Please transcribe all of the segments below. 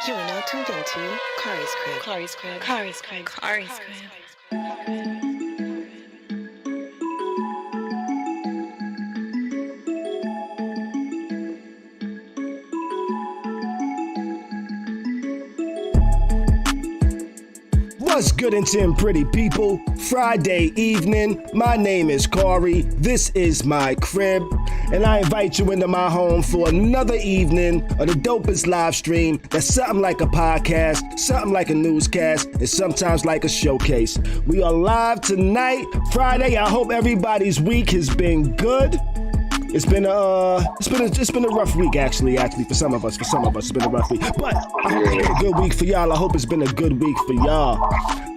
You are now tuned into Khary's Crib. Khary's Crib. Khary's Crib. Khary's Crib. What's good and Tim pretty people? Friday evening, my name is Khary, this is my crib, and I invite you into my home for another evening of the dopest live stream that's something like a podcast, something like a newscast, and sometimes like a showcase. We are live tonight, Friday. I hope everybody's week has been good. It's been a rough week actually for some of us it's been a rough week, but I hope it's been a good week for y'all. I hope it's been a good week for y'all.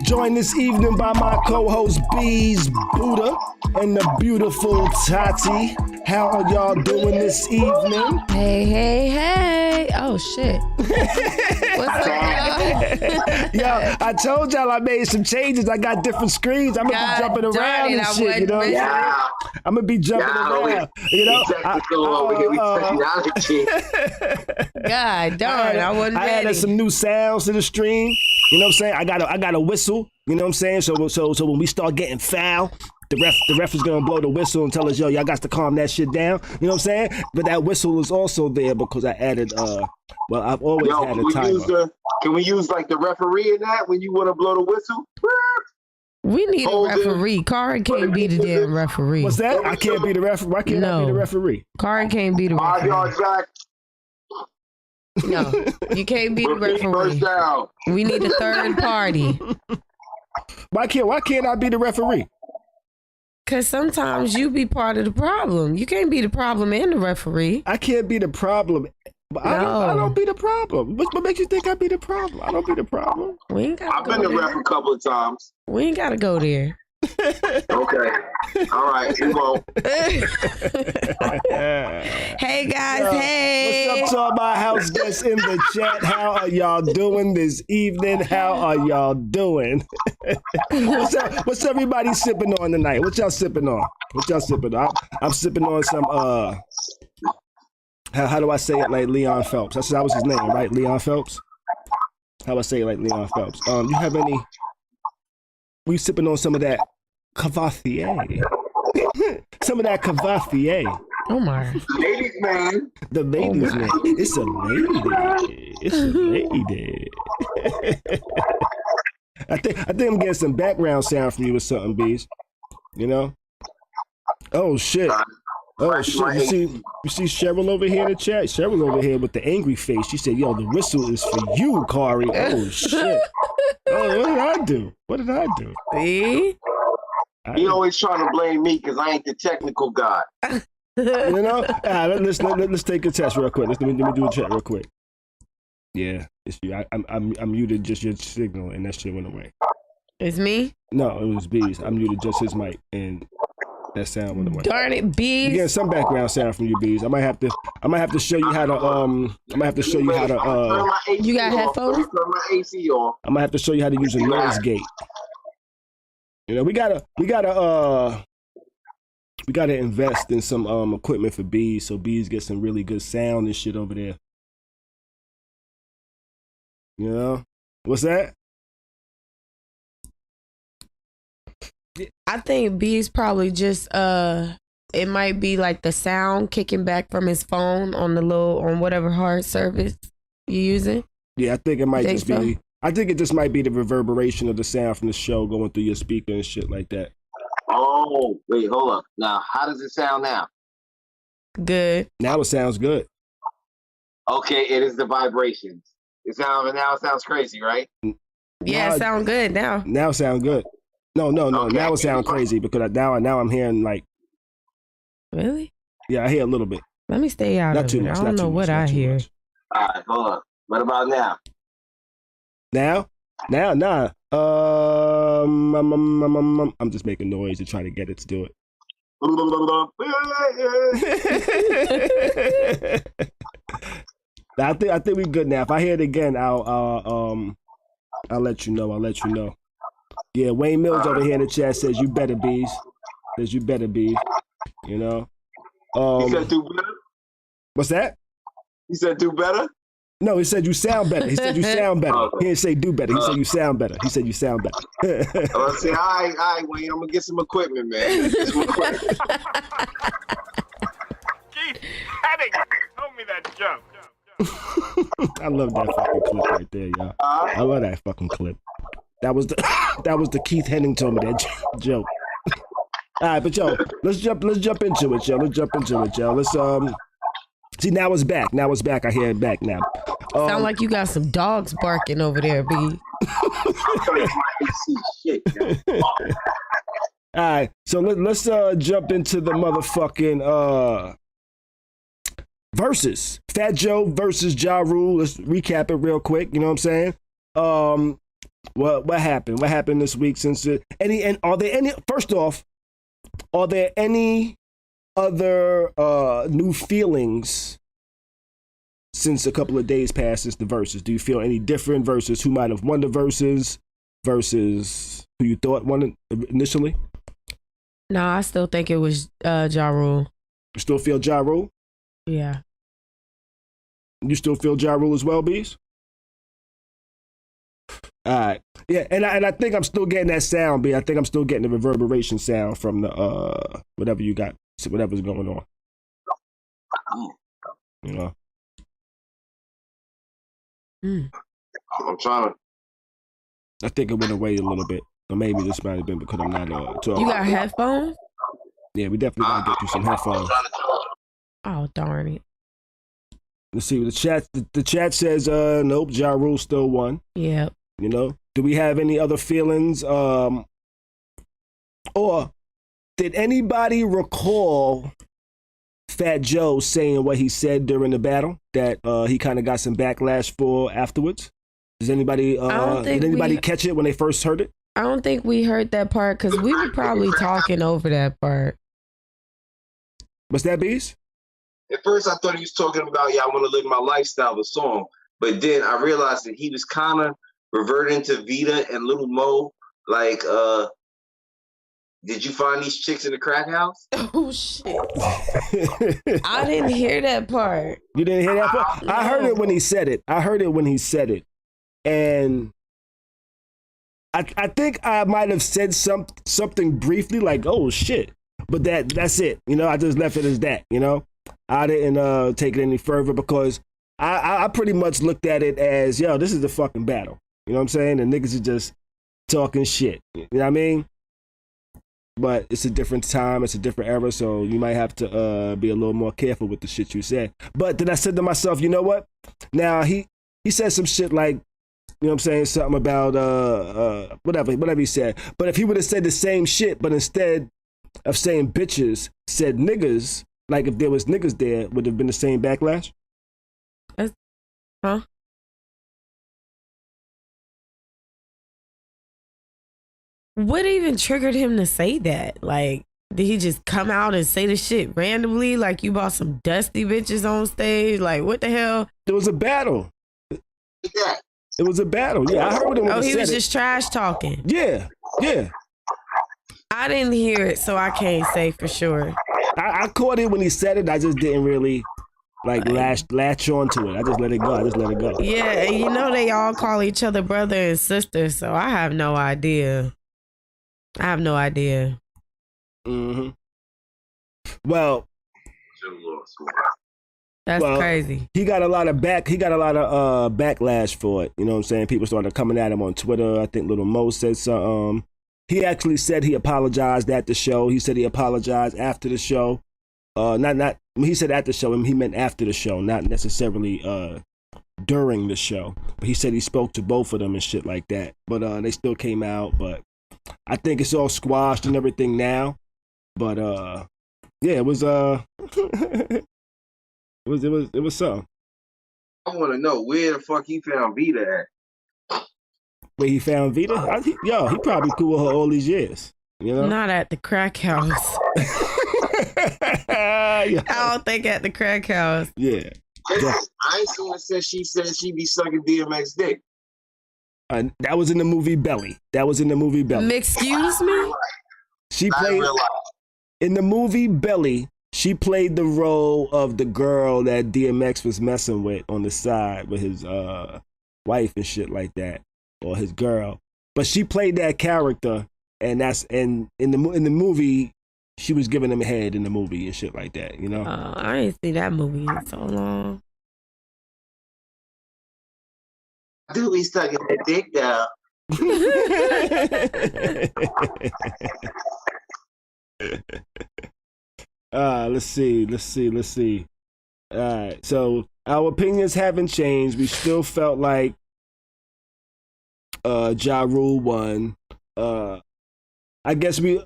Joined this evening by my co-host Beez, Buddha, and the beautiful Tati. How are y'all doing this evening? Hey. Oh shit. What's up, y'all? Yo, I told y'all I made some changes. I got different screens. I'm gonna be jumping around and shit, you know? Yeah. I'm gonna be jumping around. You know? God darn, I wasn't I ready. added some new sounds to the stream. You know what I'm saying? I got a whistle. You know what I'm saying? So when we start getting foul, the ref is gonna blow the whistle and tell us, yo, y'all got to calm that shit down. You know what I'm saying? But that whistle is also there because I added well, I've always had a timer. Can we use like the referee in that when you want to blow the whistle? We need a referee. Khary can't be the damn referee. What's that? I can't be the referee. Why can't I be the referee? Khary can't be the referee. 5 yard jack. No, you can't be the referee. First down. We need a third party. Why can't I be the referee? Cause sometimes you be part of the problem. You can't be the problem and the referee. I can't be the problem. But I don't be the problem. What makes you think I be the problem? I don't be the problem. We ain't gotta I've been the ref a couple of times. We ain't gotta go there. Okay. All right. You won't. Hey guys, hey. What's up to all my house guests in the chat? How are y'all doing this evening? How are y'all doing? What's everybody sipping on tonight? What y'all sipping on? I'm sipping on some how do I say it like Leon Phelps? That was his name, right? Leon Phelps? How I say it like Leon Phelps? You have any? We sipping on some of that Cavassier. Some of that Cavassier. Oh my. Ladies, man. The ladies, man. It's a lady. It's a lady. I think I'm getting some background sound from you or something, Beez. You know? Oh shit. Oh shit! You see Cheryl over here in the chat? Cheryl over here with the angry face. She said, "Yo, the whistle is for you, Khary." Oh shit! Oh, what did I do? See? He always trying to blame me because I ain't the technical guy. You know? Let's take a test real quick. Let me do a check real quick. Yeah, it's you. I muted just your signal and that shit went away. It's me? No, it was Beez. I muted just his mic and that sound went away. Darn it, Beez. You getting some background sound from you, Beez. I might have to show you how to You got headphones? Turn my AC on. I might have to show you how to use a noise gate. You know, we gotta invest in some equipment for Beez so Beez gets some really good sound and shit over there. You know? What's that? I think Beez probably just it might be like the sound kicking back from his phone on whatever hard service you using. Yeah, I think it might just be. I think it just might be the reverberation of the sound from the show going through your speaker and shit like that. Oh, wait, hold up. Now, how does it sound now? Good. Now it sounds good. Okay, it is the vibrations. Now it sounds crazy, right? Yeah, it sound good now. Now it sound good. No. Okay. Now it sound crazy because now I'm hearing like. Really? Yeah, I hear a little bit. Let me stay out of it. I don't know what I hear. All right, hold up. What about now? Nah. I'm just making noise to try to get it to do it. I think we good now. If I hear it again, I'll let you know. Yeah, Wayne Mills over here in the chat says you better Beez. You know. He said do better. What's that? He said do better. No, he said you sound better. He said you sound better. Okay. He didn't say do better. He said you sound better. He said you sound better. I said, all right, Wayne, I'm gonna get some equipment, man. Get some equipment. Keith Hadding told me that joke. I love that fucking clip right there, y'all. I love that fucking clip. That was the Keith Henning told me that joke. All right, but yo, let's jump into it, yo. Let's see, now it's back. I hear it back now. Sound like you got some dogs barking over there, B. All right, so let's jump into the motherfucking versus Fat Joe versus Ja Rule. Let's recap it real quick. You know what I'm saying? What happened? What happened this week? First off, are there any other new feelings since a couple of days passed since the verses? Do you feel any different versus who might have won the verses versus who you thought won it initially? No, I still think it was Ja Rule. You still feel Ja Rule? Yeah. You still feel Ja Rule as well, Beez? All right. Yeah, and I think I'm still getting that sound, B. I think I'm still getting the reverberation sound from the whatever you got, whatever's going on. You know. I'm trying to. I think it went away a little bit, or maybe this might have been because I'm not talking. You got headphones? Yeah, we definitely gotta get you some headphones. Oh, darn it. Let's see what the chat says. Nope, Ja Rule still won. Yep. You know, do we have any other feelings? Or did anybody recall Fat Joe saying what he said during the battle that he kind of got some backlash for afterwards? Does anybody did anybody catch it when they first heard it? I don't think we heard that part because we were probably talking over that part. What's that, Beez? At first, I thought he was talking about, I want to live my lifestyle, the song. But then I realized that he was kind of reverting to Vita and Little Mo. Like, did you find these chicks in the crack house? Oh, shit. I didn't hear that part. You didn't hear that part? No. I heard it when he said it. And I think I might have said something briefly like, oh, shit. But that's it. You know, I just left it as that, you know? I didn't take it any further because I pretty much looked at it as, yo, this is the fucking battle. You know what I'm saying? And niggas are just talking shit. You know what I mean? But it's a different time. It's a different era. So you might have to be a little more careful with the shit you say. But then I said to myself, you know what? Now he said some shit like, you know what I'm saying? Something about whatever he said. But if he would have said the same shit, but instead of saying bitches, said niggas, like if there was niggas there, would have been the same backlash? Huh? What even triggered him to say that? Like, did he just come out and say the shit randomly? Like, you bought some dusty bitches on stage? Like, what the hell? There was a battle. Yeah. It was a battle. Yeah, I heard him when he was said just trash talking. Yeah. I didn't hear it, so I can't say for sure. I caught it when he said it. I just didn't really latch onto it. I just let it go. Yeah, and you know they all call each other brother and sister, so I have no idea. Mm-hmm. Well, that's crazy. He got a lot of backlash for it. You know what I'm saying? People started coming at him on Twitter. I think Little Mo said something. He actually said he apologized at the show. He said he apologized after the show. He said at the show, and he meant after the show, not necessarily during the show. But he said he spoke to both of them and shit like that. But they still came out. But I think it's all squashed and everything now. But yeah, it was it was something. I want to know where the fuck he found Vita at. Where he found Vita? He probably cool with her all these years. You know? Not at the crack house. I don't think at the crack house. Yeah. I ain't seen her since she said she be sucking DMX dick. That was in the movie Belly. Excuse me? She played in the movie Belly. She played the role of the girl that DMX was messing with on the side with his wife and shit like that, or his girl. But she played that character, and in the movie, she was giving him a head in the movie and shit like that. You know. I ain't seen that movie in so long. Dude, he's sucking that dick down. Let's see. All right, so our opinions haven't changed. We still felt like Ja Rule won. I guess we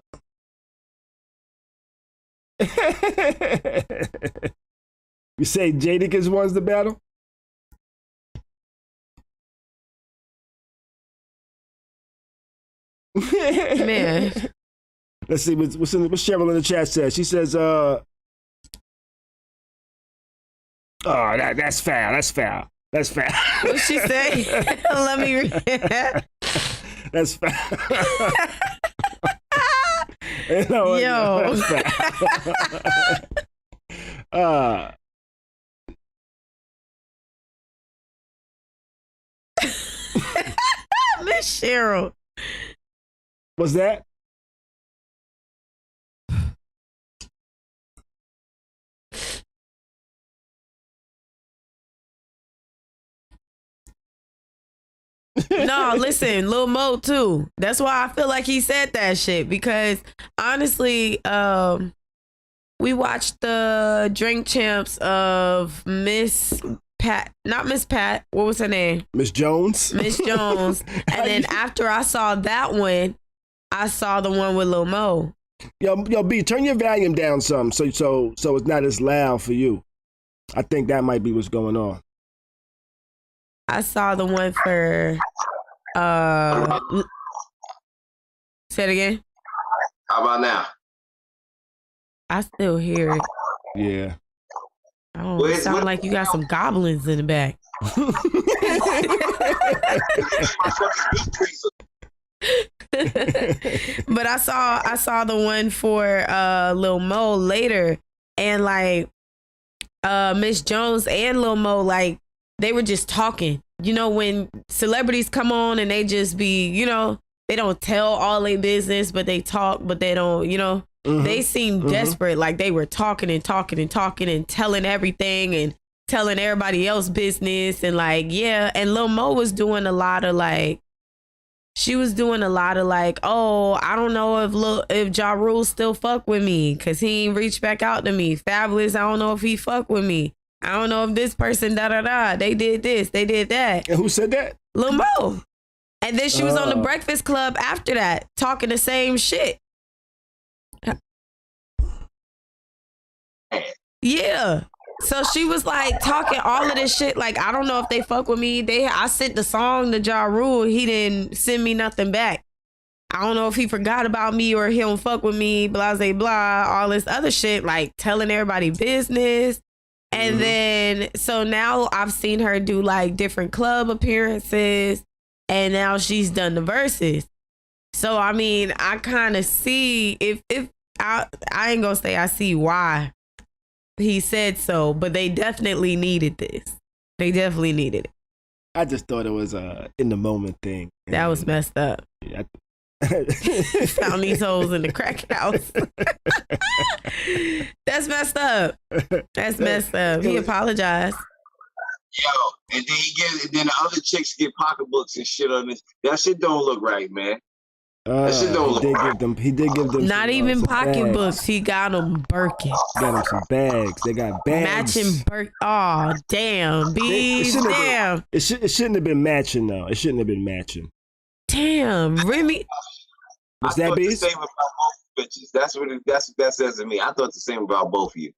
you say Jadakiss wins the battle? Man. Let's see what's Cheryl in the chat says. She says, "Oh, that's foul. That's foul. That's foul." What she say? Let me read that. That's foul. Yo. That's foul. Miss Cheryl. What's that? No, listen, Lil Mo too. That's why I feel like he said that shit, because honestly, we watched the drink champs of Miss Pat, not Miss Pat, what was her name? Miss Jones. Miss Jones. And then after I saw that one, I saw the one with Lil Mo. Yo, B, turn your volume down some so it's not as loud for you. I think that might be what's going on. I saw the one for say it again. How about now? I still hear it. Yeah. I don't know, it sound like you got some goblins in the back. But I saw the one for Lil Mo later, and like Miss Jones and Lil Mo, like they were just talking. You know, when celebrities come on and they just be, you know, they don't tell all their business, but they talk, but they don't, you know. Mm-hmm. They seemed desperate, like they were talking and telling everything and telling everybody else business, and like, yeah. And Lil Mo was doing a lot of like, oh, I don't know if Ja Rule still fuck with me because he ain't reached back out to me. Fabulous, I don't know if he fuck with me. I don't know if this person, they did this, they did that. And who said that? Lil Mo. And then she was on the Breakfast Club after that, talking the same shit. Yeah. So she was like talking all of this shit. Like, I don't know if they fuck with me. I sent the song to Ja Rule. He didn't send me nothing back. I don't know if he forgot about me or he don't fuck with me, blah, blah, blah, all this other shit, like telling everybody business. And then, so now I've seen her do like different club appearances, and now she's done the verses. So, I mean, I kind of see if I ain't gonna say I see why he said so, but they definitely needed this. They definitely needed it. I just thought it was in the moment thing. That was messed up. Yeah. Found these hoes in the crack house. That's messed up. That's messed up. He apologized. Yo, and then the other chicks get pocketbooks and shit on this. That shit don't look right, man. That shit don't look right. He did give them not even some pocketbooks. bags. He got them Birkins. Got them some bags. They got bags. Matching Oh, damn. Beez, damn. It shouldn't have been matching though. It shouldn't have been matching. Damn, really? Was that Beez? The same about both bitches. That's what that says to me. I thought the same about both of you.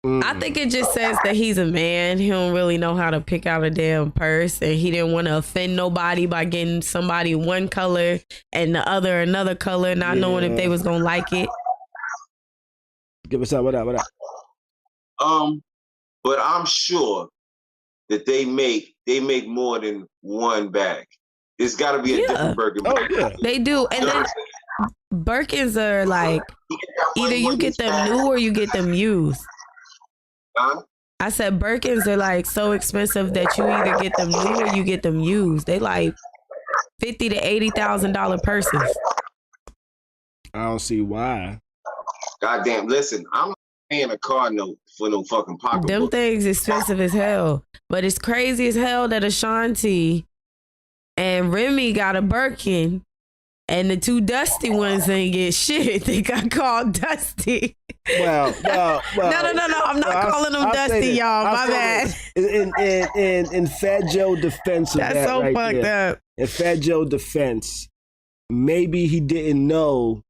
I think it just says that he's a man. He don't really know how to pick out a damn purse, and he didn't want to offend nobody by getting somebody one color and the other another color, not knowing if they was gonna like it. Give us up. What up? But I'm sure that they make more than one bag. It's got to be a different Birkin bag. Oh yeah, they do, and then Birkins are like Either you get them new or you get them used. Huh? I said Birkins are like so expensive that you either get them new or you get them used. They like $50,000 to $80,000 purses. I don't see why. Goddamn, listen, I'm not paying a car note for no fucking pocketbook. Them things expensive as hell. But it's crazy as hell that Ashanti and Remy got a Birkin and the two dusty ones ain't get shit. They got called Dusty. Well. No. I'm not calling them Dusty, y'all. My bad. In Fat Joe defense of That's that so right fucked there. up. In Fat Joe defense, maybe he didn't know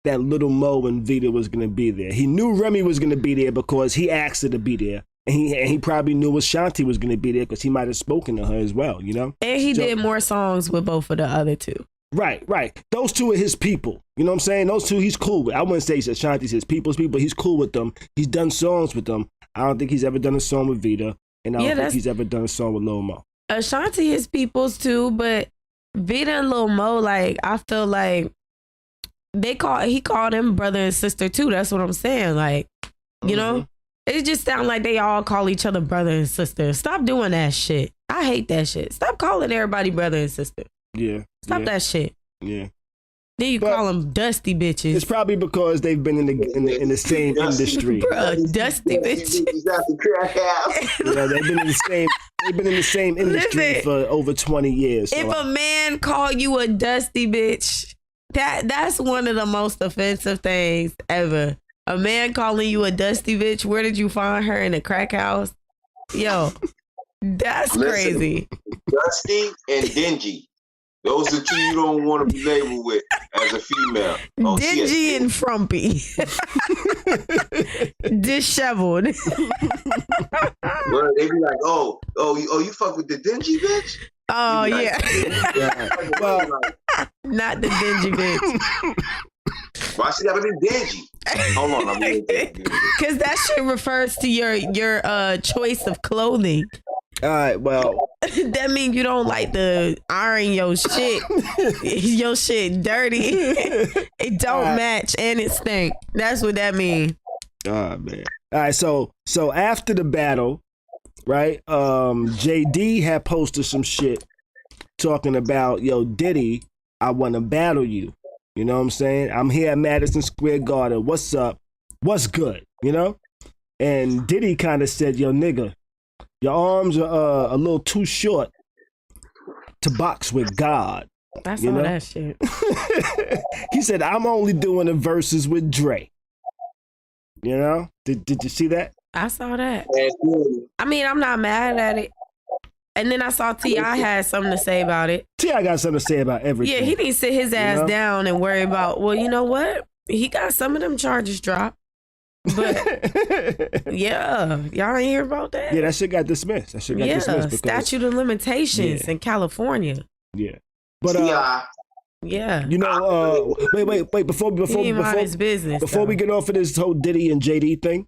that Little Mo and Vita was gonna be there. He knew Remy was gonna be there because he asked her to be there. And he probably knew Ashanti was gonna be there because he might have spoken to her as well, you know? And he did more songs with both of the other two. Right. Those two are his people. You know what I'm saying? Those two he's cool with. I wouldn't say Ashanti's his people's people. He's cool with them. He's done songs with them. I don't think he's ever done a song with Vita. And I don't think he's ever done a song with Lil Mo. Ashanti his people's too, but Vita and Lil Mo, like, I feel like he called them brother and sister too. That's what I'm saying. Like, you know? It just sounds like they all call each other brother and sister. Stop doing that shit. I hate that shit. Stop calling everybody brother and sister. Yeah. Stop that shit. Yeah. Then you call them dusty bitches. It's probably because they've been in the same industry. Bruh, dusty bitches. Yeah, they've been in the same industry for over 20 years. If a man call you a dusty bitch, that's one of the most offensive things ever. A man calling you a dusty bitch. Where did you find her? In a crack house? Yo, that's crazy. Dusty and dingy. Those are two you don't want to be labeled with as a female. Oh, dingy and frumpy. Disheveled. Well, they be like, oh, you fuck with the dingy bitch? Oh, yeah. Well, not the dingy bitch. Why she gotta be dingy? Hold on, because that shit refers to your choice of clothing. All right, well, that means you don't like to iron your shit. Your shit dirty. It don't match and it stink. That's what that means. Oh man. All right, so after the battle, right? JD had posted some shit talking about, yo, Diddy, I want to battle you. You know what I'm saying? I'm here at Madison Square Garden. What's up? What's good? You know? And Diddy kind of said, yo, nigga, your arms are a little too short to box with God. I saw that shit. He said, I'm only doing the verses with Dre. You know? Did you see that? I saw that. I mean, I'm not mad at it. And then I saw T.I. had something to say about it. T.I. got something to say about everything. Yeah, he didn't sit his ass down and worry about, well, you know what? He got some of them charges dropped. But, yeah, y'all ain't hear about that? Yeah, that shit got dismissed. Because, statute of limitations in California. Yeah. But, yeah. You know, wait, before his business, before we get off of this whole Diddy and JD thing,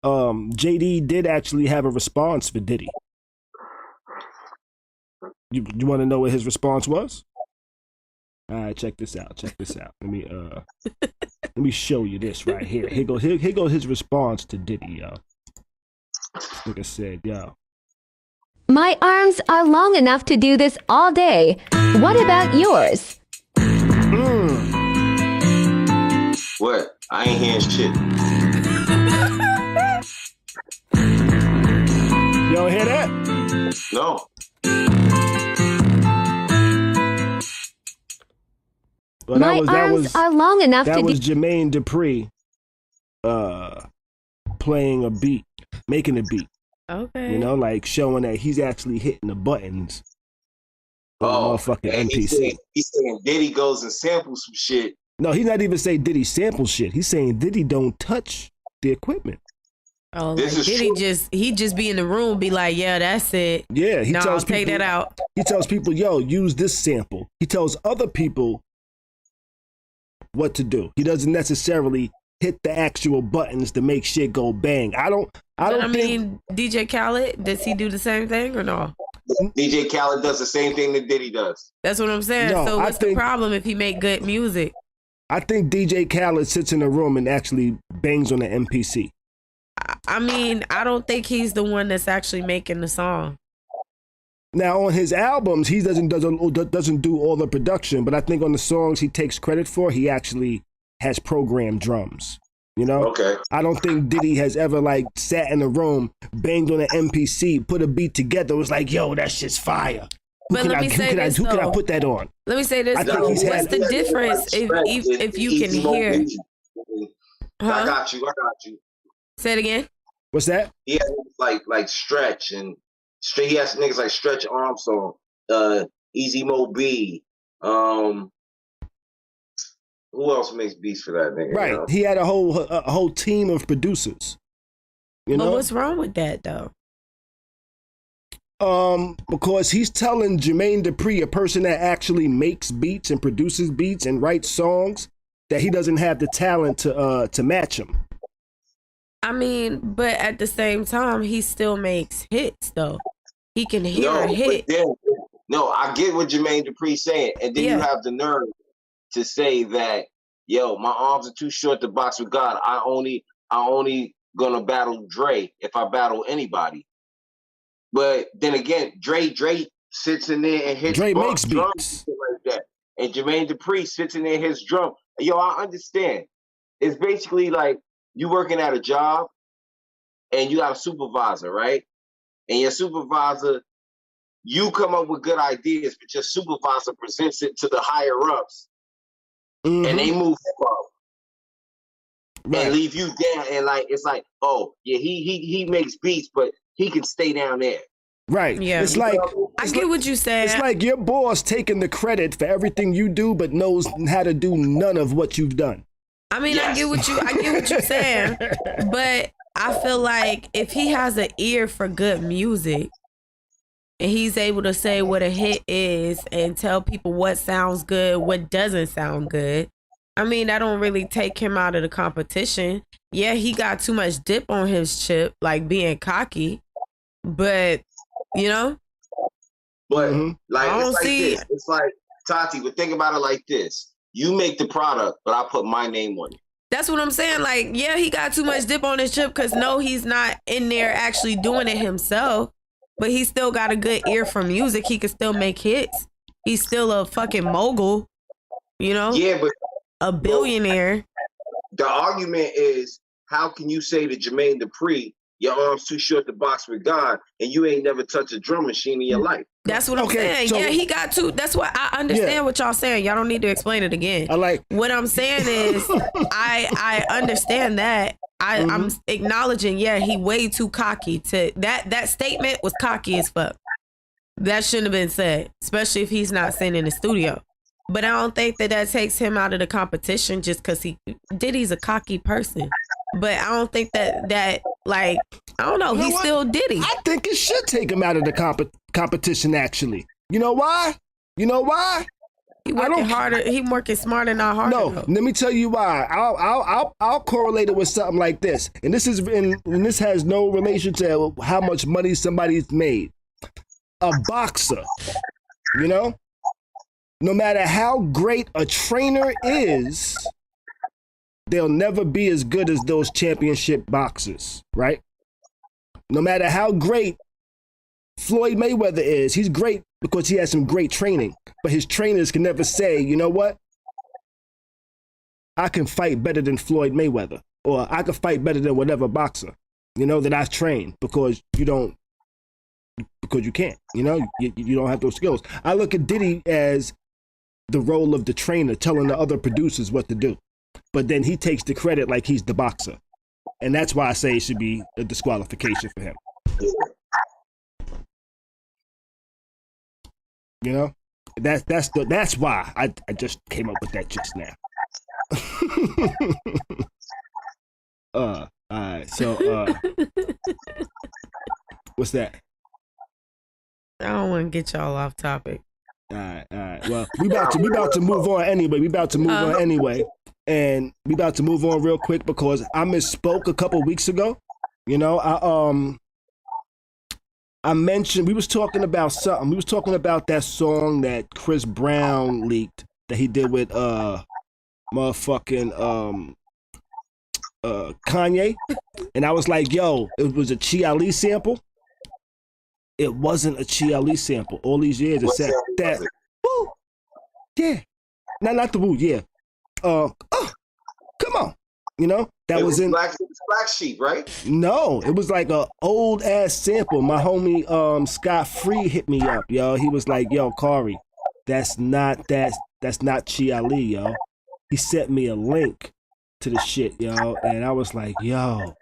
JD did actually have a response for Diddy. You want to know what his response was? All right, check this out. Let me show you this right here. Here goes his response to Diddy, yo. Like I said, yo. My arms are long enough to do this all day. What about yours? What? I ain't hearing shit. You don't hear that? No. Well, my arms are long enough to do... That was Jermaine Dupri playing a beat, making a beat. Okay. You know, like showing that he's actually hitting the buttons. Motherfucking NPC. He's saying Diddy goes and samples some shit. No, he's not even saying Diddy sample shit. He's saying Diddy don't touch the equipment. Oh, like Diddy just be in the room, be like, yeah, that's it. Yeah, he tells people, take that out. He tells people, yo, use this sample. He tells other people what to do. He doesn't necessarily hit the actual buttons to make shit go bang. I mean, DJ Khaled, does he do the same thing or no? DJ Khaled does the same thing that Diddy does. That's what I'm saying. No, so what's the problem if he make good music? I think DJ Khaled sits in a room and actually bangs on the MPC. I mean, I don't think he's the one that's actually making the song. Now on his albums, he doesn't do all the production, but I think on the songs he takes credit for, he actually has programmed drums. You know? Okay. I don't think Diddy has ever like sat in a room, banged on an MPC, put a beat together, was like, yo, that shit's fire. Who But can let me say this, who can I though. put that on? Let me say this I think though. he's What's had- the difference if you can hear? I Huh? got you. Say it again. What's that? He has like Stretch and he has niggas like Stretch Armstrong, Easy Mo B. Who else makes beats for that nigga? Right. You know? He had a whole team of producers. You But know? what's wrong with that though? Because he's telling Jermaine Dupri, a person that actually makes beats and produces beats and writes songs, that he doesn't have the talent to match him. I mean, but at the same time, he still makes hits though. He can hear a hit. No, I get what Jermaine Dupri's saying, and then you have the nerve to say that, yo, my arms are too short to box with God. I only gonna battle Dre if I battle anybody. But then again, Dre sits in there and hits Dre makes drums beats. and shit like that. And Jermaine Dupri sits in there and hits drum. Yo, I understand. It's basically like you working at a job and you got a supervisor, right? And your supervisor, you come up with good ideas, but your supervisor presents it to the higher ups, and they move up and leave you down. And like it's like, oh yeah, he makes beats, but he can stay down there. Right. Yeah. It's like I get what you said. it's like your boss taking the credit for everything you do, but knows how to do none of what you've done. I mean, I get what you're saying, but I feel like if he has an ear for good music and he's able to say what a hit is and tell people what sounds good, what doesn't sound good, I mean, that don't really take him out of the competition. Yeah, he got too much dip on his chip, like being cocky, but you know. But like I don't it's like see- this. It's like Tati, but think about it like this. You make the product, but I put my name on it. That's what I'm saying. Like, yeah, he got too much dip on his chip because no, he's not in there actually doing it himself. But he still got a good ear for music. He can still make hits. He's still a fucking mogul, you know? Yeah, but a billionaire. The argument is, how can you say to Jermaine Dupri, your arm's too short to box with God, and you ain't never touched a drum machine in your life? That's what I'm saying. so- Yeah, he got to. That's what I understand what y'all saying. Y'all don't need to explain it again. I like What I'm saying is, I understand that. I'm acknowledging. Yeah, he way too cocky to that statement was cocky as fuck. That shouldn't have been said, especially if he's not sitting in the studio. But I don't think that takes him out of the competition just because Diddy's a cocky person. But I don't think that like, I don't know, he's still Diddy. I think it should take him out of the competition, actually. You know why? He working harder. He working smarter, not harder. No, though. let me tell you why. I'll correlate it with something like this, and this has no relation to how much money somebody's made. A boxer, you know, no matter how great a trainer is, they'll never be as good as those championship boxers, right? No matter how great Floyd Mayweather is, he's great because he has some great training, but his trainers can never say, you know what? I can fight better than Floyd Mayweather, or I can fight better than whatever boxer, you know, that I've trained, because you can't, you know, you don't have those skills. I look at Diddy as the role of the trainer telling the other producers what to do, but then he takes the credit like he's the boxer. And that's why I say it should be a disqualification for him. You know, that's why I just came up with that just now. All right, so what's that? I don't want to get y'all off topic. All right. Well, we about to move on anyway. And we about to move on real quick because I misspoke a couple weeks ago. You know, I mentioned we was talking about something. We was talking about that song that Chris Brown leaked that he did with motherfucking Kanye, and I was like, yo, it was a Chi Ali sample. It wasn't a Chi Ali sample. All these years, it said that. Woo, yeah, not the woo, yeah. Come on, you know that was in Black Sheep, right? No, it was like a old ass sample. My homie Scott Free hit me up, yo. He was like, yo, Khary, that's not Chi Ali, yo. He sent me a link to the shit, yo, and I was like, yo,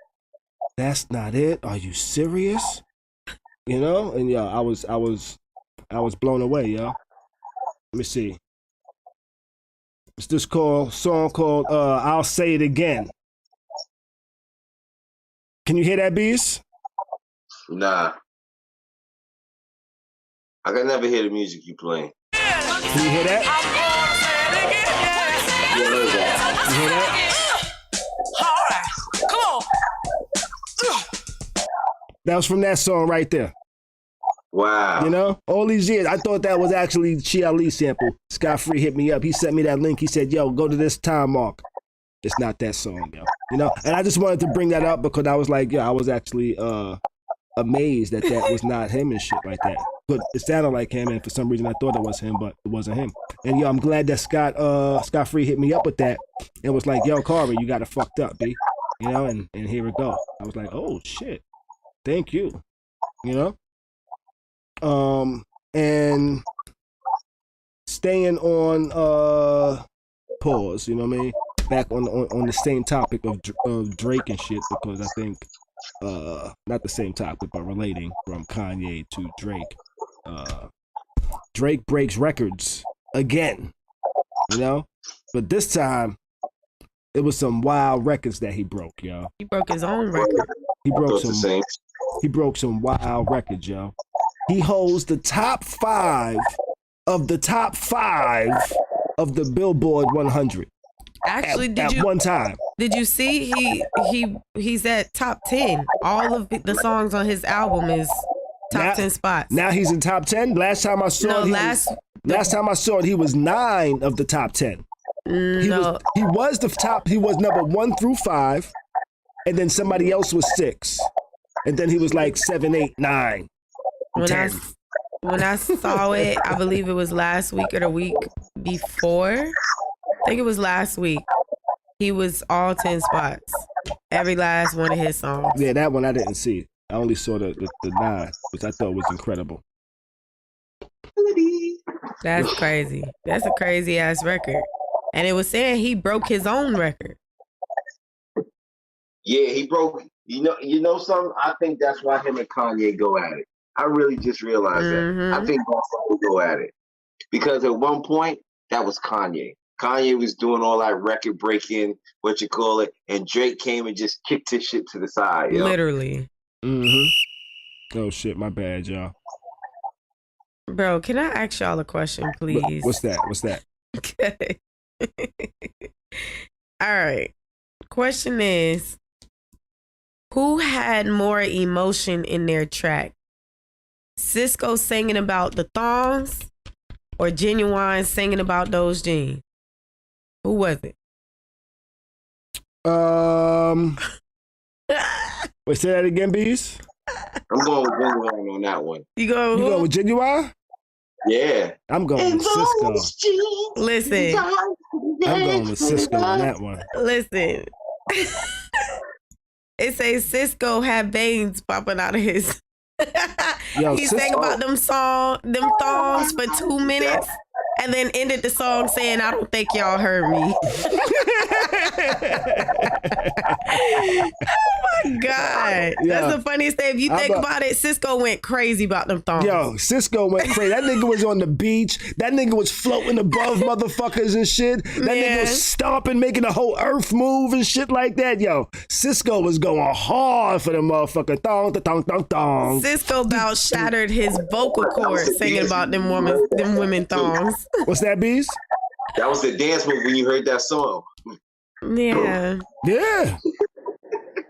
that's not it. Are you serious? You know? And yo, I was blown away, yo. Let me see. It's this song called I'll Say It Again. Can you hear that, Beez? Nah. I can never hear the music you playing. Can you hear that? You hear that? That was from that song right there. Wow. You know, all these years, I thought that was actually Chi Ali sample. Scott Free hit me up. He sent me that link. He said, yo, go to this time mark. It's not that song, yo. You know, and I just wanted to bring that up because I was like, yeah, I was actually amazed that was not him and shit like that. But it sounded like him, and for some reason I thought it was him, but it wasn't him. And yo, I'm glad that Scott Free hit me up with that. It was like, yo, Khary, you got it fucked up, B. You know, and here we go. I was like, oh shit. Thank you. You know? And staying on pause, you know what I mean? Back on the same topic of Drake and shit, because I think not the same topic, but relating from Kanye to Drake. Drake breaks records again, you know? But this time it was some wild records that he broke, yo. He broke his own record. He broke some wild records, yo. He holds the top 5 of the top 5 of the Billboard 100. Actually, at one time. Did you see he's at top 10? All of the songs on his album is top 10 spots. Now he's in top 10. Last time I saw last time I saw it, he was 9 of the top 10. He was the top. He was number 1 through 5, and then somebody else was 6, and then he was like 7, 8, 9, 10. When I saw it, I believe it was last week or the week before. I think it was last week. He was all 10 spots. Every last one of his songs. Yeah, that one I didn't see. I only saw the 9, which I thought was incredible. That's crazy. That's a crazy ass record. And it was saying he broke his own record. Yeah, he broke. You know something? I think that's why him and Kanye go at it. I really just realized that. I think that's why they go at it. Because at one point, that was Kanye. Kanye was doing all that record breaking, and Drake came and just kicked his shit to the side. Yo. Literally. Oh shit, my bad, y'all. Bro, can I ask y'all a question, please? What's that? Okay. All right. Question is, who had more emotion in their track? Cisco singing about the thongs or Genuine singing about those jeans? Who was it? Wait, say that again, Beez? I'm going with Genuine on that one. You go with Genuine? Yeah. I'm going with Cisco. Listen. I'm going with Cisco on that one. Listen. It says Cisco had veins popping out of his. He sang about them thongs for 2 minutes and then ended the song saying, I don't think y'all heard me. Oh my God. That's the funniest thing. If you think about it, Cisco went crazy about them thongs. Yo, Cisco went crazy. That nigga was on the beach. That nigga was floating above motherfuckers and shit. That nigga was stomping, making the whole earth move and shit like that. Yo, Cisco was going hard for the motherfucker. Thong. Cisco about shattered his vocal cords singing about them women thongs. What's that, Beez? That was the dance move when you heard that song. Yeah.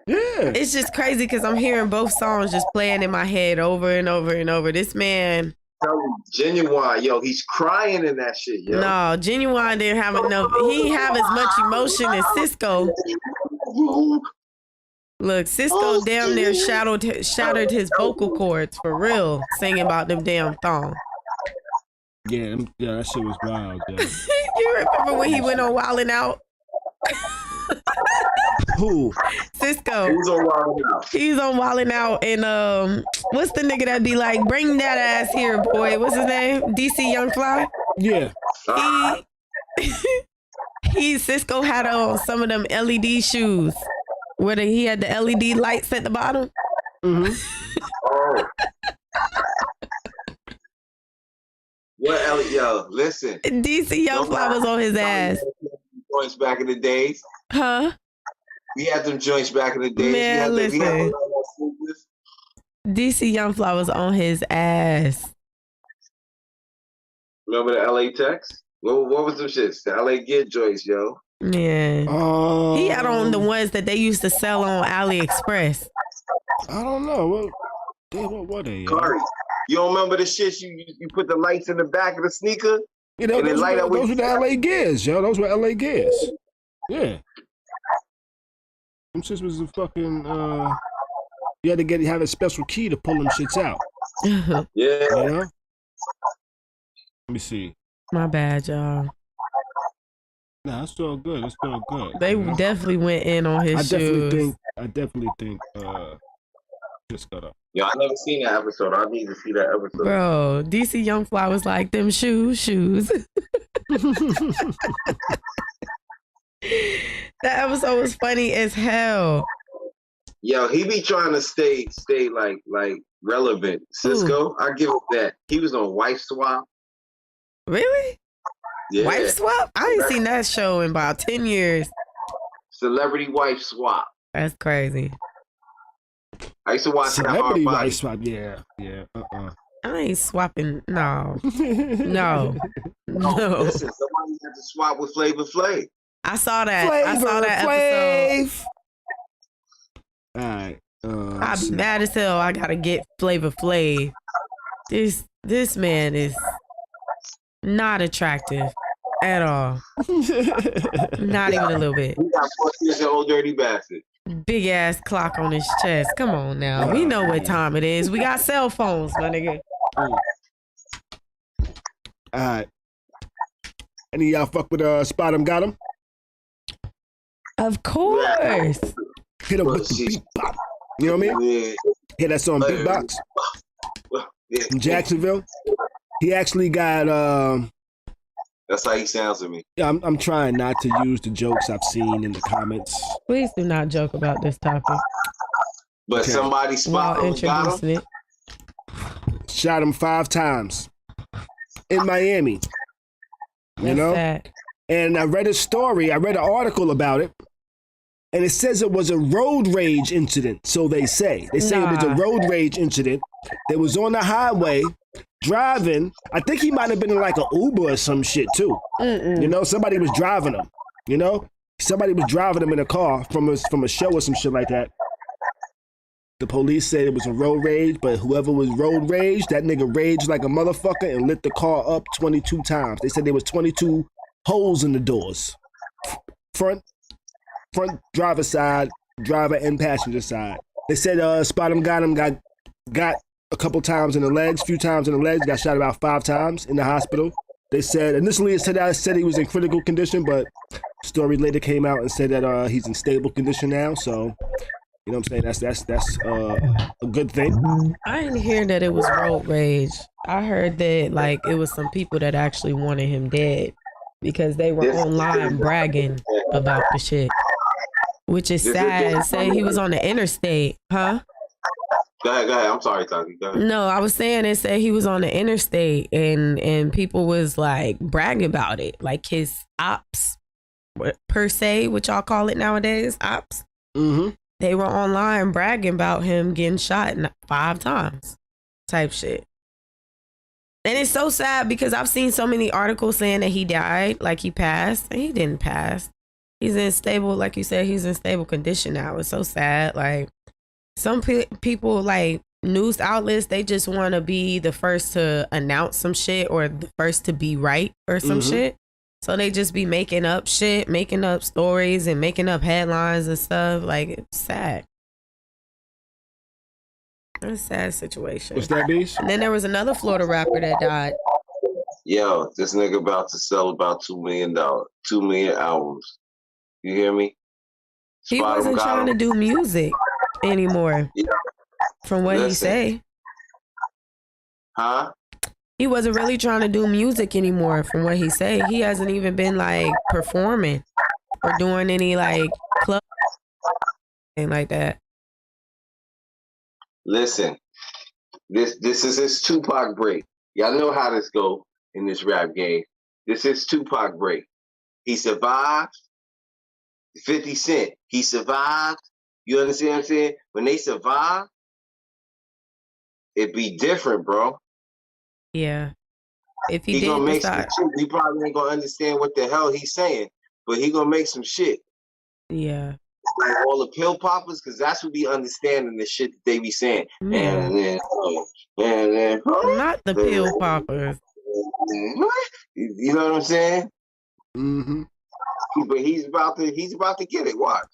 It's just crazy because I'm hearing both songs just playing in my head over and over and over. This man telling you, Genuine, yo, he's crying in that shit, yo. No, Genuine didn't have enough. He didn't have as much emotion as Cisco. Look, Cisco damn near shattered his vocal cords for real, singing about them damn thongs. Yeah, that shit was wild, yo. You remember when he went on Wildin' Out? Who? Cisco. He's on Wildin' Out. He's on Wildin' Out, and what's the nigga that be like, bring that ass here, boy? What's his name? DC Young Fly? Yeah. Cisco had on some of them LED shoes where he had the LED lights at the bottom. Mm-hmm. Oh. What, yo, listen. DC Young Fly was on his ass. Joints back in the days. Huh? We had them joints back in the days. Man, listen. DC Young Fly was on his ass. Remember the LA Tex? What was them shits? The LA Get joints, yo. Yeah. He had on the ones that they used to sell on AliExpress. I don't know. What were they? Khary, you don't remember the shit? You put the lights in the back of the sneaker? Yeah, those were the LA Gears, yo. Those were LA Gears. Yeah. Them shits was a fucking, you had to have a special key to pull them shits out. Yeah. You know? Let me see. My bad, y'all. Nah, it's still good. It's still good. They definitely went in on his shoes. I definitely think, just got up. Yo, I never seen that episode. I need to see that episode. Bro, DC Young Fly was like, them shoes. That episode was funny as hell. Yo, he be trying to stay like relevant. Cisco, I give him that. He was on Wife Swap. Really? Yeah. Wife Swap? I ain't seen that show in about 10 years. Celebrity Wife Swap. That's crazy. I used to watch Celebrity that Wife Swap. Yeah. I ain't swapping. No. No. Listen, somebody had to swap with Flavor Flav. I saw that. I saw that episode. All right. I'm mad as hell. I gotta get Flavor Flav. This man is not attractive at all. Not even a little bit. He got 4 years old dirty bastard. Big ass clock on his chest. Come on now. We know what time it is. We got cell phones, my nigga. All right. Any of y'all fuck with Spotemgotem? Of course. Hit him with the beatbox. You know what I mean? Yeah. Hear that song Beatbox? Yeah. In Jacksonville. He actually got That's how he sounds to me. yeah, I'm trying not to use the jokes I've seen in the comments. Please do not joke about this topic But Okay. somebody while spot him, got introducing him. it. Shot him 5 times in Miami. You That's know? sad. And I read an article about it, and it says it was a road rage incident. So they say. They say it was a Nah. road rage incident. They was on the highway driving. I think he might have been in like an Uber or some shit too. You know, somebody was driving him. You know, somebody was driving him in a car from a show or some shit like that. The police said it was a road rage, but whoever was road rage, that nigga raged like a motherfucker and lit the car up 22 times. They said there was 22 holes in the doors. Front driver side, driver and passenger side. They said Spotemgotem got a couple times in the legs, few times in the legs, got shot about 5 times in the hospital. They said initially it said he was in critical condition, but story later came out and said that he's in stable condition now. So you know what I'm saying? That's a good thing. I didn't hear that it was road rage. I heard that like it was some people that actually wanted him dead because they were online bragging about the shit, which is sad. Say he was on the interstate, huh? Go ahead. I'm sorry, Tati. Go ahead. No, I was saying it said he was on the interstate and people was like bragging about it, like his ops per se, what y'all call it nowadays, ops. Mm-hmm. They were online bragging about him getting shot 5 times type shit. And it's so sad because I've seen so many articles saying that he died, like he passed, and he didn't pass. He's in stable, like you said, he's in stable condition now. It's so sad. Like some people like news outlets, they just want to be the first to announce some shit or the first to be right or some shit. So they just be making up shit, making up stories and making up headlines and stuff. Like, it's sad. It's a sad situation. What's that, Beez? And then there was another Florida rapper that died. Yo, this nigga about to sell about $2 million, 2 million albums. You hear me? He wasn't trying to do music anymore. Yeah. From what he say. Huh? He wasn't really trying to do music anymore from what he say. He hasn't even been like performing or doing any like club thing like that. Listen, this is his Tupac break. Y'all know how this go in this rap game. This is Tupac break. He survived. 50 Cent, he survived. You understand what I'm saying? When they survive, it be different, bro. Yeah. If he gonna make some shit. He probably ain't gonna understand what the hell he's saying, but he gonna make some shit. Yeah. Like all the pill poppers, because that's what be understanding the shit that they be saying. Yeah. And then not the pill poppers. You know what I'm saying? Mm-hmm. But he's about to get it. Watch.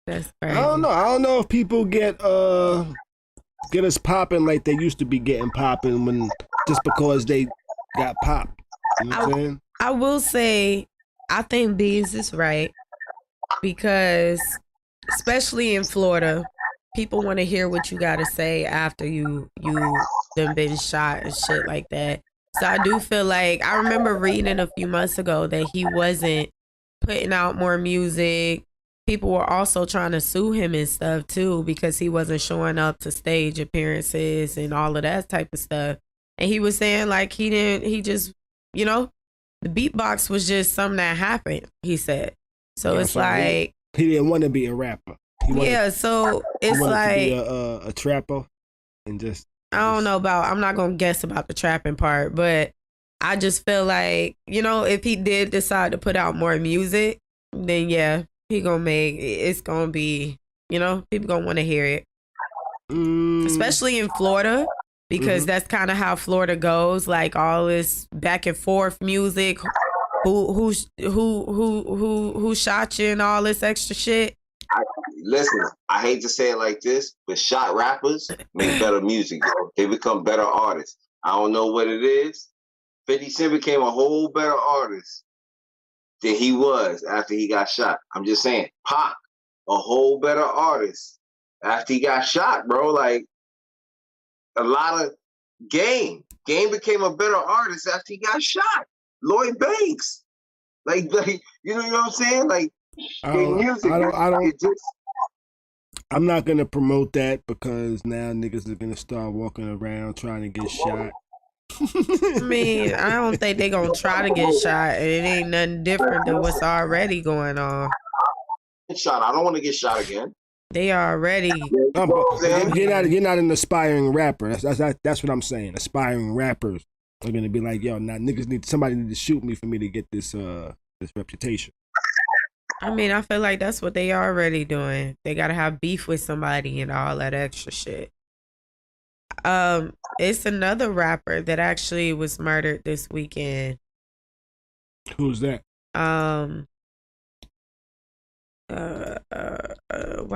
That's crazy. I don't know if people get us popping like they used to be getting popping when just because they got popped. You know what I'm saying? I will say I think Beez is right because especially in Florida, people want to hear what you gotta say after you done been shot and shit like that. So I do feel like I remember reading a few months ago that he wasn't putting out more music. People were also trying to sue him and stuff too because he wasn't showing up to stage appearances and all of that type of stuff. And he was saying like he just, you know, the beatbox was just something that happened, he said. So it's like he didn't want to be a rapper. So it's like to be a trapper and just. I don't know I'm not going to guess about the trapping part, but I just feel like, you know, if he did decide to put out more music, then yeah, it's going to be, you know, people going to want to hear it. Especially in Florida, because that's kind of how Florida goes, like all this back and forth music, who shot you and all this extra shit. Listen, I hate to say it like this, but shot rappers make better music. They become better artists. I don't know what it is. 50 Cent became a whole better artist than he was after he got shot. I'm just saying, Pac, a whole better artist after he got shot, bro. Like, a lot of Game became a better artist after he got shot. Lloyd Banks. Like you know what I'm saying? Like, music, I'm not gonna promote that because now niggas are gonna start walking around trying to get shot. I mean, I don't think they gonna try to get shot, and it ain't nothing different than what's already going on. Shot. I don't want to get shot again. They already. You're not an aspiring rapper. That's what I'm saying. Aspiring rappers are gonna be like, yo, now niggas somebody need to shoot me for me to get this reputation. I mean, I feel like that's what they already doing. They gotta have beef with somebody and all that extra shit. It's another rapper that actually was murdered this weekend. Who's that? Why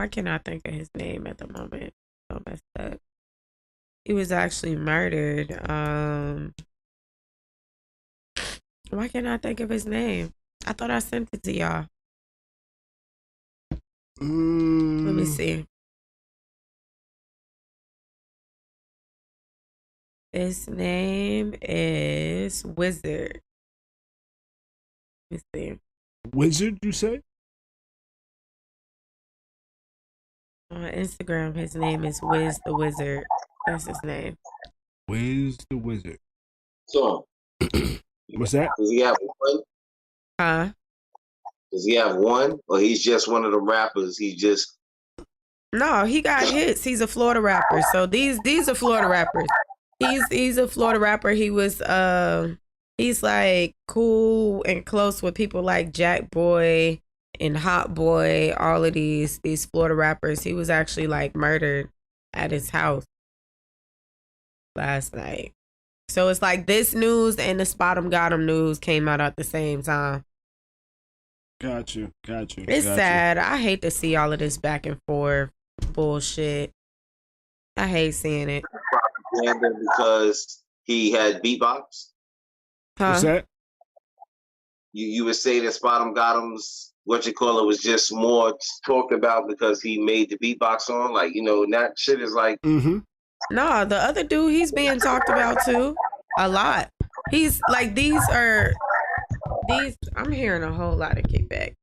can't I think of his name at the moment? So messed up. He was actually murdered. Why can't I think of his name? I thought I sent it to y'all. Let me see. His name is Wizard. Let me see. Wizard, you say? On Instagram, his name is Wiz the Wizard. That's his name. Wiz the Wizard. So, what's that? Does he have one? Huh? Does he have one? Or he's just one of the rappers? No, he got hits. He's a Florida rapper. So these are Florida rappers. He's a Florida rapper. He was he's like cool and close with people like Jack Boy and Hot Boy, all of these Florida rappers. He was actually like murdered at his house last night. So it's like this news and the Spotemgotem news came out at the same time. Got you. It's sad. I hate to see all of this back and forth bullshit. I hate seeing it. Propaganda because he had beatbox. What's that? You would say that Spotemgotem's was just more talked about because he made the beatbox song. Like, and that shit is like. Mm-hmm. Nah, the other dude, he's being talked about too. A lot. He's like, I'm hearing a whole lot of kickback.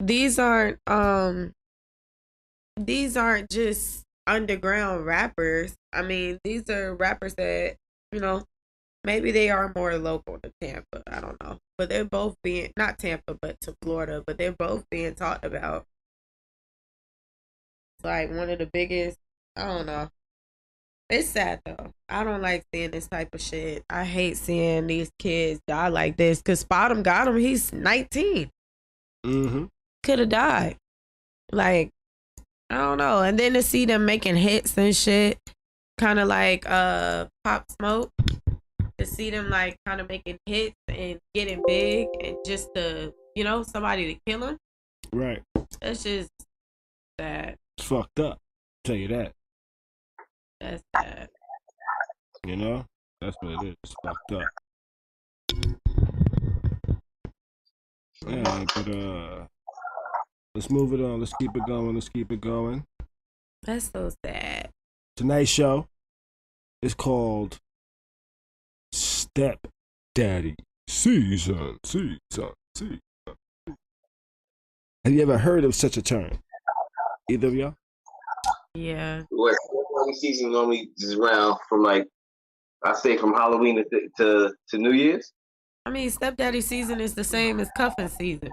These aren't just underground rappers. I mean, these are rappers that, maybe they are more local to Tampa. I don't know. But they're both being, not Tampa, but to Florida, but they're both being talked about. It's like one of the biggest, I don't know. It's sad though. I don't like seeing this type of shit. I hate seeing these kids die like this because Spotemgotem, he's 19. Mm-hmm. Could have died. Like, I don't know. And then to see them making hits and shit, kind of like Pop Smoke, to see them like kind of making hits and getting big and just to, somebody to kill him. Right. That's just sad. It's fucked up. Tell you that. That's sad. That's what it is. It's fucked up. Yeah, but let's move it on. Let's keep it going. That's so sad. Tonight's show is called Step Daddy Season. Have you ever heard of such a term? Either of y'all? Yeah. What season normally is around from from Halloween to New Year's? I mean, stepdaddy season is the same as cuffing season.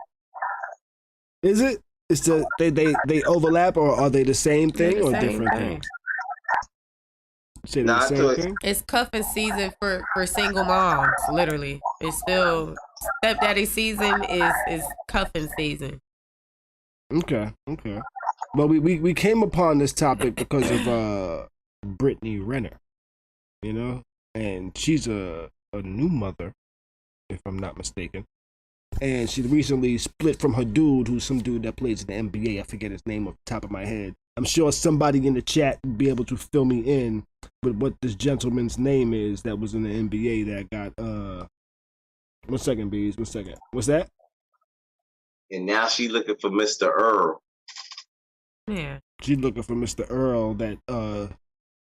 Is it? It's they overlap, or are they the same thing or different things? Say the same thing? It's cuffing season for single moms, literally. It's still stepdaddy season is cuffing season. Okay. Well, we came upon this topic because of Brittany Renner, and she's a new mother, if I'm not mistaken. And she recently split from her dude, who's some dude that plays in the NBA. I forget his name off the top of my head. I'm sure somebody in the chat would be able to fill me in with what this gentleman's name is that was in the NBA that got 1 second, Beez. 1 second. What's that? And now she's looking for Mr. Earl. Yeah. She's looking for Mr. Earl that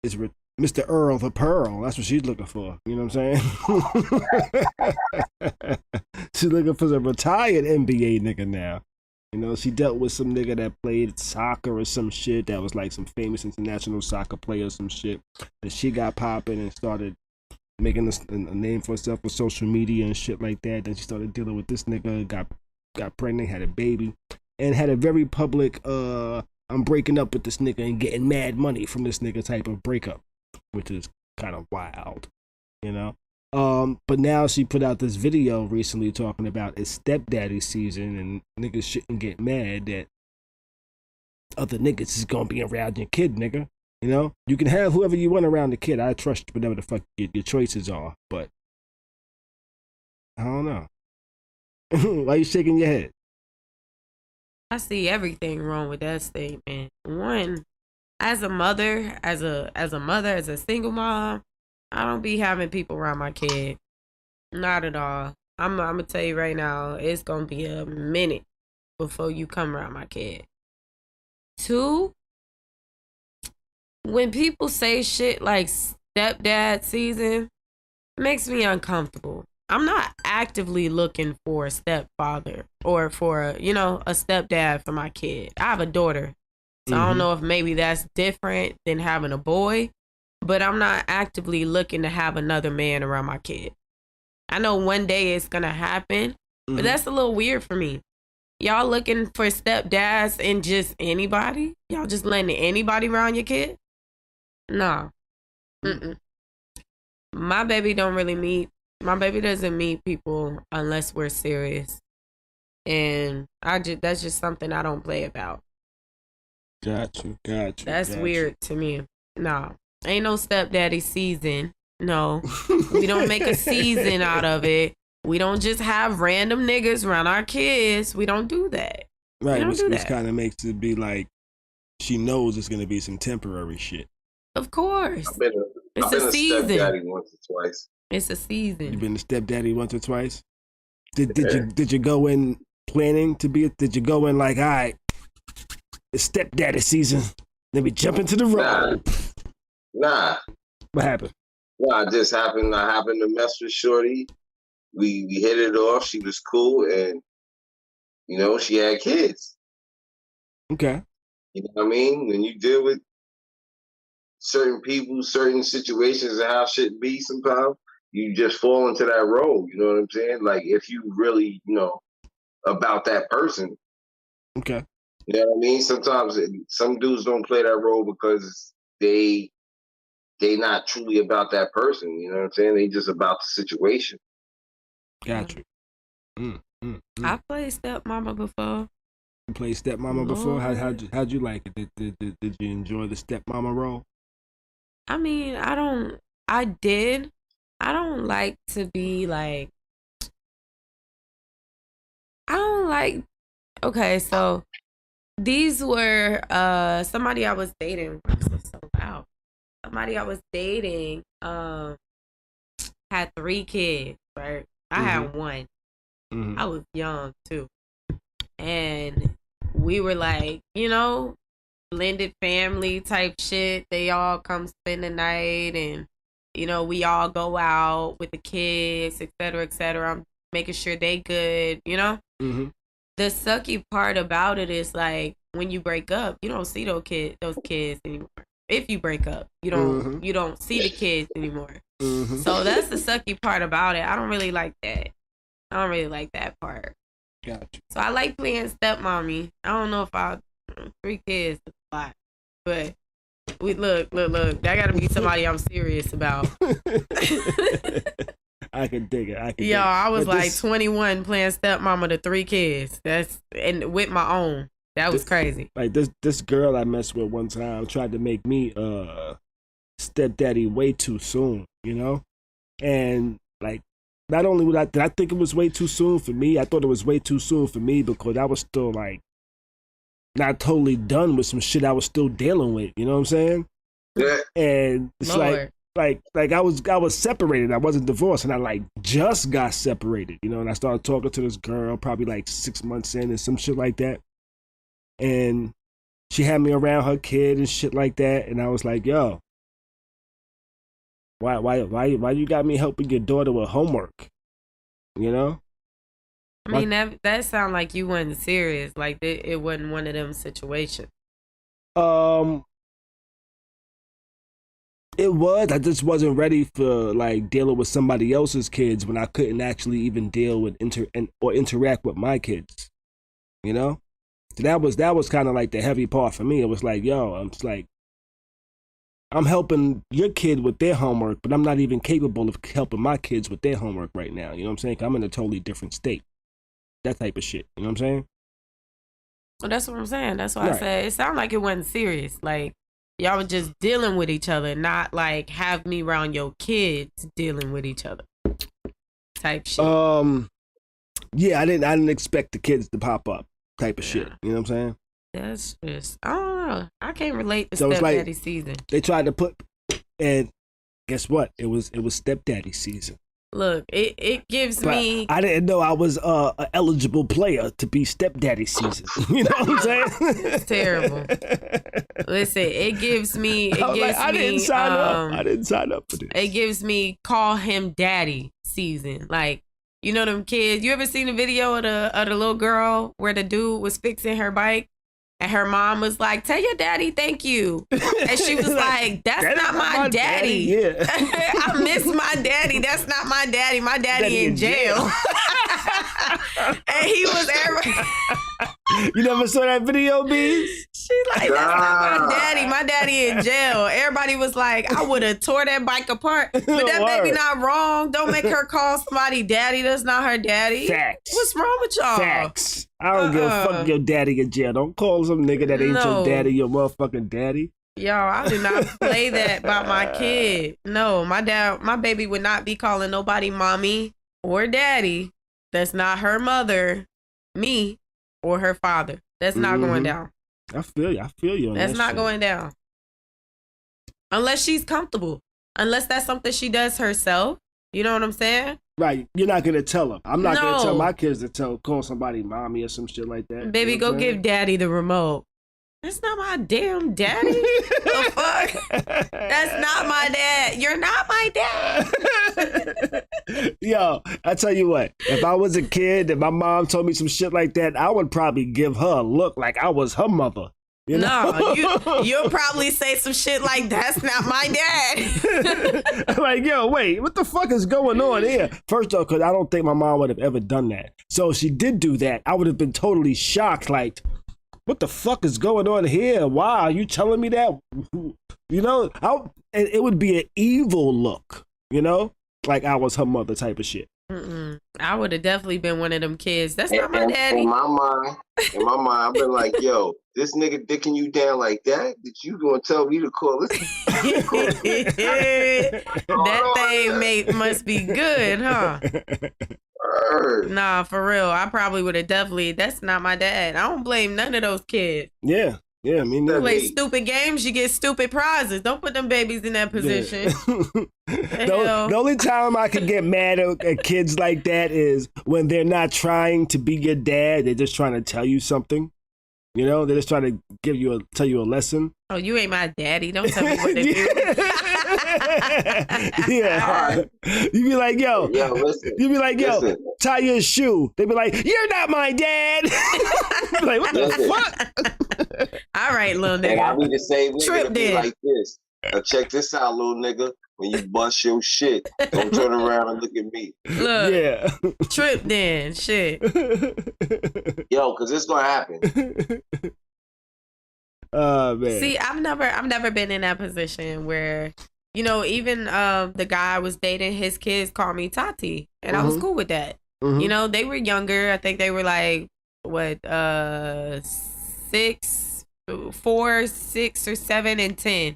is Mr. Earl the Pearl. That's what she's looking for. You know what I'm saying? She's looking for a retired NBA nigga now. She dealt with some nigga that played soccer or some shit that was like some famous international soccer player or some shit. That she got popping and started making a name for herself with social media and shit like that. Then she started dealing with this nigga, got pregnant, had a baby, and had a very public I'm breaking up with this nigga and getting mad money from this nigga type of breakup, which is kind of wild, But now she put out this video recently talking about it's stepdaddy season and niggas shouldn't get mad that other niggas is gonna be around your kid, nigga. You can have whoever you want around the kid. I trust whatever the fuck your choices are, but I don't know. Why you shaking your head? I see everything wrong with that statement. One, as a mother, as a single mom, I don't be having people around my kid. Not at all. I'm gonna tell you right now, it's gonna be a minute before you come around my kid. Two, when people say shit like stepdad season, it makes me uncomfortable. I'm not actively looking for a stepfather or for a stepdad for my kid. I have a daughter, so I don't know if maybe that's different than having a boy, but I'm not actively looking to have another man around my kid. I know one day it's gonna happen, but that's a little weird for me. Y'all looking for stepdads in just anybody? Y'all just letting anybody around your kid? No. My baby doesn't meet people unless we're serious. And that's just something I don't play about. Got you. That's weird to me. No, ain't no stepdaddy season. No, we don't make a season out of it. We don't just have random niggas around our kids. We don't do that. Right, which kind of makes it be like she knows it's going to be some temporary shit. Of course. I've been a stepdaddy once or twice. It's a season. You've been a stepdaddy once or twice? Did you go in planning to be did you go in like, all right, it's stepdaddy season, let me jump into the road? Nah. What happened? Nah, it just happened. I happened to mess with Shorty. We hit it off. She was cool, and you know, she had kids. Okay. You know what I mean? When you deal with certain people, certain situations, and how shit be sometimes, you just fall into that role. You know what I'm saying? Like, if you really, you know, about that person. Okay. You know what I mean? Sometimes some dudes don't play that role because they not truly about that person. You know what I'm saying? They just about the situation. Gotcha. I played stepmama before. You played stepmama before? How'd you like it? Did you enjoy the stepmama role? I mean, I did. I don't like to be like, okay, so these were somebody I was dating. Wow. Somebody I was dating had 3 kids, right? I had 1. I was young too. And we were like, you know, blended family type shit. They all come spend the night, and you know, we all go out with the kids, et cetera, et cetera. I'm making sure they good, you know? The sucky part about it is like, when you break up, you don't see those kids anymore. If you break up, you don't see the kids anymore. So that's the sucky part about it. I don't really like that. I don't really like that part. Gotcha. So I like playing stepmommy. I don't know if 3 kids is a lot, but we look. That gotta be somebody I'm serious about. I can dig it. I was like 21 playing stepmama to 3 kids. And with my own. That was crazy. Like this girl I messed with one time tried to make me stepdaddy way too soon, you know? And like, not only did I think it was way too soon for me, I thought it was way too soon for me because I was still like not totally done with some shit I was still dealing with, you know what I'm saying? Yeah. And it's Lord. like I was separated. I wasn't divorced, and I like just got separated, you know, and I started talking to this girl probably like 6 months in and some shit like that. And she had me around her kid and shit like that, and I was like, yo, why you got me helping your daughter with homework? You know? I mean, that sound like you wasn't serious. Like it wasn't one of them situations. It was. I just wasn't ready for like dealing with somebody else's kids when I couldn't actually even deal with interact with my kids. You know? So that was kind of like the heavy part for me. It was like, yo, I'm helping your kid with their homework, but I'm not even capable of helping my kids with their homework right now. You know what I'm saying? I'm in a totally different state. That type of shit. You know what I'm saying? Well, that's what I'm saying. That's why I said it sounded like it wasn't serious. Like y'all were just dealing with each other, not like have me around your kids dealing with each other. Type shit. Yeah, I didn't expect the kids to pop up. Type of shit. You know what I'm saying? That's just, I don't know. I can't relate to So it's stepdaddy like, season. They tried to put, and guess what? It was stepdaddy season. Look, it gives but me. I didn't know I was an eligible player to be stepdaddy season. You know what I'm saying? It's terrible. Listen, it gives me. I didn't sign up. I didn't sign up for this. It gives me call him daddy season. Like, you know them kids. You ever seen the video of the little girl where the dude was fixing her bike? And her mom was like, tell your daddy thank you. And she was like, that's not my daddy. Yeah. I miss my daddy. That's not my daddy. My daddy in jail. And he was You never saw that video, Beez? She's like, that's not my daddy. My daddy in jail. Everybody was like, I would have tore that bike apart. But that baby not wrong. Don't make her call somebody daddy. That's not her daddy. Facts. What's wrong with y'all? Facts. I don't give a fuck your daddy in jail. Don't call some nigga that ain't your daddy your motherfucking daddy. Yo, I do not play that about my kid. No, my baby would not be calling nobody mommy or daddy. That's not her mother, me, or her father. That's not going down. I feel you. That's not going down. Unless she's comfortable. Unless that's something she does herself. You know what I'm saying? Right. You're not gonna tell them. I'm not gonna tell my kids to call somebody mommy or some shit like that. Baby, go give daddy the remote. That's not my damn daddy. The fuck? That's not my dad. You're not my dad. Yo, I tell you what, if I was a kid and my mom told me some shit like that, I would probably give her a look like I was her mother. You know? No, you'll probably say some shit like, that's not my dad. Like, yo, wait, what the fuck is going on here? First off, because I don't think my mom would have ever done that. So if she did do that, I would have been totally shocked, like, what the fuck is going on here? Why are you telling me that? You know, it would be an evil look, you know? Like I was her mother type of shit. I would have definitely been one of them kids. That's not my daddy. In my mind, I've been like, yo, this nigga dicking you down like that? Did you gonna tell me to call this? That thing must be good, huh? Nah, for real. I probably would have definitely. That's not my dad. I don't blame none of those kids. Yeah, I mean, you play stupid games, you get stupid prizes. Don't put them babies in that position. The only time I can get mad at kids like that is when they're not trying to be your dad. They're just trying to tell you something. You know, they're just trying to tell you a lesson. Oh, you ain't my daddy. Don't tell me what to do. Yeah. You be like, yo, listen, you be like, yo, listen. tie your shoe. They be like, you're not my dad. Like, what the fuck? All right, little nigga. And I be the same Trip nigga be like this. Now check this out, little nigga. When you bust your shit, don't turn around and look at me. Look, yeah. Trip then, shit. Yo, cause it's gonna happen. Man. See, I've never been in that position where, you know, even the guy I was dating, his kids called me Tati, and I was cool with that. You know, they were younger. I think they were like what, 4, 6, or 7, and 10.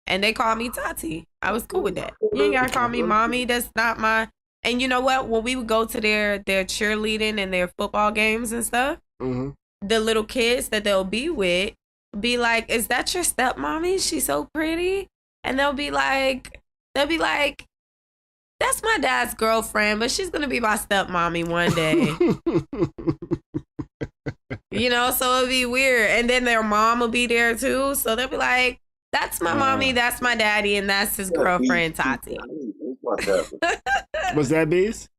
And they called me Tati. I was cool with that. You ain't gotta call me mommy. That's not my. And you know what? When we would go to their cheerleading and their football games and stuff, the little kids that they'll be with be like, "Is that your stepmommy? She's so pretty." And they'll be like, "That's my dad's girlfriend, but she's gonna be my stepmommy one day." You know, so it'll be weird. And then their mom will be there too, so they'll be like, "That's my mommy, that's my daddy, and that's his girlfriend, Tati." What's that, Beez?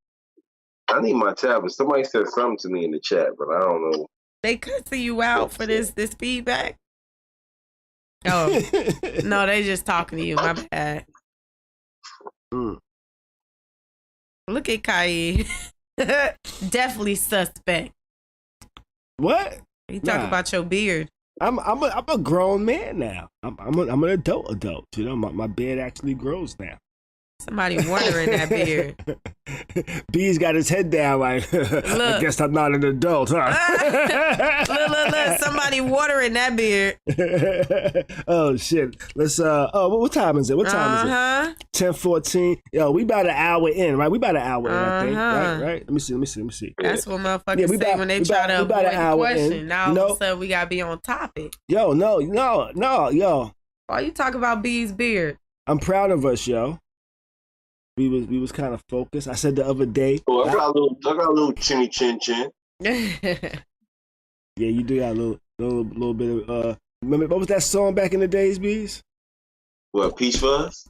I need my tablet. Somebody said something to me in the chat, but I don't know. They cussing you out for this feedback? Oh, no, they just talking to you. My bad. Look at Khary. Definitely suspect. What? You talk about your beard. I'm a grown man now. I'm an adult. You know, my beard actually grows now. Somebody watering that beard. Beez got his head down like, I guess I'm not an adult, huh? Look, somebody watering that beard. Oh, shit. Let's, what time is it? What time is it? 10:14. Yo, we about an hour in, right? We about an hour in, I think. Right? Let me see. That's what motherfuckers say when they try to avoid the question. Now, all of a sudden, we got to be on topic. Yo, no, yo. Why you talk about Beez's beard? I'm proud of us, yo. We was kind of focused. I said the other day. Oh, I got a little chinny chin chin. Yeah, you do got a little bit of remember what was that song back in the days, Beez? What, Peach Fuzz?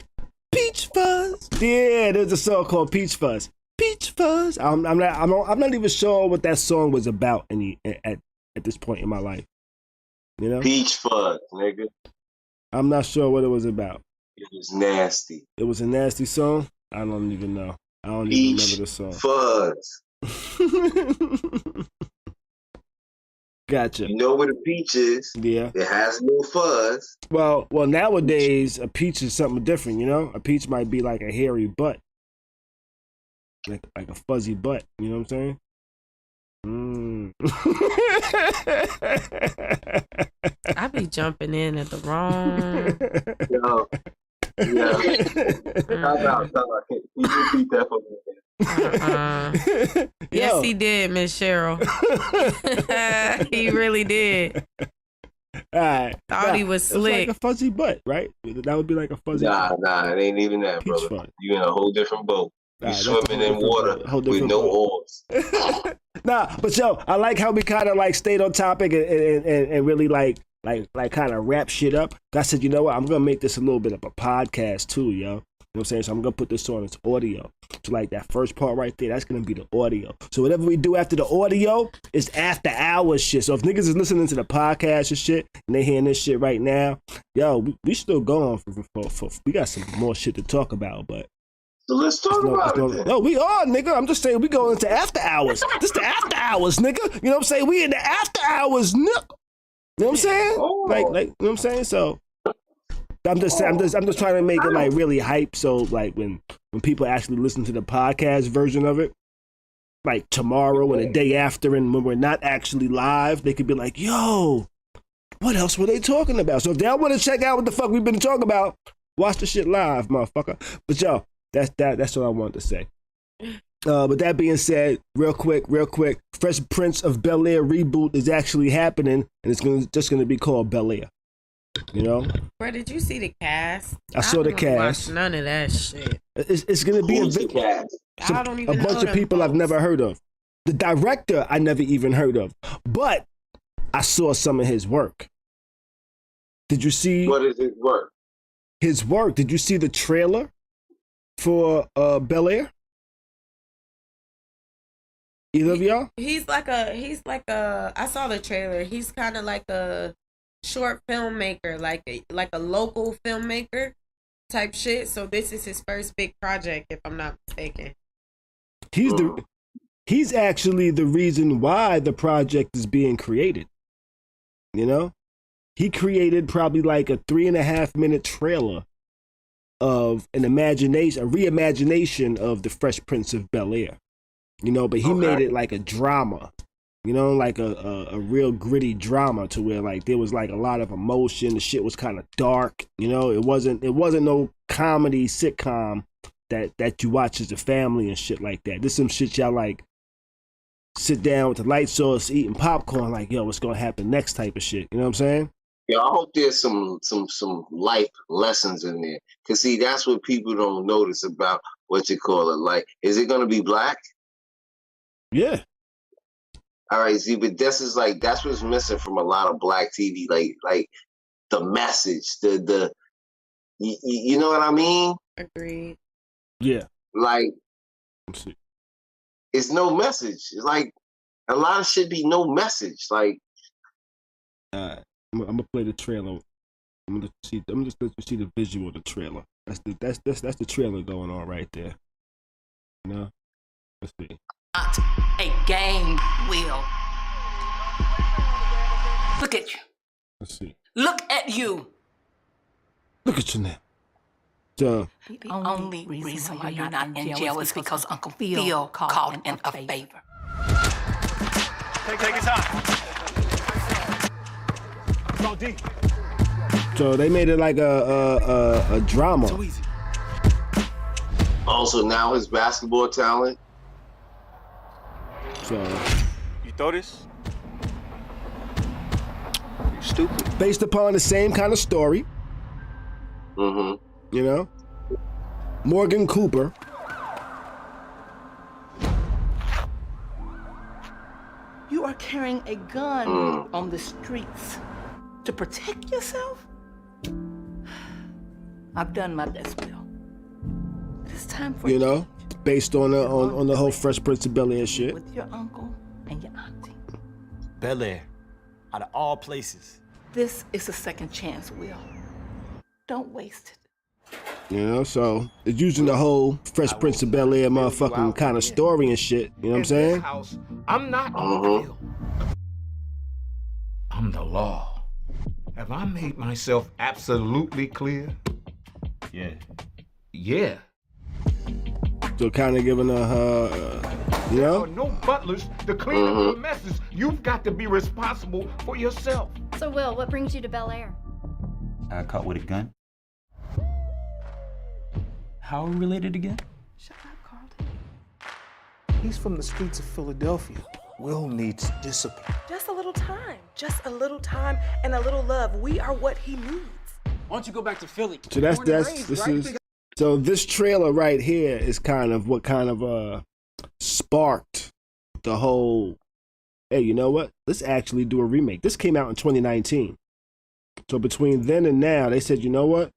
Peach Fuzz. Yeah, there's a song called Peach Fuzz. Peach Fuzz. I'm not even sure what that song was about at this point in my life. You know? Peach Fuzz, nigga. I'm not sure what it was about. It was nasty. It was a nasty song? I don't even know. I don't even remember the song. Fuzz. Gotcha. You know where the peach is? Yeah. It has no fuzz. Well, nowadays a peach is something different. You know, a peach might be like a hairy butt, like a fuzzy butt. You know what I'm saying? I be jumping in at the wrong. Yo, yeah. Time out. Can you repeat that for me? Yes, Yo. he did, Miss Cheryl. He really did. All right. Thought he was slick. It's like a fuzzy butt, right? That would be like a fuzzy butt. Nah, it ain't even that, Peach brother. fun. You in a whole different boat. You Nah, that's a swimming in whole water different with no boat. oars. Nah, but yo, I like how we kind of like stayed on topic and really like kind of wrap shit up. I said, you know what? I'm gonna make this a little bit of a podcast too, yo. You know what I'm saying? So I'm gonna put this on as audio. So like that first part right there, that's gonna be the audio. So whatever we do after the audio is after hours shit. So if niggas is listening to the podcast and shit and they hearing this shit right now, yo, we still going for we got some more shit to talk about, but. So let's talk about it then. No, we are, nigga. I'm just saying we going into after hours. This the after hours, nigga. You know what I'm saying? We in the after hours, nigga. You know what I'm saying? Oh. Like, you know what I'm saying? So I'm just saying, I'm just trying to make it like really hype. So like when people actually listen to the podcast version of it, like tomorrow and the day after, and when we're not actually live, they could be like, yo, what else were they talking about? So if they all want to check out what the fuck we've been talking about, watch the shit live, motherfucker. But yo, that's what I wanted to say. But that being said, real quick, Fresh Prince of Bel-Air reboot is actually happening, and it's just gonna be called Bel-Air. You know? Where did you see the cast? I saw the cast. Watch none of that shit. It's gonna be Who's the cast? I don't even a bunch know of people them I've never folks. heard of. The director I never even heard of, but I saw some of his work. Did you see What is his work? his work? Did you see the trailer for Bel-Air? Either of y'all? He's like a I saw the trailer. He's kind of like a short filmmaker, like a local filmmaker type shit. So this is his first big project, if I'm not mistaken. He's actually the reason why the project is being created. You know? He created probably like a 3.5 minute trailer of a reimagination of the Fresh Prince of Bel-Air. You know, but he made it like a drama, you know, like a real gritty drama to where like there was like a lot of emotion. The shit was kind of dark, you know. It wasn't no comedy sitcom that you watch as a family and shit like that. This some shit y'all like sit down with the light source, eating popcorn, like, yo, what's gonna happen next type of shit. You know what I'm saying? Yeah, I hope there's some life lessons in there. Cause see, that's what people don't notice about what you call it. Like, is it gonna be black? Yeah. All right, see, but that's what's missing from a lot of black TV, like the message, the you know what I mean? Agreed. Yeah. Like, Let's see. it's no message. It's like a lot of shit be no message. Like, I'm gonna play the trailer. I'm gonna just let you see the visual of the trailer. That's the trailer going on right there. You know? Let's see. Not a game, Will. Look at you. Let's see. Look at you. Look at you now. So The only reason why you're not in jail is because Uncle Phil called in a favor. Take your time. Go deep. So they made it like a drama. So easy. also now his basketball talent. So You throw this? You stupid. based upon the same kind of story, Mm-hmm. you know, Morgan Cooper. You are carrying a gun on the streets to protect yourself? I've done my best, Will. It's time for You know, based on the whole Fresh Prince of Bel-Air shit. with your uncle and your auntie. Bel-Air, out of all places. This is a second chance, Will. Don't waste it. You know, so it's using the whole Fresh Prince of Bel-Air motherfucking kind of story and shit. You know what I'm saying? House, I'm not Mhm. I'm the law. Have I made myself absolutely clear? Yeah. Yeah. So kind of giving her You There know? are no butlers to clean up your messes. You've got to be responsible for yourself. So, Will, what brings you to Bel-Air? I got caught with a gun. How are we related again? Shut up, Carlton. He's from the streets of Philadelphia. Will needs discipline. Just a little time. Just a little time and a little love. We are what he needs. Why don't you go back to Philly? So so this trailer right here is kind of what kind of sparked the whole, hey, you know what? Let's actually do a remake. This came out in 2019. So between then and now, they said, you know what?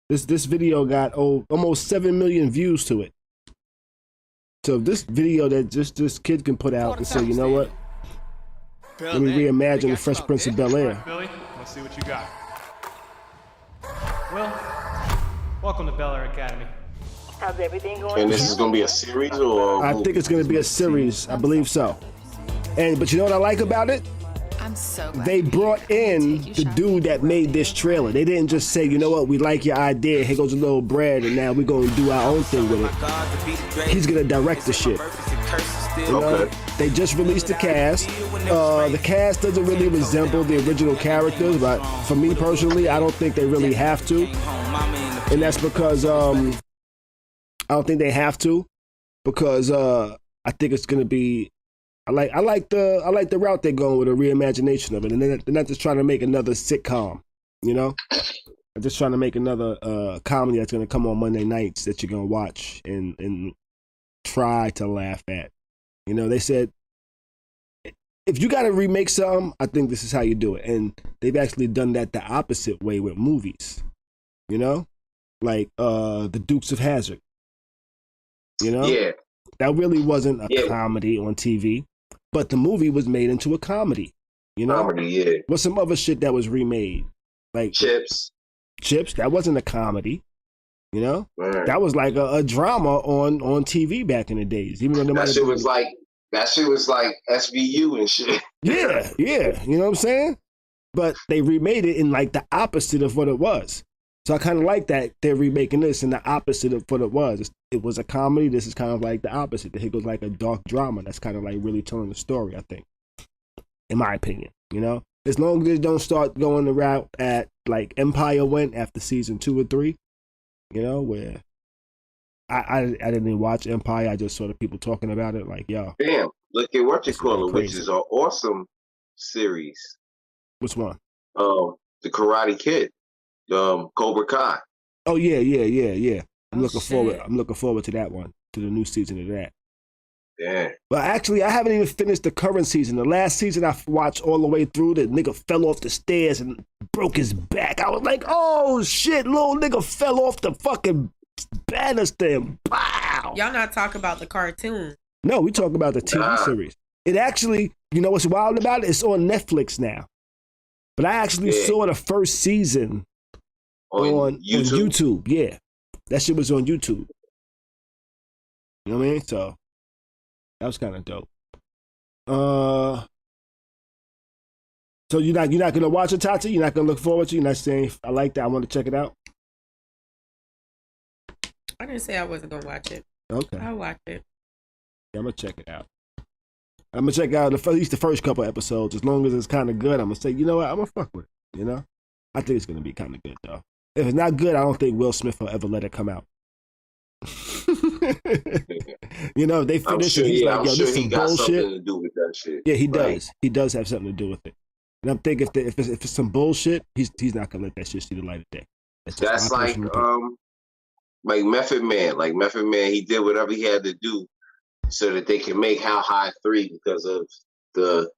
This video got almost 7 million views to it. So this video that just this kid can put out and say, you know what? Let me reimagine the Fresh Prince of Bel-Air. Billy, let's see what you got. Well, welcome to Bel-Air Academy. How's everything going? And this is gonna be a series or? I think it's gonna be a series. I believe so. But you know what I like about it? I'm so glad They brought in the dude that made this trailer. They didn't just say, you know what, we like your idea, here goes a little bread, and now we're gonna do our own thing with it. He's gonna direct the shit. You know? They just released the cast. The cast doesn't really resemble the original characters, but for me personally, I don't think they really have to. And that's because I don't think they have to, because I think it's gonna be. I like the route they're going with a reimagination of it, and they're not just trying to make another sitcom, you know. They're just trying to make another comedy that's gonna come on Monday nights that you're gonna watch and try to laugh at. You know, they said if you got to remake something, I think this is how you do it, and they've actually done that the opposite way with movies. You know, like the Dukes of Hazzard. You know, Yeah. That really wasn't a comedy on TV. But the movie was made into a comedy, you know? Comedy, yeah. What's some other shit that was remade? Like Chips, that wasn't a comedy, you know? Right. That was like a drama on TV back in the days. Even though that shit was like SVU and shit. Yeah, you know what I'm saying? But they remade it in like the opposite of what it was. So I kind of like that they're remaking this in the opposite of what it was. It was a comedy. This is kind of like the opposite. It goes like a dark drama. That's kind of like really telling the story, I think, in my opinion. You know, as long as they don't start going the route at like Empire went after season 2 or 3. You know, where I didn't even watch Empire. I just saw the people talking about it. Like, yo, damn, look at what you call it, which crazy. is an awesome series. Which one? The Karate Kid. Cobra Kai. Oh yeah. I'm looking forward to that one, to the new season of that. Yeah. But actually, I haven't even finished the current season. The last season I watched all the way through, the nigga fell off the stairs and broke his back. I was like, oh shit, little nigga fell off the fucking banister and pow. Y'all not talking about the cartoon. No, we talk about the TV series. It actually, you know what's wild about it? It's on Netflix now. But I actually saw the first season on YouTube. Yeah, that shit was on YouTube. You know what I mean? So that was kind of dope. So you're not gonna watch it, Tati? You're not gonna look forward to it? You're not saying I like that, I want to check it out? I didn't say I wasn't gonna watch it. Okay, I'll watch it. Yeah, I'm gonna check it out. I'm gonna check out at least the first couple episodes. As long as it's kind of good, I'm gonna say, you know what, I'm gonna fuck with it. You know, I think it's gonna be kind of good though. If it's not good, I don't think Will Smith will ever let it come out. You know, they finish it. He's like, yo, this is some bullshit. Something to do with that shit. Yeah, he does. He does have something to do with it. And I'm thinking if it's some bullshit, he's not gonna let that shit see the light of day. That's like Method Man. Like Method Man, he did whatever he had to do so that they can make How High 3 because of the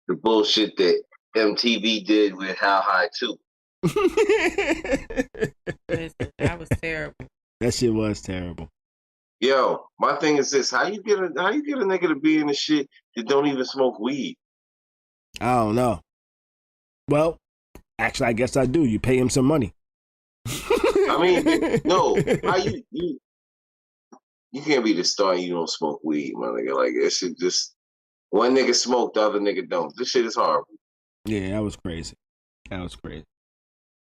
bullshit that MTV did with How High 2. That was terrible. That shit was terrible. Yo, my thing is this: how you get a nigga to be in the shit that don't even smoke weed? I don't know. Well, actually, I guess I do. You pay him some money. I mean, no, how you can't be the star and you don't smoke weed, my nigga. Like that shit just one nigga smoke, the other nigga don't. This shit is horrible. Yeah, that was crazy.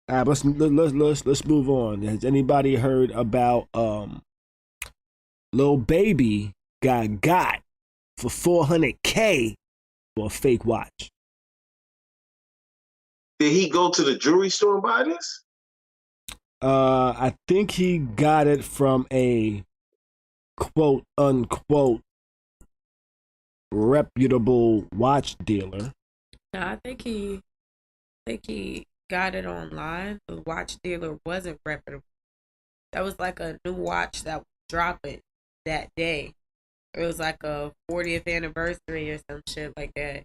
All right, let's move on. Has anybody heard about Lil Baby got for $400K for a fake watch. Did he go to the jewelry store and buy this? I think he got it from a quote unquote reputable watch dealer. No, I think he got it online. The watch dealer wasn't reputable. That was like a new watch that was dropping that day. It was like a 40th anniversary or some shit like that.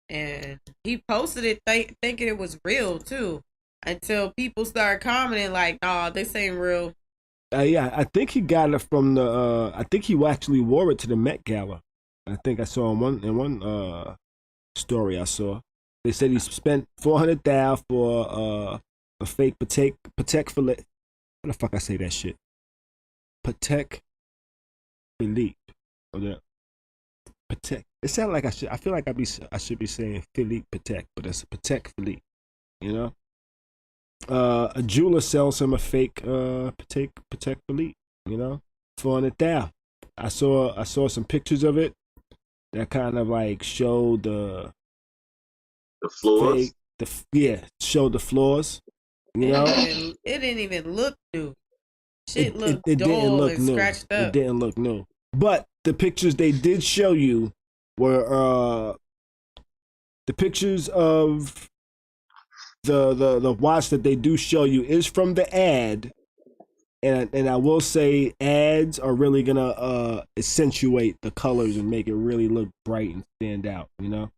And he posted it thinking it was real too, until people started commenting like, "Nah, this ain't real." Yeah, I think he got it from the. I think he actually wore it to the Met Gala. I think I saw in one story I saw. They said he spent $400,000 for a fake Patek Philippe. How the fuck I say that shit? Patek Philippe. Oh, yeah. Patek. It sounds like I should. I feel like I should be saying Philippe Patek, but it's a Patek Philippe. You know. A jeweler sells him a fake Patek Philippe. You know, $400,000. I saw some pictures of it that kind of like showed the floors. Showed the floors. You know, it didn't even look new. Shit looked it dull didn't look and new. scratched up. It didn't look new. But the pictures they did show you were the pictures of the watch that they do show you is from the ad, and I will say ads are really gonna accentuate the colors and make it really look bright and stand out, you know.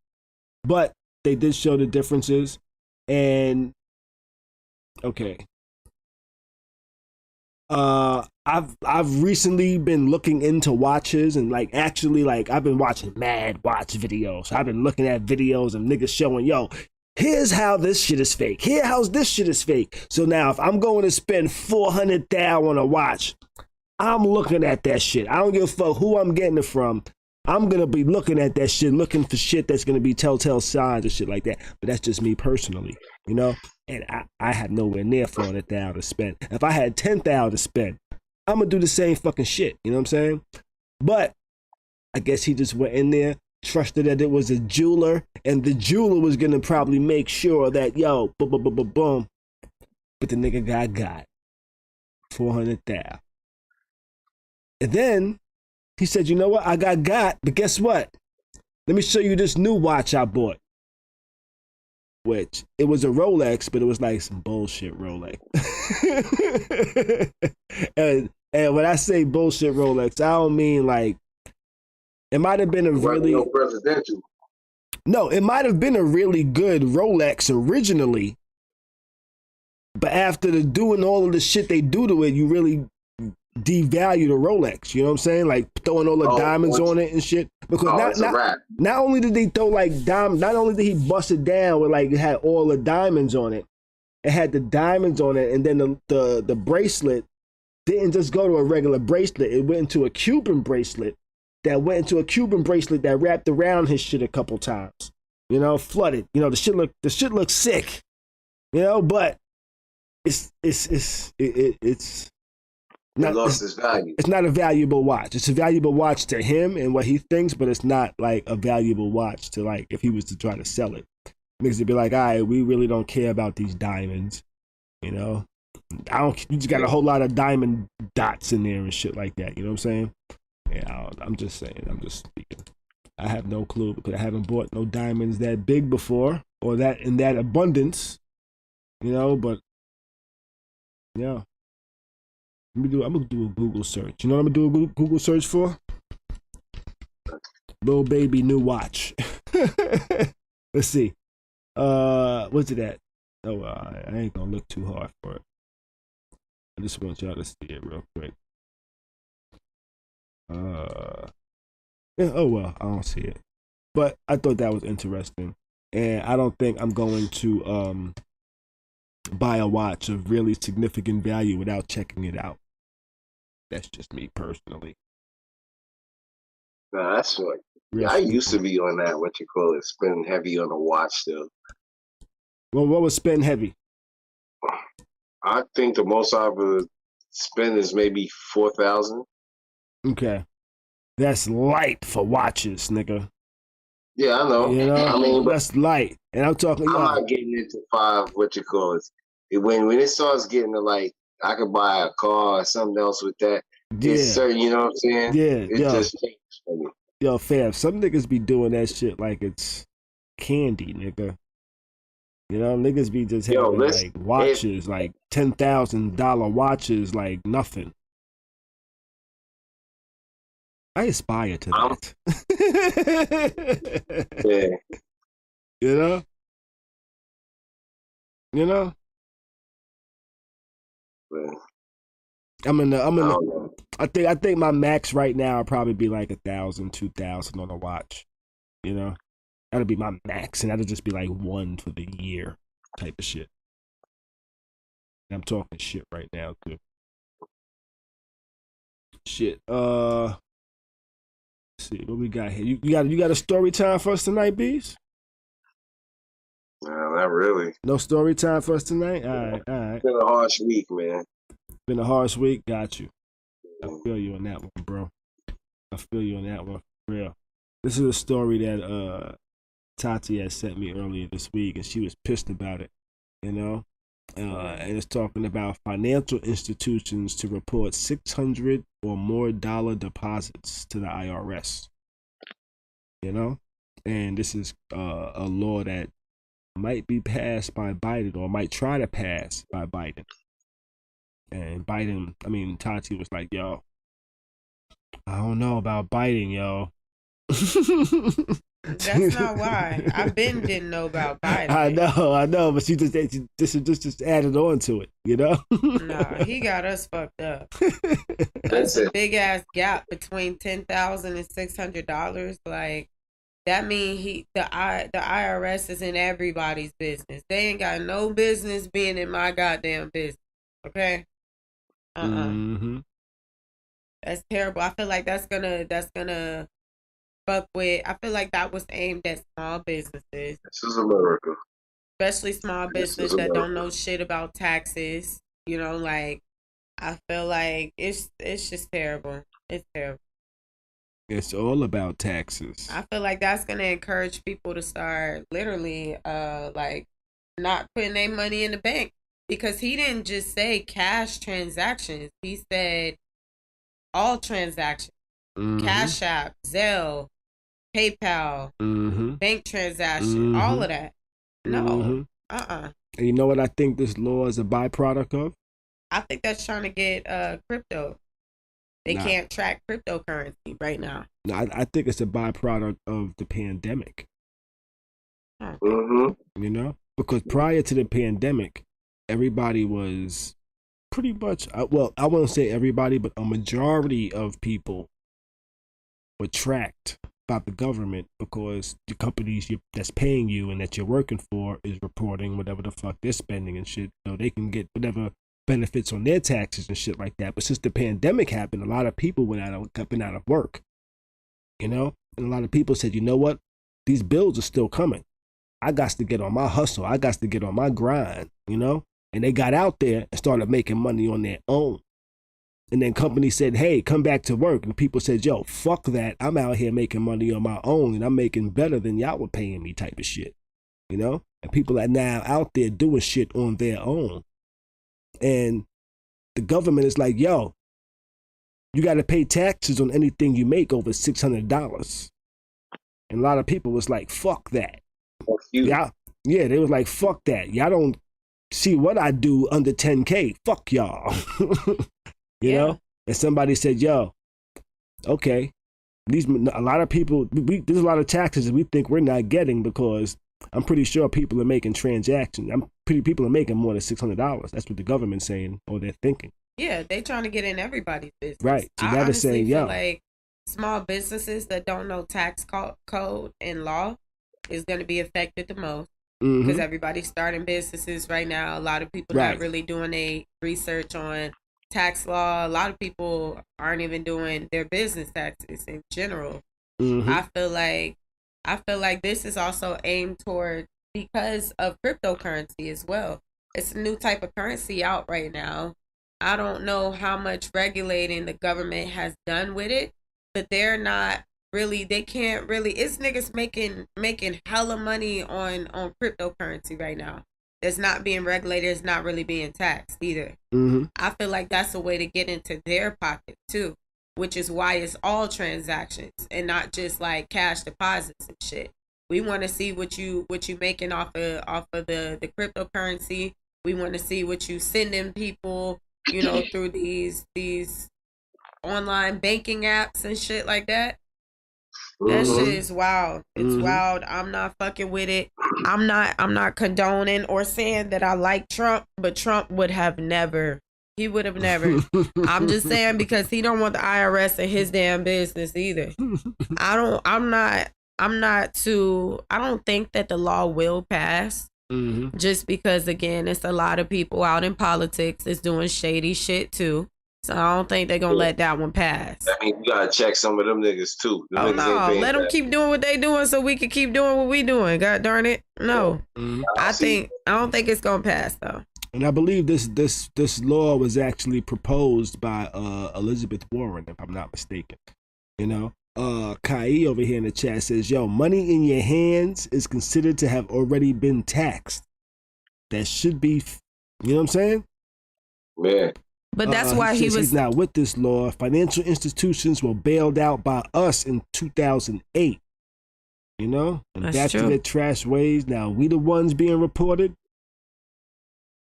But they did show the differences, and okay. I've recently been looking into watches and like actually like I've been watching mad watch videos. I've been looking at videos of niggas showing, yo, here's how this shit is fake. Here's how this shit is fake. So now if I'm going to spend $400,000 on a watch, I'm looking at that shit. I don't give a fuck who I'm getting it from. I'm gonna be looking at that shit, looking for shit that's gonna be telltale signs and shit like that. But that's just me personally, you know. And I have nowhere near $400,000 to spend. If I had $10,000 to spend, I'm gonna do the same fucking shit. You know what I'm saying? But I guess he just went in there, trusted that it was a jeweler, and the jeweler was gonna probably make sure that yo, boom. But the nigga got $400,000, and then he said, you know what? I got, but guess what? Let me show you this new watch I bought. Which, it was a Rolex, but it was like some bullshit Rolex. and when I say bullshit Rolex, I don't mean like, it might have been a really... No presidential. No, it might have been a really good Rolex originally, but after doing all of the shit they do to it, you really devalue the Rolex, you know what I'm saying? Like throwing all the diamonds on it and shit. Because not only did they throw like diamonds, not only did he bust it down with like it had all the diamonds on it, it had the diamonds on it, and then the bracelet didn't just go to a regular bracelet, it went into a Cuban bracelet that wrapped around his shit a couple times. You know, flooded. You know, the shit looked sick. You know, but it's it lost its value. It's not a valuable watch. It's a valuable watch to him and what he thinks, but it's not like a valuable watch to like if he was to try to sell it. Niggas would be like, all right, we really don't care about these diamonds. You know? You just got a whole lot of diamond dots in there and shit like that. You know what I'm saying? Yeah, I'm just saying. I'm just speaking. I have no clue because I haven't bought no diamonds that big before or that in that abundance. You know, but yeah. I'm gonna do a Google search. You know what I'm gonna do a Google search for? Lil Baby new watch. Let's see. What's it at? Oh, I ain't gonna look too hard for it. I just want y'all to see it real quick. Yeah, oh well, I don't see it. But I thought that was interesting. And I don't think I'm going to buy a watch of really significant value without checking it out. That's just me personally. Nah, that's what I used to be on that, what you call it, spending heavy on a watch still. Well, what was spend heavy? I think the most I would spend is maybe $4,000. Okay. That's light for watches, nigga. Yeah, I know. You know, I mean, but that's light. And I'm talking. I'm not getting into 5. What you call it? When it starts getting to like, I could buy a car or something else with that. Yeah. It's certain, you know what I'm saying? Yeah, It just changes for me. Yo, fam, some niggas be doing that shit like it's candy, nigga. You know, niggas be just having like watches, like $10,000 watches, like nothing. I aspire to that. Yeah. You know? You know? Yeah. I think my max right now would probably be like 1,000, 2,000 on a watch. You know? That'll be my max, and that'll just be like one for the year type of shit. I'm talking shit right now too. Shit. Let's see what we got here. You got a story time for us tonight, Beez? Nah, not really. No story time for us tonight? All right. It's been a harsh week, man. Been a harsh week? Got you. I feel you on that one, bro. I feel you on that one, for real. This is a story that Tati had sent me earlier this week, and she was pissed about it, you know? And it's talking about financial institutions to report $600 or more deposits to the IRS, you know? And this is a law that might be passed by Biden, or might try to pass by Biden. And Biden, Tati was like, yo, I don't know about Biden, yo. That's not why. I didn't know about Biden. I know, but she just added on to it, you know? Nah, he got us fucked up. That's a big ass gap between $10,000 and $600. Like, that means the IRS is in everybody's business. They ain't got no business being in my goddamn business. Okay? Mm-hmm. That's terrible. I feel like that's gonna fuck with. I feel like that was aimed at small businesses. This is America. Especially small business that don't know shit about taxes. You know, like, I feel like it's just terrible. It's terrible. It's all about taxes. I feel like that's gonna encourage people to start literally like not putting their money in the bank, because he didn't just say cash transactions. He said all transactions. Mm-hmm. Cash App, Zelle, PayPal, bank transaction, all of that. No. And you know what I think this law is a byproduct of? I think that's trying to get crypto. They can't track cryptocurrency right now. No, I think it's a byproduct of the pandemic. Mm-hmm. You know? Because prior to the pandemic, everybody was pretty much, well, I won't say everybody, but a majority of people were tracked by the government, because the companies that's paying you and that you're working for is reporting whatever the fuck they're spending and shit, so they can get whatever benefits on their taxes and shit like that. But since the pandemic happened, a lot of people been out of work, you know, and a lot of people said, you know what, these bills are still coming. I got to get on my hustle. I got to get on my grind, you know, and they got out there and started making money on their own. And then companies said, hey, come back to work. And people said, yo, fuck that. I'm out here making money on my own, and I'm making better than y'all were paying me type of shit, you know? And people are now out there doing shit on their own. And the government is like, yo, you got to pay taxes on anything you make over $600. And a lot of people was like, fuck that. Yeah, they was like, fuck that. Y'all don't see what I do under 10K. Fuck y'all. You know? And somebody said, yo, okay, a lot of people, there's a lot of taxes that we think we're not getting, because I'm pretty sure people are making transactions. People are making more than $600. That's what the government's saying, or they're thinking. Yeah, they trying to get in everybody's business. Right. So I that is saying, feel yo, like small businesses that don't know tax code and law is going to be affected the most, because everybody's starting businesses right now. A lot of people not really doing a research on tax law. A lot of people aren't even doing their business taxes in general. I feel like this is also aimed toward, because of cryptocurrency as well. It's a new type of currency out right now. I don't know how much regulating the government has done with it, but they're not really, they can't really, it's niggas making hella money on cryptocurrency right now. It's not being regulated, it's not really being taxed either. I feel like that's a way to get into their pocket too, which is why it's all transactions and not just like cash deposits and shit. We want to see what you making off of the cryptocurrency. We want to see what you sending people, you know, through these online banking apps and shit like that. That shit is wild. It's wild. I'm not fucking with it. I'm not condoning or saying that I like Trump, but Trump would have never. He would have never. I'm just saying because he don't want the IRS in his damn business either. I don't think that the law will pass. Just because, again, it's a lot of people out in politics that's doing shady shit too. So I don't think they're going to let that one pass. I mean, you got to check some of them niggas too. Oh, no. Let them keep doing what they doing so we can keep doing what we doing. God darn it. No. I don't think it's going to pass though. And I believe this law was actually proposed by Elizabeth Warren, if I'm not mistaken. You know? Khary over here in the chat says, yo, money in your hands is considered to have already been taxed. That should be, you know what I'm saying? Yeah. But that's why he's not with this law. Financial institutions were bailed out by us in 2008. You know? And that's to their trash ways. Now, we the ones being reported.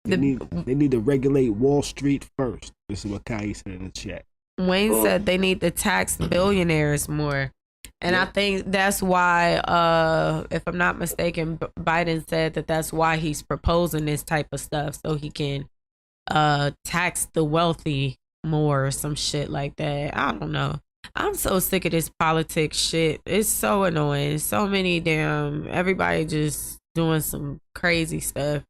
They need to regulate Wall Street first. This is what Khary said in the chat. Wayne said they need to tax billionaires more. And I think that's why, if I'm not mistaken, Biden said that that's why he's proposing this type of stuff, so he can tax the wealthy more or some shit like that. I don't know. I'm so sick of this politics shit. It's so annoying. So many everybody just doing some crazy stuff.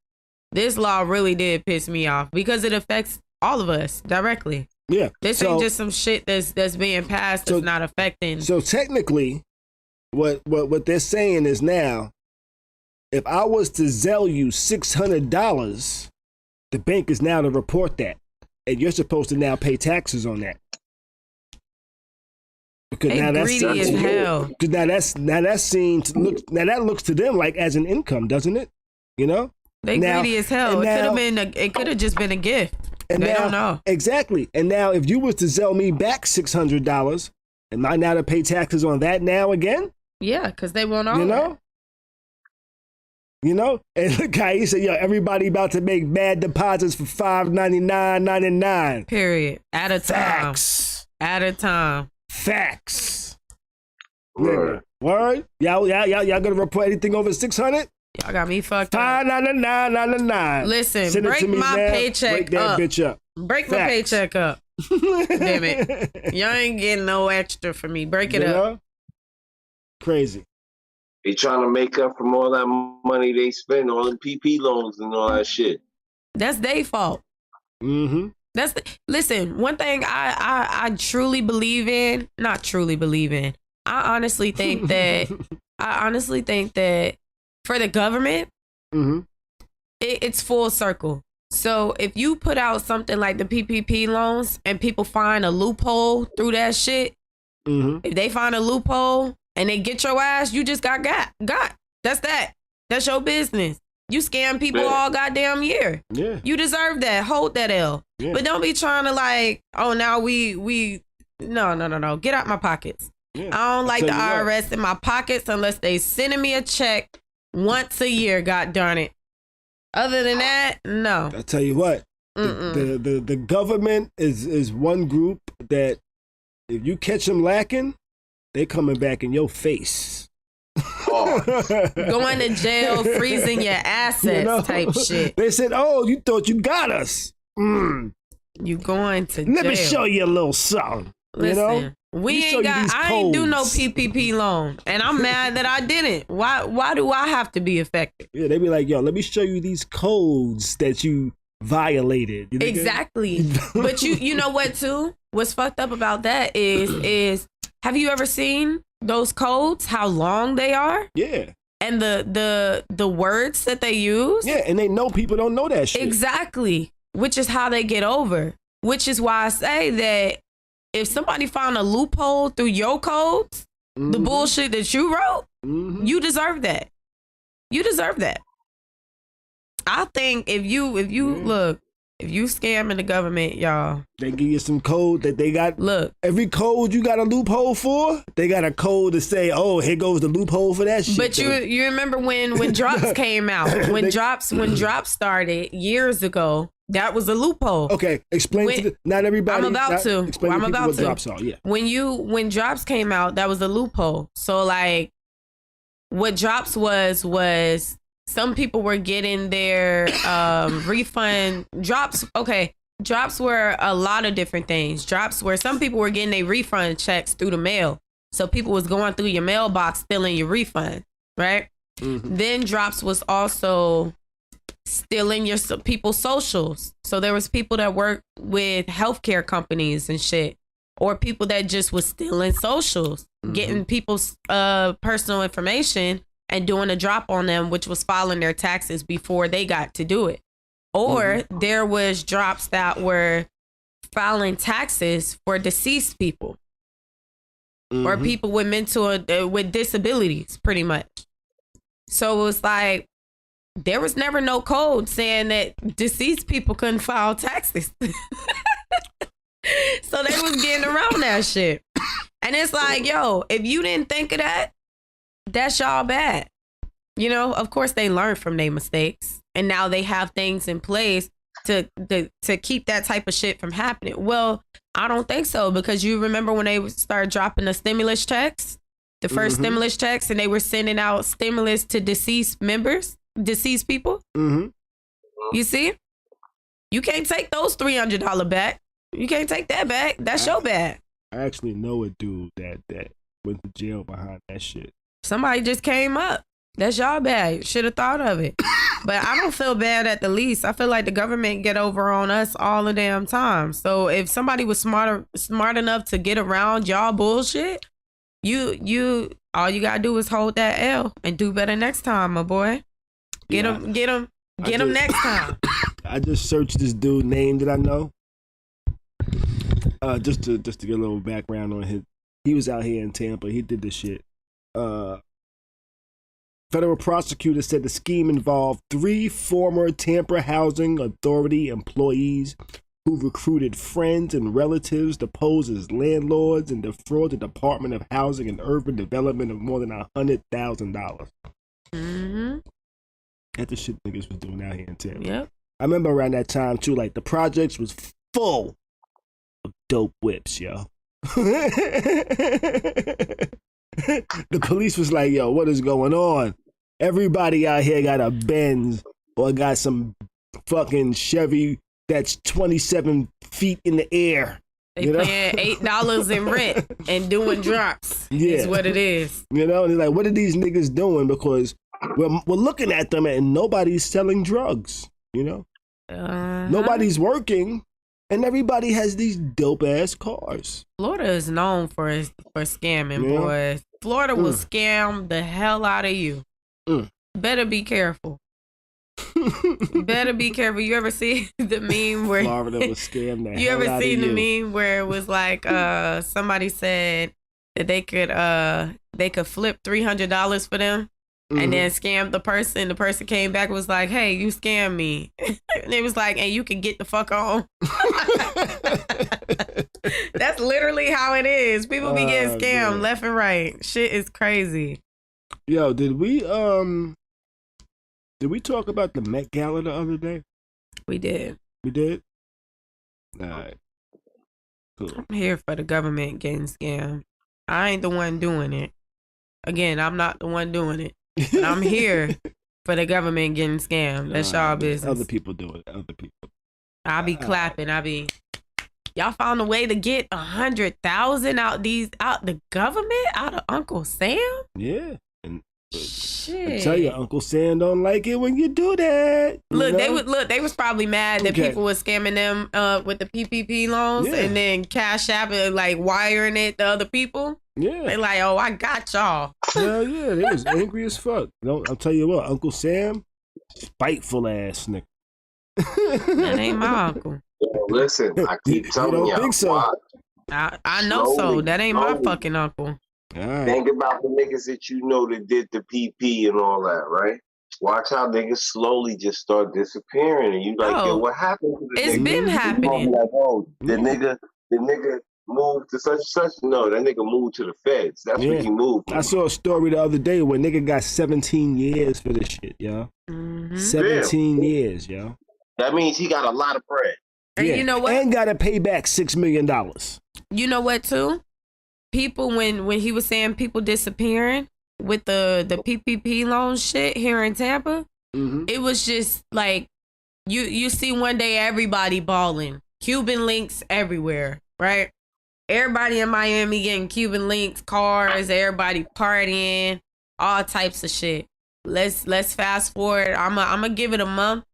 This law really did piss me off because it affects all of us directly. Yeah. This ain't just some shit that's being passed that's not affecting. So technically, what they're saying is now, if I was to Zelle you $600, the bank is now to report that, and you're supposed to now pay taxes on that. Because now that's greedy as hell. Because now that's seen to look. Now that looks to them like as an income, doesn't it? You know. They greedy as hell. It could have just been a gift. And they don't know. Exactly. And now if you was to Zelle me back $600, am I now to pay taxes on that now again? Yeah, because they won't all. You know? And look how he said, yo, everybody about to make bad deposits for $599.99. Period. At a time. Facts. At a time. Facts. Word. Word? Y'all gonna report anything over 600? Y'all got me fucked up. $599.99. Listen, break my paycheck break that up. Bitch up. Break my paycheck up. Damn it. Y'all ain't getting no extra for me. Break it up. Crazy. They trying to make up from all that money they spend on the PP loans and all that shit. That's their fault. Listen, one thing I truly believe in, not truly believe in, I honestly think that for the government, it's full circle. So if you put out something like the PPP loans and people find a loophole through that shit, if they find a loophole and they get your ass, you just got. That's that. That's your business. You scam people all goddamn year. Yeah. You deserve that. Hold that L. Yeah. But don't be trying to like, oh, now no. Get out my pockets. Yeah. I don't like the IRS in my pockets unless they sending me a check once a year, god darn it. Other than that, no. I'll tell you what. The government is one group that if you catch them lacking, they coming back in your face. Going to jail, freezing your assets type shit. They said, oh, you thought you got us. You going to jail. Let me show you a little something. Listen, I ain't do no PPP loan, and I'm mad that I didn't. Why do I have to be affected? Yeah, they be like, yo, let me show you these codes that you violated. You know exactly. But you know what too? What's fucked up about that is have you ever seen those codes? How long they are? Yeah. And the words that they use? Yeah, and they know people don't know that shit. Exactly. Which is how they get over. Which is why I say that if somebody found a loophole through your codes, the bullshit that you wrote, you deserve that. You deserve that. I think if you look, if you scamming the government, y'all, they give you some code that they got. Look, every code you got a loophole for, they got a code to say, oh, here goes the loophole for that shit. But you remember when drops came out, when drops started years ago, that was a loophole. Okay, explain to not everybody. I'm about to. Explain I'm about what to. drops are. Yeah. When drops came out, that was a loophole. So like, what drops was some people were getting their refund drops. Okay, drops were a lot of different things. Drops were some people were getting their refund checks through the mail. So people was going through your mailbox stealing your refund, right? Then drops was also stealing your people's socials. So there was people that worked with healthcare companies and shit, or people that just was stealing socials, getting people's personal information and doing a drop on them, which was filing their taxes before they got to do it. Or there was drops that were filing taxes for deceased people or people with with disabilities, pretty much. So it was like, there was never no code saying that deceased people couldn't file taxes. So they was getting around that shit. And it's like, yo, if you didn't think of that, that's y'all bad. You know, of course they learn from their mistakes. And now they have things in place to keep that type of shit from happening. Well, I don't think so, because you remember when they started dropping the stimulus checks, the first stimulus checks, and they were sending out stimulus to deceased people. You see, you can't take those $300 back. You can't take that back. That's your bad. I actually know a dude that went to jail behind that shit. Somebody just came up. That's y'all bad. Should have thought of it. But I don't feel bad at the least. I feel like the government get over on us all the damn time. So if somebody was smart enough to get around y'all bullshit, you all you gotta do is hold that L and do better next time, my boy. Get them next time. I just searched this dude name that I know. Just to get a little background on him. He was out here in Tampa. He did this shit. Federal prosecutors said the scheme involved 3 former Tampa Housing Authority employees who recruited friends and relatives to pose as landlords and defraud the Department of Housing and Urban Development of more than $100,000. That's the shit niggas was doing out here in Tampa. Yep. I remember around that time too, like the projects was full of dope whips, yo. The police was like, yo, what is going on? Everybody out here got a Benz or got some fucking Chevy that's 27 feet in the air. They paying $8 in rent and doing drops. Yeah. Is what it is. You know, and they're like, what are these niggas doing? Because we're looking at them and nobody's selling drugs, you know? Nobody's working. And everybody has these dope ass cars. Florida is known for scamming, boys. Florida will scam the hell out of you. Better be careful. Better be careful. You ever see the meme where Florida will scam the you hell ever out seen of the you? meme where it was like somebody said that they could flip $300 for them and then scam the person. The person came back and was like, hey, you scammed me. And it was like, and you can get the fuck on. That's literally how it is. People be getting scammed left and right. Shit is crazy. Yo, did we talk about the Met Gala the other day? We did. We did? All right. Cool. I'm here for the government getting scammed. I ain't the one doing it. Again, I'm not the one doing it. But I'm here for the government getting scammed. That's y'all business. Other people do it. Other people. I be clapping. Y'all found a way to get 100,000 out the government, out of Uncle Sam? Yeah. And shit. I tell you, Uncle Sam don't like it when you do that. Look, they was probably mad that people was scamming them with the PPP loans and then Cash App like wiring it to other people. Yeah. They like, oh, I got y'all. Hell yeah, they was angry as fuck. I'll tell you what, Uncle Sam, spiteful ass nigga. That ain't my uncle. Listen, I keep telling you. y'all. Think so? I know so. That ain't my fucking uncle. Right. Think about the niggas that you know that did the PP and all that, right? Watch how niggas slowly just start disappearing, and you like, yo, what happened to the nigga? It's been happening. Like, oh, the nigga moved to such and such. No, that nigga moved to the feds. That's what he moved from. I saw a story the other day where nigga got 17 years for this shit, yo. 17 years, yo. That means he got a lot of bread. And you know what? And got to pay back $6 million. You know what, too? People, when he was saying people disappearing with the PPP loan shit here in Tampa, it was just like, you see one day everybody balling. Cuban links everywhere, right? Everybody in Miami getting Cuban links, cars, everybody partying, all types of shit. Let's fast forward. I'm gonna give it a month.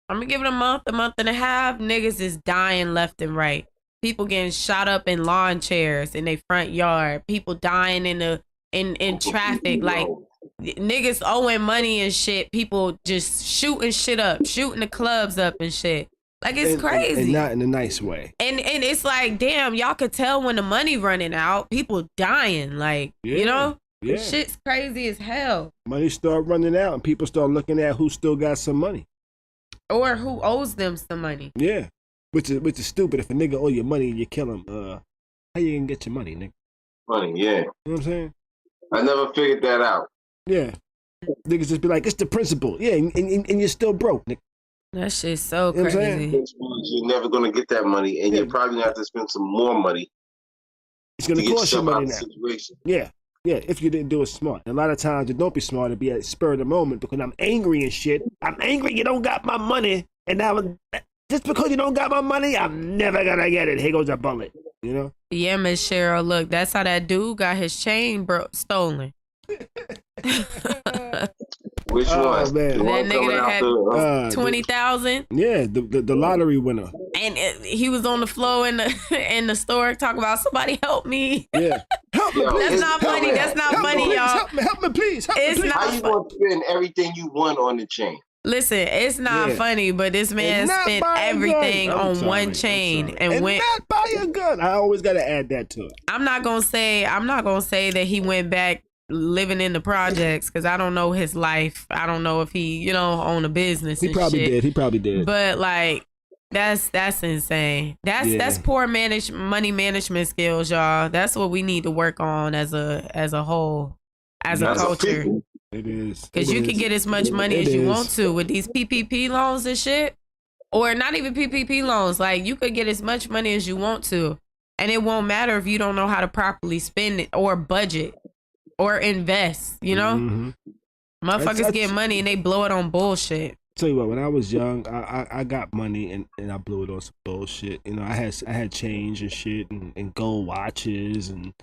I'm gonna give it a month and a half. Niggas is dying left and right. People getting shot up in lawn chairs in their front yard. People dying in traffic. Like niggas owing money and shit. People just shooting shit up, shooting the clubs up and shit. Like it's crazy. And not in a nice way. And it's like, damn, y'all could tell when the money running out. People dying. Like, you know? Yeah. Shit's crazy as hell. Money start running out and people start looking at who still got some money. Or who owes them some money. Yeah. Which is stupid. If a nigga owe you money and you kill him, how you gonna get your money, nigga? Money, yeah. You know what I'm saying? I never figured that out. Yeah. Niggas just be like, it's the principle. Yeah, and you're still broke, nigga. That shit's so You know what I'm crazy. saying? You're never gonna get that money, and you're probably gonna have to spend some more money. It's gonna cost you money now. Situation. Yeah. Yeah, if you didn't do it smart. And a lot of times it don't be smart to be at the spur of the moment because I'm angry and shit. I'm angry you don't got my money. And now just because you don't got my money, I'm never gonna get it. Here goes a bullet. You know? Yeah, Miss Cheryl, look, that's how that dude got his chain stolen. Which one? Man. That nigga that had 20,000. Yeah, the lottery winner. And he was on the floor in the store talking about somebody help me. Yeah. Help me. That's not funny. That's not funny, y'all. Help me, please. It's not How you gonna spend everything you won on the chain? Listen, it's not funny, but this man spent everything on one chain and went. Not buy a gun. I always gotta add that to it. I'm not gonna say that he went back living in the projects because I don't know his life. I don't know if he, own a business. He probably did. But like, that's insane. That's poor money management skills, y'all. That's what we need to work on as a whole, as a culture. It is. Because you can get as much money as you want to with these PPP loans and shit. Or not even PPP loans. Like, you could get as much money as you want to. And it won't matter if you don't know how to properly spend it or budget or invest, Motherfuckers get money and they blow it on bullshit. Tell you what, when I was young, I got money and I blew it on some bullshit. I had change and shit and gold watches and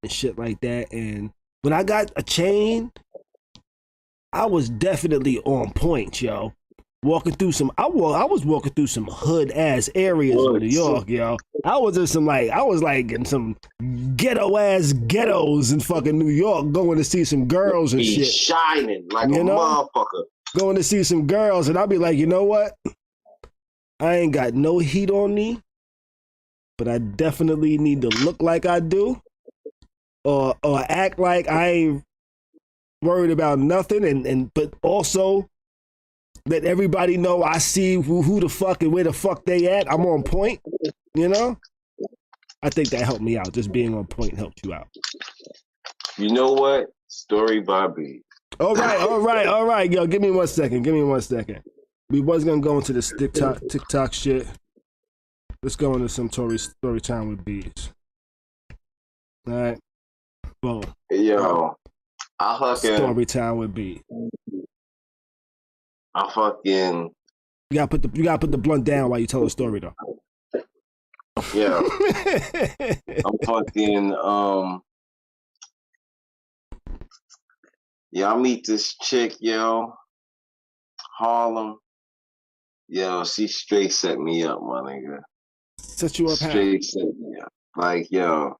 shit like that. And when I got a chain, I was definitely on point, yo. I was walking through some hood ass areas of New York, yo. I was in some ghetto ass ghettos in fucking New York, going to see some girls and shit. Shining like a motherfucker. Going to see some girls, and I'll be like, you know what? I ain't got no heat on me, but I definitely need to look like I do, or act like I ain't worried about nothing, but also let everybody know I see who the fuck and where the fuck they at. I'm on point, I think that helped me out. Just being on point helped you out. You know what? Story by Beez. All right. Yo, give me 1 second. We was gonna go into this TikTok shit. Let's go into some story time with Beez. All right. Boom. Yo, I fucking story time with Beez. I fucking. You gotta put the blunt down while you tell the story though. Yeah. I'm fucking I meet this chick, yo. Harlem. Yo, she straight set me up, my nigga. Set you up how? Straight set me up. Like, yo.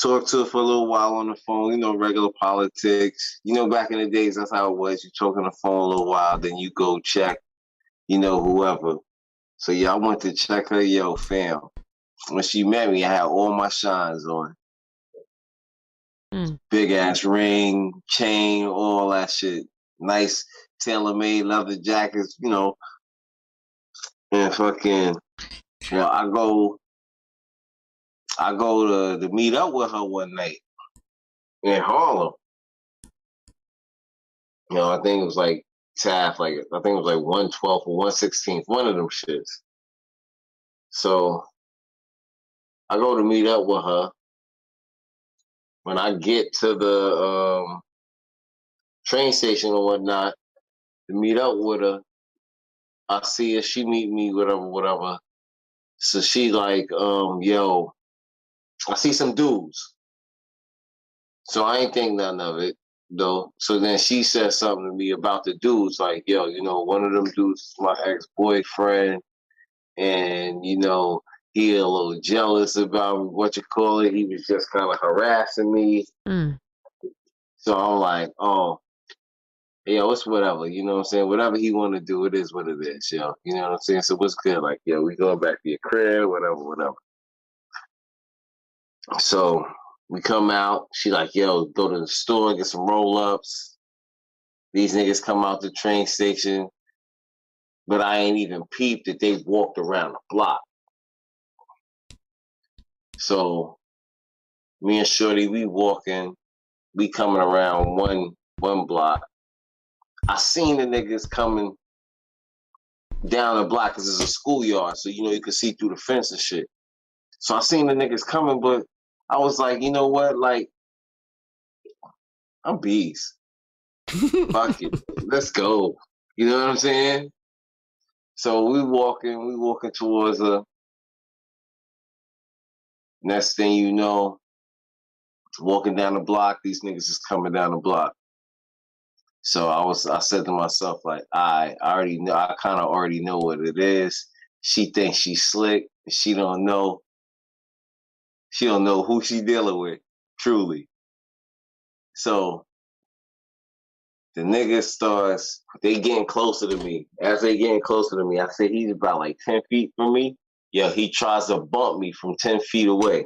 Talk to her for a little while on the phone, regular politics. Back in the days, that's how it was. You talk on the phone a little while, then you go check, whoever. So, I went to check her, yo, fam. when she met me, I had all my shines on. Big ass ring, chain, all that shit. Nice tailor-made leather jackets, you know. And fucking, well, I go to meet up with her one night in Harlem. You know, I think it was like Taft, I think it was like 1/12 or 1/16, one of them shits. So I go to meet up with her. When I get to the train station or whatnot to meet up with her, I see her, she meet me, whatever. So she like, yo, I see some dudes. So I ain't think nothing of it, though. So then she said something to me about the dudes, like, yo, you know, one of them dudes is my ex-boyfriend, and, you know, he a little jealous about what you call it. He was just kind of harassing me. So I'm like, oh, yo, it's whatever, you know what I'm saying? Whatever he want to do, it is what it is, yo. You know what I'm saying? So what's good? Like, yo, we going back to your crib, whatever. So we come out. She like, yo, go to the store, get some roll-ups. These niggas come out the train station, but I ain't even peeped that they walked around the block. So me and Shorty, we walking, we coming around one block. I seen the niggas coming down the block because it's a schoolyard, so you know you can see through the fence and shit. So I seen the niggas coming, but I was like, you know what? Like, I'm Beez. Fuck it, let's go. You know what I'm saying? So we walking towards her. Next thing you know, walking down the block, these niggas is coming down the block. So I said to myself, like, I already know, I kind of already know what it is. She thinks she's slick. She don't know who she dealing with, truly. So the nigga starts, they getting closer to me. As they getting closer to me, I say he's about like 10 feet from me. Yo, he tries to bump me from 10 feet away.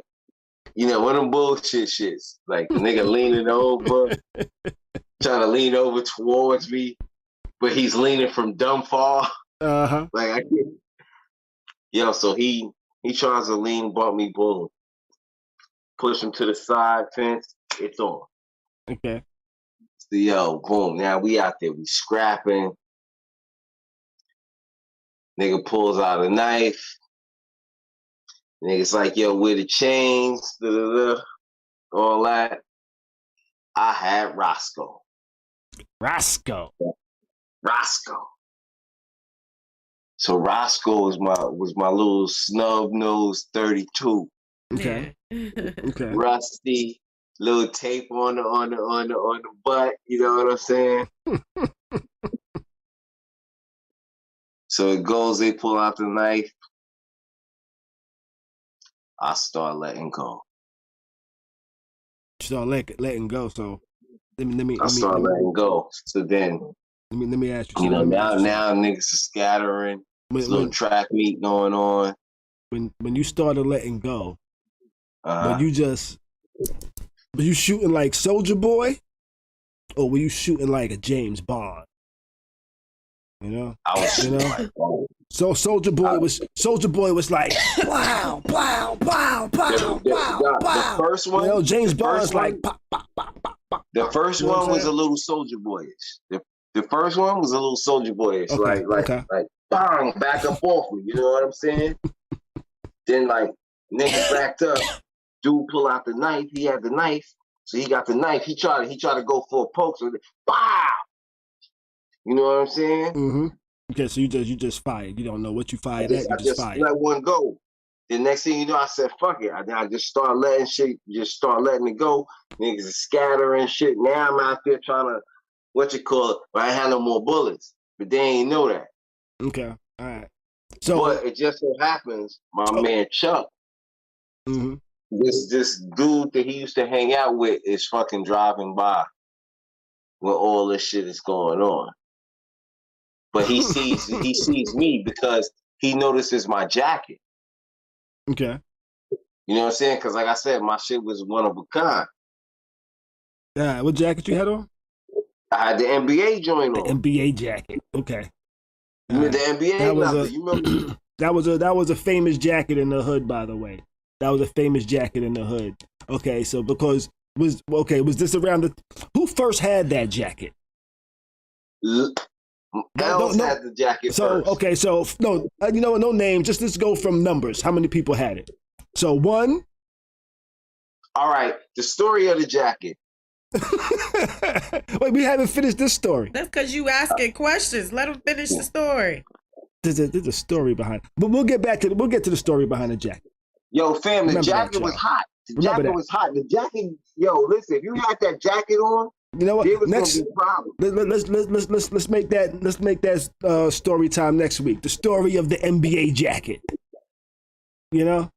You know, one of them bullshit shits. Like the nigga leaning over, trying to lean over towards me, but he's leaning from dumb far. Uh-huh. Like I can't. Yo, so he tries to lean, bump me, boom. Push him to the side fence, it's on. Okay. So yo, boom. Now we out there, we scrapping. Nigga pulls out a knife. Nigga's like, yo, where the chains? All that. I had Roscoe. Roscoe. So Roscoe was my little snub nose 32. Okay. Okay. Rusty, little tape on the butt. You know what I'm saying? So it goes. They pull out the knife. I start letting go. Start letting go. So let me letting go. So then, let me ask you. You know, now niggas are scattering. There's a little track meet going on. When you started letting go, were you shooting like Soulja Boy, or were you shooting like a James Bond? You know, I was shooting like both. So Soulja Boy was like, wow. The first one, you know, James Bond's like, pop. The first one was a little Soulja Boyish. The first one was a little Soulja Boyish, like bang, back up off me. You know what I'm saying? Then like niggas backed up. Dude pull out the knife. He had the knife, so he got the knife. He tried to go for a poke. So wow. You know what I'm saying? Mm-hmm. Okay, so you just fired. You don't know what you fired at. You just fired. Let one go. The next thing you know, I said, fuck it. I just start letting it go. Niggas is scattering shit. Now I'm out there trying to, I ain't had no more bullets. But they ain't know that. Okay, all right. So, but it just so happens, my man Chuck, this dude that he used to hang out with is fucking driving by when all this shit is going on. But he sees me because he notices my jacket. Okay. You know what I'm saying? Because like I said, my shit was one of a kind. What jacket you had on? I had the NBA joint on. The NBA jacket. Okay. You mean the NBA leather? You remember? that was a famous jacket in the hood, by the way. That was a famous jacket in the hood. Okay, so because was this around the who first had that jacket? Els had the jacket first. Okay, so no, you know what? No name. Just let's go from numbers. How many people had it? So one. All right, the story of the jacket. Wait, we haven't finished this story. That's because you asking questions. Let him finish the story. There's a story behind it. But we'll get to the story behind the jacket. Yo, fam, the jacket was hot. The jacket was hot. The jacket, yo, listen, if you had that jacket on, you know what? There was gonna be a problem. Let's make that story time next week. The story of the NBA jacket. You know?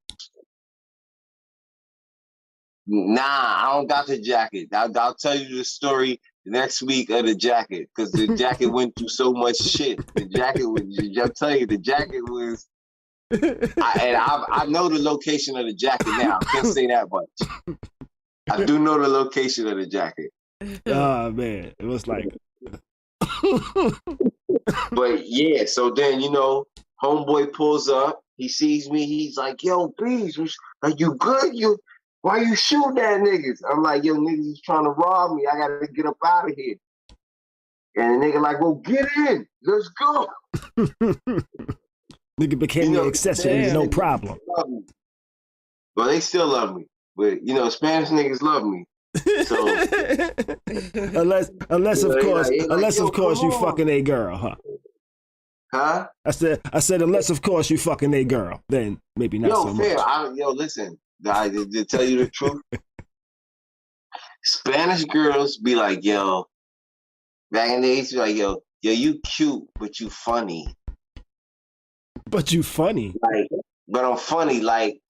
Nah, I don't got the jacket. I'll tell you the story next week of the jacket because the jacket went through so much shit. The jacket was. I'll tell you, the jacket was. I know the location of the jacket now. I can't say that much. I do know the location of the jacket. Oh man, it was like. But yeah, so then homeboy pulls up. He sees me. He's like, "Yo, Beez, are you good? Why you shooting at niggas?" I'm like, "Yo, niggas is trying to rob me. I gotta get up out of here." And the nigga like, "Well, get in. Let's go." Nigga became the accessory, no problem. Well, they still love me, but Spanish niggas love me. So unless of course you fucking a girl, huh? Huh? I said unless of course you fucking a girl, then maybe not so much. Listen, to tell you the truth, Spanish girls be like, yo, back in the days, be like, yo, you cute, but you funny. But you funny. But I'm funny. Like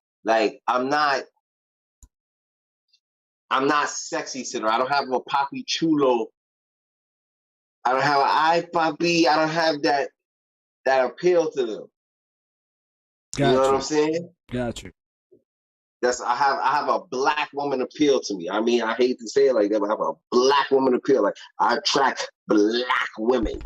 I'm not sexy to them. I don't have a papi chulo. I don't have an eye papi. I don't have that appeal to them. You know what I'm saying? Got you. I have a black woman appeal to me. I mean, I hate to say it like that, but I have a black woman appeal. Like I attract black women.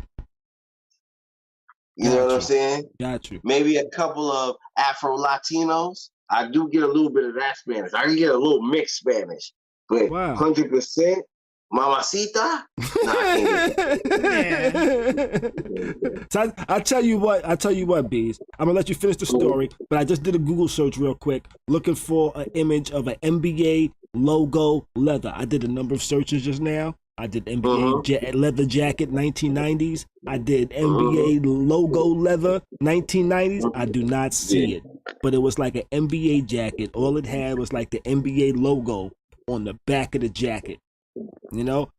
You know what I'm saying? Got you. Maybe a couple of Afro Latinos. I do get a little bit of that Spanish. I can get a little mixed Spanish, but 100% mamacita. So I tell you what, Beez. I'm gonna let you finish the story, but I just did a Google search real quick, looking for an image of an NBA logo leather. I did a number of searches just now. I did NBA leather jacket 1990s. I did NBA logo leather 1990s. I do not see it, but it was like an NBA jacket. All it had was like the NBA logo on the back of the jacket,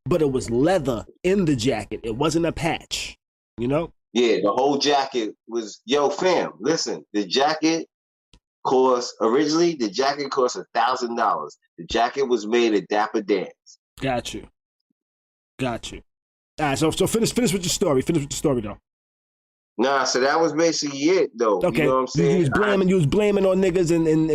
but it was leather in the jacket. It wasn't a patch, Yeah, the whole jacket was, yo, fam, listen, the jacket originally cost $1,000. The jacket was made at Dapper Dan's. Got you. All right, so finish with your story. Finish with the story, though. Nah, so that was basically it, though. Okay. You know what I'm saying? You was blaming on niggas, and then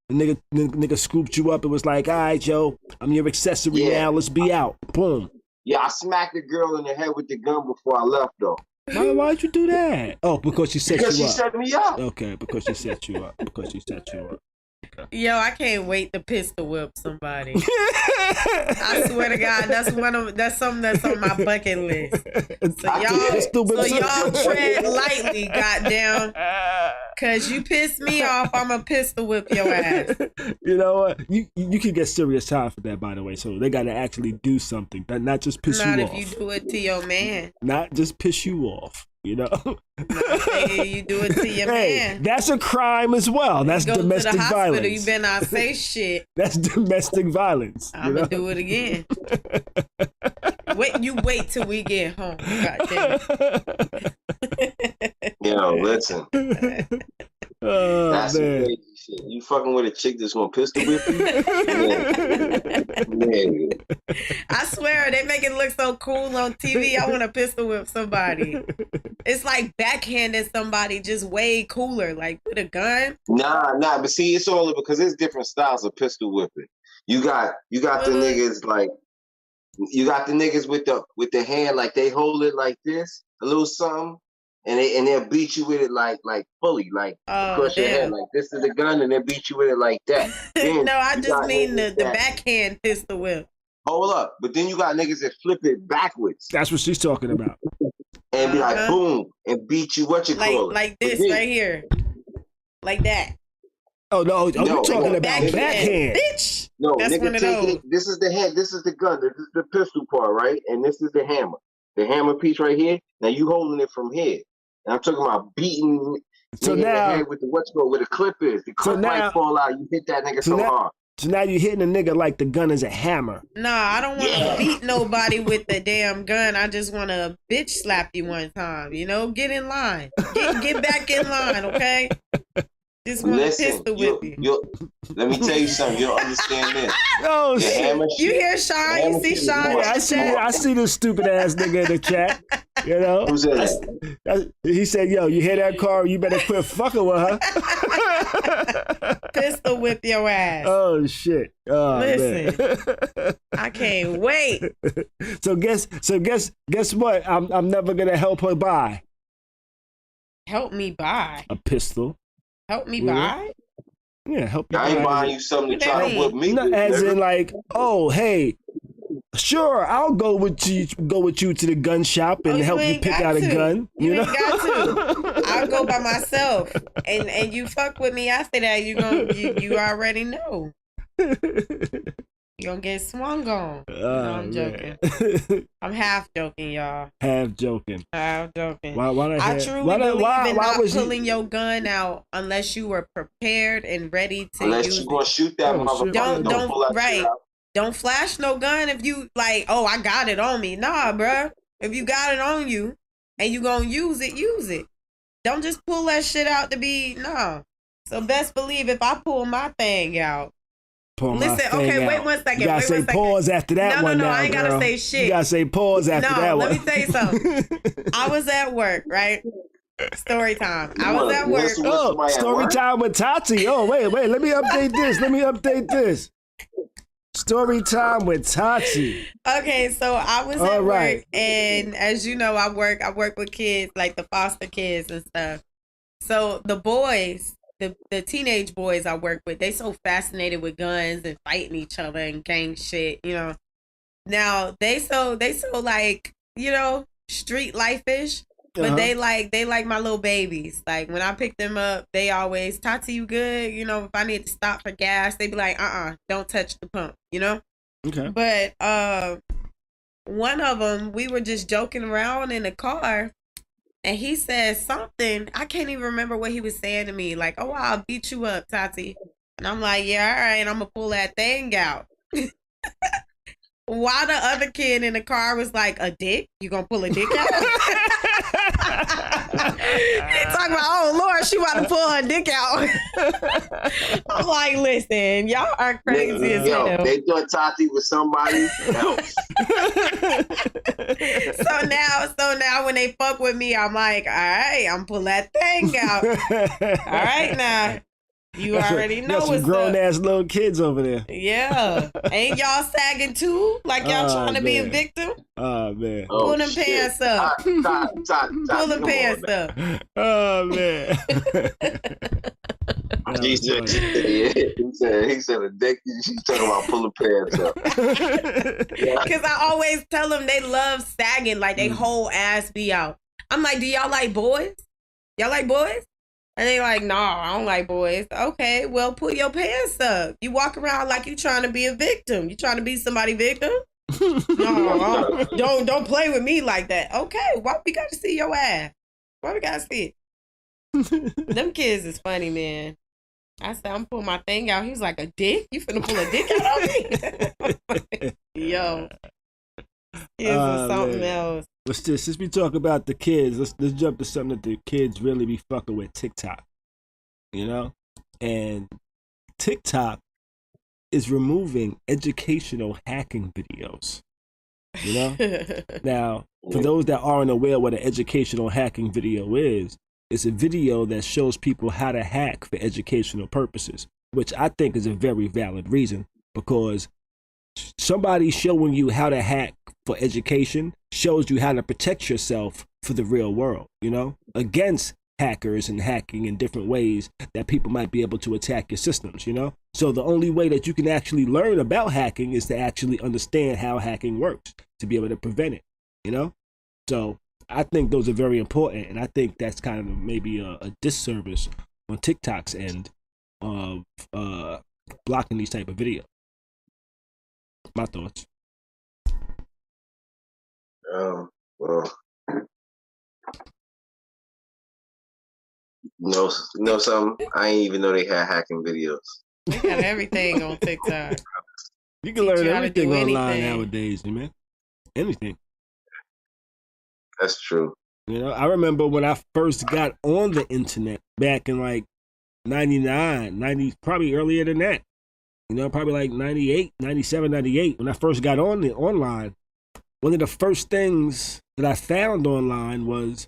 the nigga scooped you up. It was like, all right, yo, I'm your accessory now. Let's be out. Boom. Yeah, I smacked the girl in the head with the gun before I left, though. Why'd you do that? Oh, because she set you up. Because she set me up. Okay, because she set you up. Okay. Yo, I can't wait to pistol whip somebody. I swear to God, that's something that's on my bucket list. So y'all tread lightly, goddamn. Cause you pissed me off, I'ma pistol whip your ass. You know what? You can get serious time for that, by the way. So they gotta actually do something, not just piss you off. Not if you do it to your man. Not just piss you off. You do it to your man. That's a crime as well. That's domestic violence. You better not say shit. That's domestic violence. I'm gonna do it again. Wait till we get home. God damn it. Yo, listen. Oh, That's some man. crazy shit. You fucking with a chick that's gonna pistol whip you? Man. I swear they make it look so cool on TV. I want to pistol whip somebody. It's like backhanding somebody just way cooler, like with a gun. Nah. But see, it's all because there's different styles of pistol whipping. You got the niggas like you got the niggas with the hand like they hold it like this, a little something. And they'll beat you with it like fully, like across your head, like this is the gun, and they'll beat you with it like that. No, I just mean the backhand pistol whip. Hold up, but then you got niggas that flip it backwards. That's what she's talking about. And be like boom, and beat you call it. Like this right here, like that. Oh no, you're talking about backhand. Bitch. No, that's nigga, one of those. This is the head, this is the gun, this is the pistol part, right? And this is the hammer. The hammer piece right here. Now you holding it from here. And I'm talking about beating so nigga now, in the head with the where the clip is. The clip might fall out. You hit that nigga so hard. So now you're hitting a nigga like the gun is a hammer. Nah, I don't want to beat nobody with the damn gun. I just want to bitch slap you one time. You know, get in line. Get back in line, okay? Just want to pistol whip you. Let me tell you something. You don't understand this. Oh shit! You hear Sean? You see Sean? Yeah, I see this stupid ass nigga in the chat. You know, who said that? He said, "Yo, you hear that, car? You better quit fucking with her." Pistol whip your ass. Oh shit! Oh, listen, man. I can't wait. So guess what? I'm never gonna help her buy. Help me buy a pistol. Help me buy? Yeah, help me. I ain't buying you something to try to whip me. No, as in like, oh hey, sure, I'll go with you to the gun shop and help you pick out a gun. You know? Ain't got to. I'll go by myself. And you fuck with me after that, you already know. You gonna get swung on. No, I'm joking. I'm half joking, y'all. Half joking. Half joking. I truly believe in not pulling your gun out unless you were prepared and ready to unless use you gonna shoot that motherfucker. Don't pull that shit out. Don't flash no gun if you like, oh, I got it on me. Nah, bruh. If you got it on you and you gonna use it, use it. Don't just pull that shit out to be, nah. So best believe if I pull my thing out, listen, okay, wait 1 second. You gotta say pause after that one. No, now, I ain't gotta say shit. You gotta say pause after that one. Let me tell you something. I was at work, right? Story time. I was at work. Oh, story time with Tati. Oh, wait. Let me update this. Story time with Tati. Okay, so I was at work, and as you know, I work with kids, like the foster kids and stuff. So the boys, the teenage boys I work with, they so fascinated with guns and fighting each other and gang shit, you know. Now they so like, you know, street life-ish, but they like my little babies. Like when I pick them up, they always, Tati, you good? You know, if I need to stop for gas, they be like, don't touch the pump, you know? Okay. But one of them, we were just joking around in the car. And he said something, I can't even remember what he was saying to me. Like, oh, I'll beat you up, Tati. And I'm like, yeah, all right, I'm going to pull that thing out. While the other kid in the car was like, a dick? You going to pull a dick out? He talking about, oh, Lord, she want to pull her dick out. I'm like, listen, y'all are crazy as hell. They thought Tati was somebody else. So now when they fuck with me, I'm like, all right, I'm pull that thing out. All right, now. You already know what's grown ass little kids over there. Yeah. Ain't y'all sagging too? Like y'all trying to be a victim? Oh, man. Pull them pants up. Pull them pants up. Oh, man. He said a dick. She's talking about pulling pants up. Because I always tell them they love sagging, like they whole ass be out. I'm like, do y'all like boys? Y'all like boys? And they like, nah, I don't like boys. Okay, well, pull your pants up. You walk around like you trying to be a victim. You trying to be somebody victim? No, don't play with me like that. Okay, why we got to see your ass? Why we got to see it? Them kids is funny, man. I said, I'm pulling my thing out. He's like, a dick? You finna pull a dick out on me? Yo. Kids is something else. What's this? Since we talk about the kids, let's jump to something that the kids really be fucking with, TikTok. you know? And TikTok is removing educational hacking videos, you know? Now, for those that aren't aware what an educational hacking video is, it's a video that shows people how to hack for educational purposes, which I think is a very valid reason, because somebody showing you how to hack for education shows you how to protect yourself for the real world, you know, against hackers and hacking in different ways that people might be able to attack your systems, you know? So the only way that you can actually learn about hacking is to actually understand how hacking works, to be able to prevent it, you know? So I think those are very important, and I think that's kind of maybe a disservice on TikTok's end of blocking these type of videos. My thoughts. Well, you know something? I ain't even know they had hacking videos. They got everything on TikTok. You can learn you everything online nowadays, man. Anything. That's true. You know, I remember when I first got on the internet back in like 99, 90, probably earlier than that. You know, probably like 98, 97, 98. When I first got on the online, one of the first things that I found online was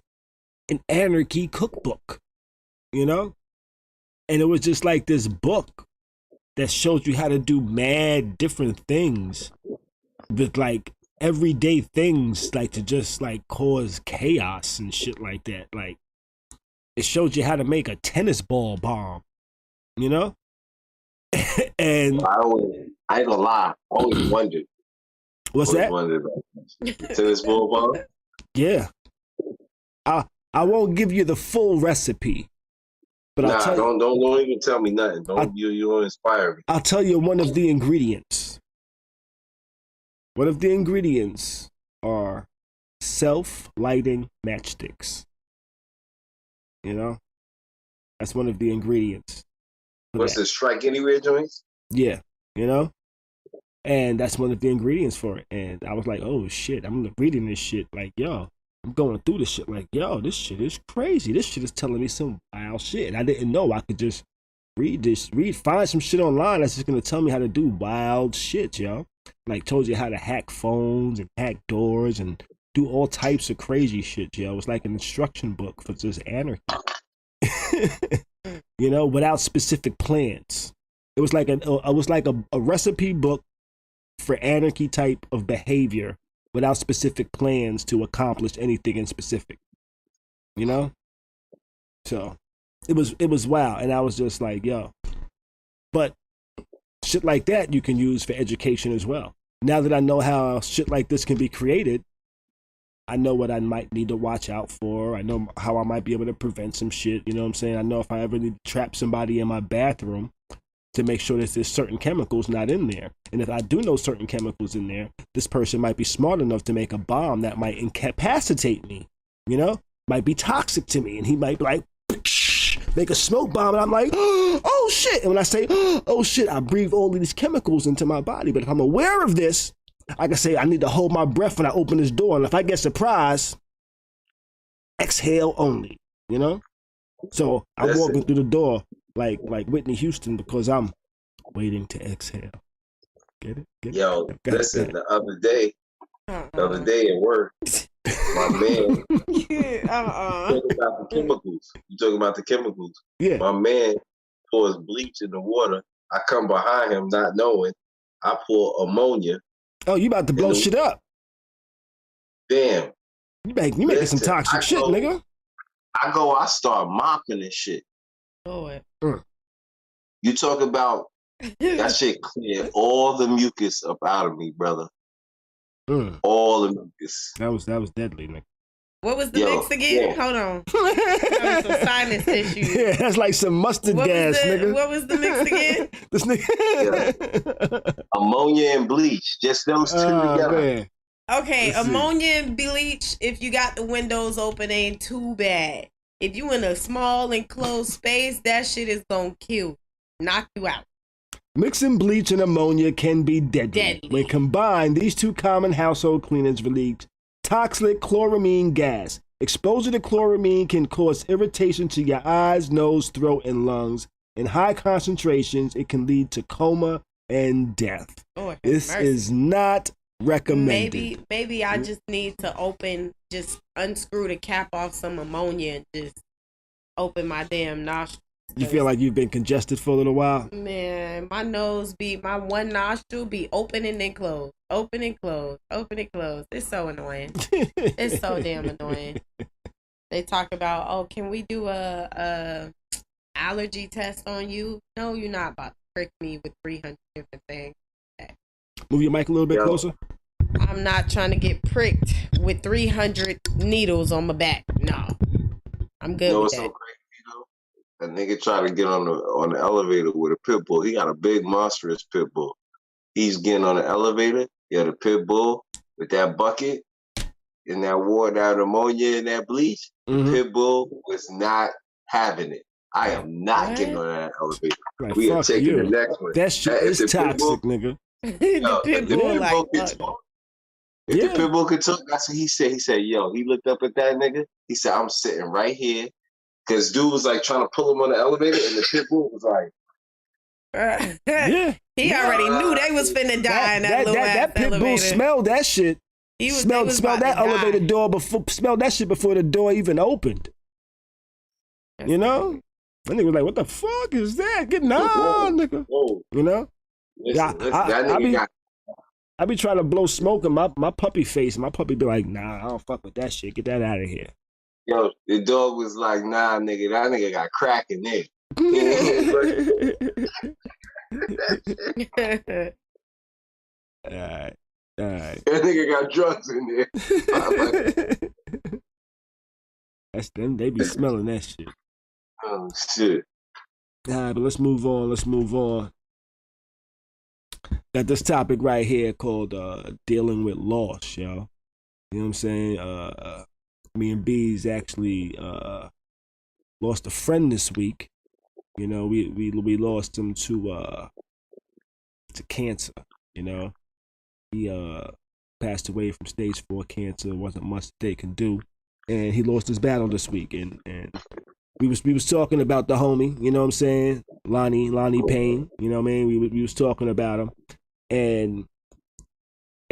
an anarchy cookbook, you know? And it was just like this book that shows you how to do mad different things with like everyday things, like to just like cause chaos and shit like that. Like it shows you how to make a tennis ball bomb, you know? And I ain't gonna lie, I always wondered. What's that? Wondered about tennis ball bomb? Yeah. I won't give you the full recipe, but nah, I'll tell you, don't even tell me nothing. You don't inspire me. I'll tell you one of the ingredients. One of the ingredients are self-lighting matchsticks. You know, that's one of the ingredients. What's the strike anywhere joints? Yeah, you know, and that's one of the ingredients for it. And I was like, oh shit, I'm reading this shit like, yo, I'm going through this shit like, yo, this shit is crazy. This shit is telling me some wild shit. And I didn't know I could just find some shit online that's just gonna tell me how to do wild shit, yo. Like told you how to hack phones and hack doors and do all types of crazy shit, yo. It was like an instruction book for just anarchy. You know, without specific plans. It was like a recipe book for anarchy type of behavior without specific plans to accomplish anything in specific. You know? So it was wild, and I was just like, yo. But shit like that you can use for education as well. Now that I know how shit like this can be created, I know what I might need to watch out for. I know how I might be able to prevent some shit. You know what I'm saying? I know if I ever need to trap somebody in my bathroom to make sure that there's certain chemicals not in there. And if I do know certain chemicals in there, this person might be smart enough to make a bomb that might incapacitate me, you know? Might be toxic to me. And he might be like, make a smoke bomb. And I'm like, oh shit. And when I say, oh shit, I breathe all of these chemicals into my body. But if I'm aware of this, I can say I need to hold my breath when I open this door. And if I get surprised, exhale only, you know? So I'm walking through the door like Whitney Houston because I'm waiting to exhale. Get it? Yo, listen, the other day at work, my man, talking about the chemicals. You talking about the chemicals. Yeah. My man pours bleach in the water. I come behind him not knowing. I pour ammonia. Oh, you about to blow shit up. Damn. You making some toxic shit, nigga. I start mopping this shit. Lord. You talk about that shit cleared all the mucus up out of me, brother. All the mucus. That was deadly, nigga. What was the mix again? Hold on. That was some sinus issues. Yeah, that's like some mustard gas, nigga. What was the mix again? This nigga. Ammonia and bleach. Just those two together. Man. Okay, ammonia and bleach, if you got the windows open, ain't too bad. If you in a small enclosed space, that shit is gonna kill, knock you out. Mixing bleach and ammonia can be deadly. When combined, these two common household cleaners release toxic chloramine gas, Exposure to chloramine can cause irritation to your eyes, nose, throat, and lungs. In high concentrations, it can lead to coma and death. Lord, this mercy. is not recommended. Maybe I just need to unscrew the cap off some ammonia and just open my damn nostrils. You feel like you've been congested for a little while? Man, my one nostril be open and then closed. Open and closed. Open and closed. It's so annoying. It's so damn annoying. They talk about, oh, can we do a allergy test on you? No, you're not about to prick me with 300 different things. Move your mic a little bit closer. I'm not trying to get pricked with 300 needles on my back. No. I'm good with that. So crazy, a nigga tried to get on the elevator with a pit bull. He got a big monstrous pit bull. He's getting on the elevator. Yeah, the pit bull with that bucket and that water, that ammonia and that bleach. The pit bull was not having it. I am not getting on that elevator. Like, we are taking the next one. That shit is toxic, nigga. The pit bull If the pit bull could talk, that's what he said. He said, yo, he looked up at that nigga. He said, I'm sitting right here. Because dude was like trying to pull him on the elevator, and the pit bull was like, he already knew they was finna die in that little ass that pit elevator. bull smelled that shit. Smelled that elevator door before. Smelled that shit before the door even opened. You know, that nigga was like, "What the fuck is that? Get on, nigga." You know, I be trying to blow smoke in my puppy face. My puppy be like, "Nah, I don't fuck with that shit. Get that out of here." Yo, the dog was like, "Nah, nigga, that nigga got crack in there." All right. That nigga got drugs in there. That's them. They be smelling that shit. Oh shit. All right, but let's move on. Got this topic right here called dealing with loss, yo. You know what I'm saying? Me and Beez actually lost a friend this week. You know, we lost him to cancer. You know, he passed away from stage 4 cancer. Wasn't much they can do, and he lost his battle this week. And we was talking about the homie. You know what I'm saying? Lonnie Payne. You know what I mean? We was talking about him, and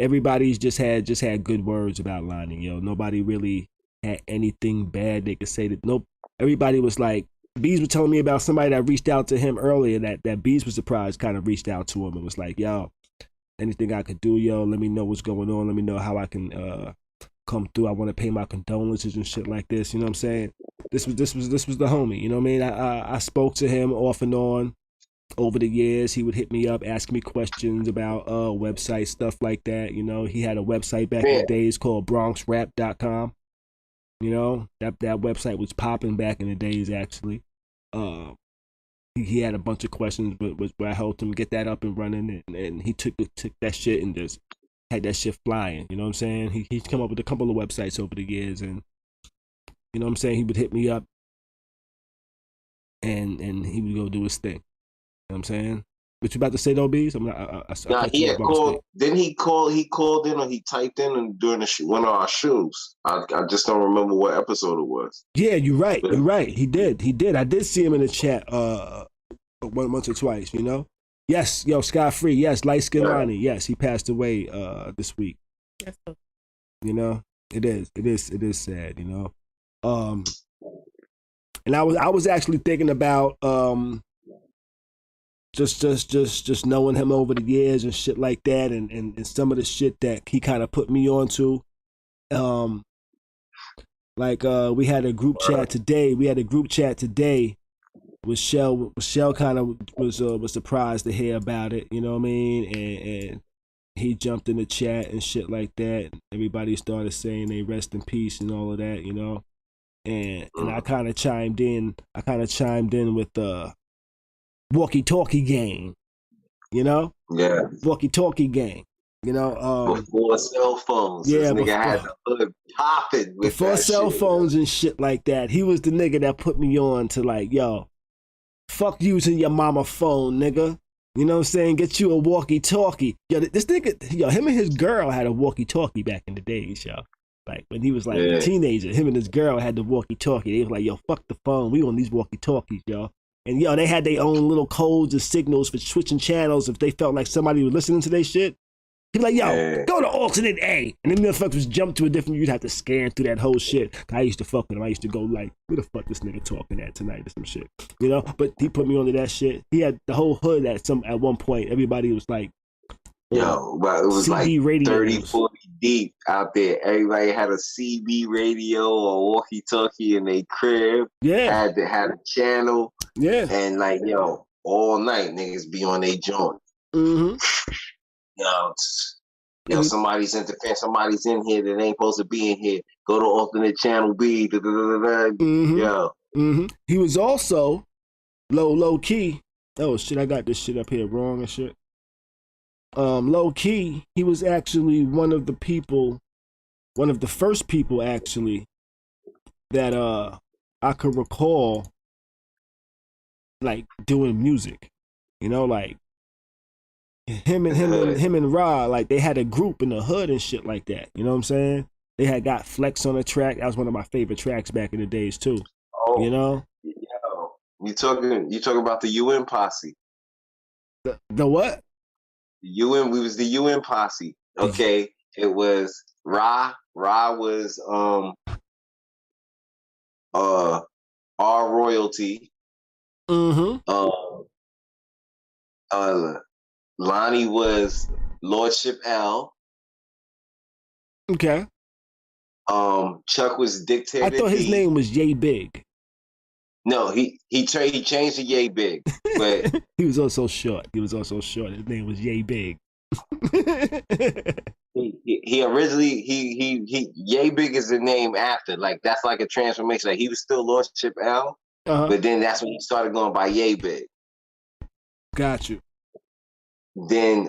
everybody's just had good words about Lonnie. You know, nobody really had anything bad they could say. That nope. Everybody was like, Beez was telling me about somebody that reached out to him earlier. That Beez was surprised, kind of reached out to him and was like, "Yo, anything I could do, yo, let me know what's going on. Let me know how I can come through. I want to pay my condolences and shit like this." You know what I'm saying? This was the homie. You know what I mean? I spoke to him off and on over the years. He would hit me up, ask me questions about website stuff like that. You know, he had a website back in the days called BronxRap.com. You know, that website was popping back in the days, actually. He had a bunch of questions, but where I helped him get that up and running, and he took that shit and just had that shit flying. You know what I'm saying? He's come up with a couple of websites over the years, and you know what I'm saying? He would hit me up, and he would go do his thing. You know what I'm saying? What you about to say though, Beez? Nah, he had called. Didn't he call? He called in or he typed in and during one of our shows. I just don't remember what episode it was. Yeah, you're right. You're right. He did. I did see him in the chat once or twice. You know. Yes, yo, Scott Free. Yes, light skin Lonnie. Yes, he passed away this week. You know, it is sad. You know, and I was actually thinking about just knowing him over the years and shit like that, and some of the shit that he kind of put me onto. We had a group chat today. With Shell kind of was surprised to hear about it. You know what I mean? And he jumped in the chat and shit like that. Everybody started saying they rest in peace and all of that. You know, and I kind of chimed in. With walkie-talkie gang, you know? Yeah. Walkie-talkie gang, you know? Before cell phones. Yeah, this nigga had the hood popping with before cell phones and shit like that. He was the nigga that put me on to like, yo, fuck using your mama phone, nigga. You know what I'm saying? Get you a walkie-talkie. Yo, this nigga, him and his girl had a walkie-talkie back in the days, yo. Like when he was like a teenager, him and his girl had the walkie-talkie. They was like, yo, fuck the phone. We on these walkie-talkies, yo. And yo, they had their own little codes and signals for switching channels if they felt like somebody was listening to their shit. He'd be like, yo, go to alternate A. And then the motherfuckers jump to a different, you'd have to scan through that whole shit. I used to fuck with him. I used to go like, who the fuck this nigga talking at tonight or some shit. You know? But he put me onto that shit. He had the whole hood at one point. Everybody was like, yo, but it was CB like radios. 30, 40 deep out there. Everybody had a CB radio or walkie-talkie in their crib. Yeah. Had a channel. Yeah. And like, yo, all night niggas be on their joint. Mm-hmm. Yo, somebody's interfering. Somebody's in here that ain't supposed to be in here. Go to alternate channel B. Mm-hmm. Yo. Mm-hmm. He was also low key. Oh shit, I got this shit up here wrong and shit. Low key, he was actually one of the first people actually that I could recall like doing music. You know, like him and Ra, like they had a group in the hood and shit like that. You know what I'm saying? They had got Flex on the track. That was one of my favorite tracks back in the days too. Oh, you know? Yo, you talking about the UN posse. The what? UN, we was the UN posse. Okay. It was Ra was our royalty. Mm-hmm. Lonnie was Lordship L. Okay. Chuck was Dictator I thought his D. name was Yay Big. No, he changed to Yay Big, but he was also short. His name was Yay Big. he originally Yay Big is the name after, like that's like a transformation. Like he was still Lordship L, but then that's when he started going by Yay Big. Got you. Then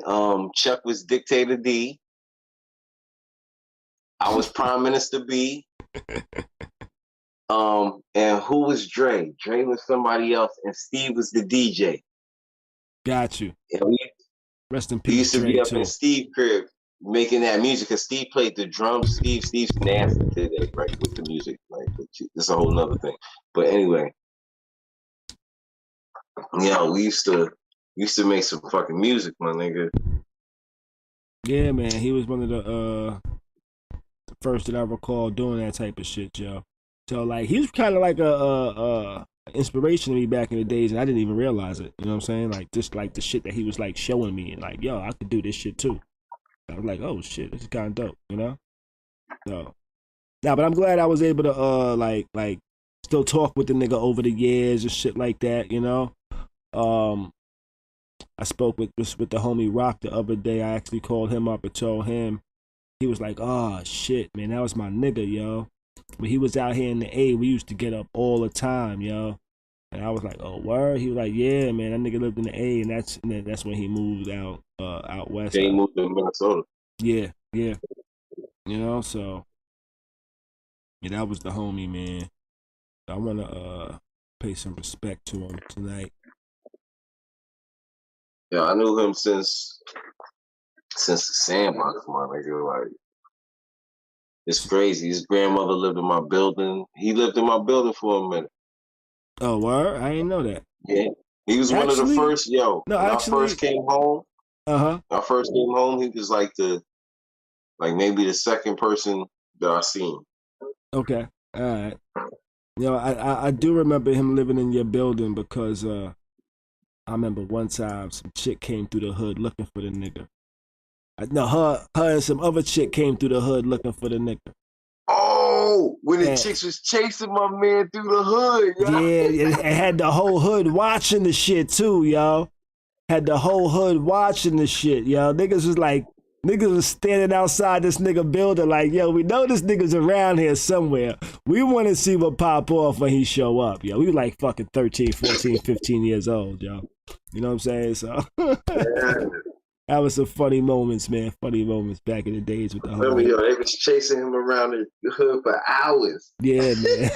Chuck was Dictator D. I was Prime Minister B. And who was Dre? Dre was somebody else, and Steve was the DJ. Got you. And rest in we peace. used to Dre be up too. in Steve's crib making that music, because Steve played the drums. Steve's nasty today, right, with the music. Like, it's a whole nother thing. But anyway, yeah, we used to make some fucking music, my nigga. Yeah, man, he was one of the first that I recall doing that type of shit, yo. So like he was kind of like a inspiration to me back in the days, and I didn't even realize it. You know what I'm saying? Like just like the shit that he was like showing me, and like, yo, I could do this shit too. I was like, oh shit, this is kind of dope, you know? So, nah, but I'm glad I was able to like still talk with the nigga over the years and shit like that, you know? I spoke with the homie Rock the other day. I actually called him up and told him. He was like, oh shit, man, that was my nigga, yo. When he was out here in the A, we used to get up all the time, yo. And I was like, oh, word? He was like, yeah, man, that nigga lived in the A, and that's when he moved out west. He moved to Minnesota. Yeah. You know, so yeah, that was the homie, man. I wanna pay some respect to him tonight. Yeah, I knew him since the Sandbox, my nigga. Like, it's crazy. His grandmother lived in my building. He lived in my building for a minute. Oh, word? I didn't know that. Yeah. He was one of the first, yo. No, when I first came home. When I first came home, he was like maybe the second person that I seen. Okay. All right. You know, I do remember him living in your building because I remember one time some chick came through the hood looking for the nigga. No, her and some other chick came through the hood looking for the nigga. Oh, when the chicks was chasing my man through the hood, yo. Yeah, and had the whole hood watching the shit too, yo. Had the whole hood watching the shit, yo. Niggas was standing outside this nigga building like, yo, we know this nigga's around here somewhere. We want to see what pop off when he show up, yo. We were like fucking 13, 14, 15 years old, yo. You know what I'm saying? So that was some funny moments, man. Funny moments back in the days with the Remember, yo, they was chasing him around the hood for hours. Yeah, man.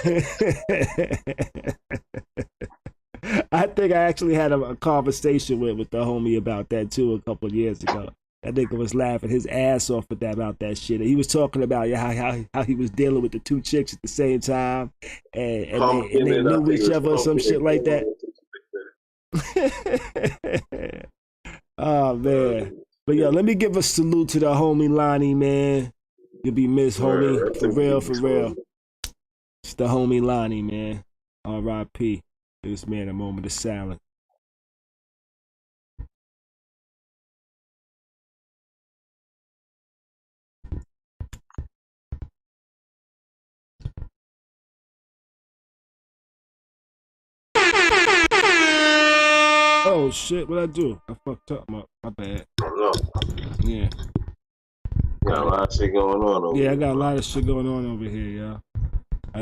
I think I actually had a conversation with the homie about that too a couple of years ago. That nigga was laughing his ass off about that shit. He was talking about how he was dealing with the two chicks at the same time, and they knew each other or some shit like that. Oh man, but yo, let me give a salute to the homie Lonnie, man. You'll be missed, homie, for real, for real. It's the homie Lonnie, man. R.I.P. Give this man a moment of silence. Oh shit, what I do? I fucked up, my bad. Yeah. Got a lot of shit going on over here. I got a lot of shit going on over here, y'all.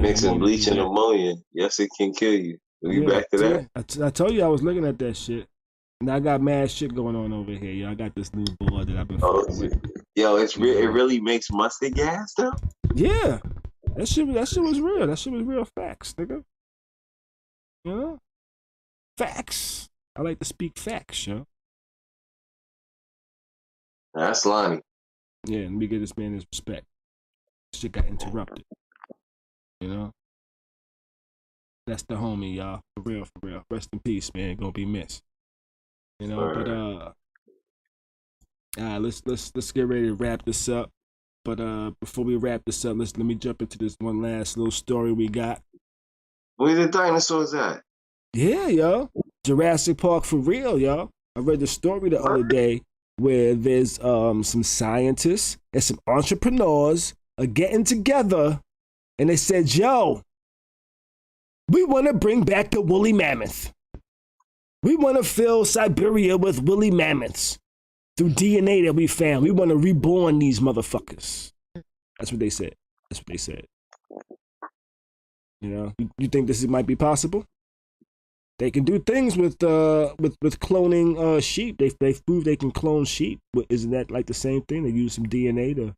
Mixing bleach and ammonia. Yes, it can kill you. We back to that? I told you I was looking at that shit. And I got mad shit going on over here, yo. I got this new board that I've been fucking with. Yo, it really makes mustard gas, though? Yeah. That shit was real. That shit was real facts, nigga. You know? Facts. I like to speak facts, yo. That's Lonnie. Yeah, let me give this man his respect. Shit got interrupted. You know? That's the homie, y'all. For real, for real. Rest in peace, man. Gonna be missed. You know, but let's get ready to wrap this up. But before we wrap this up, let me jump into this one last little story we got. Where the dinosaurs at? Yeah, yo. Jurassic Park for real, yo. I read the story the other day where there's some scientists and some entrepreneurs are getting together and they said, yo, we want to bring back the woolly mammoth. We want to fill Siberia with woolly mammoths through DNA that we found. We want to reborn these motherfuckers. That's what they said. That's what they said. You know, you think this might be possible? They can do things with cloning sheep. They proved they can clone sheep. Isn't that like the same thing? They use some DNA to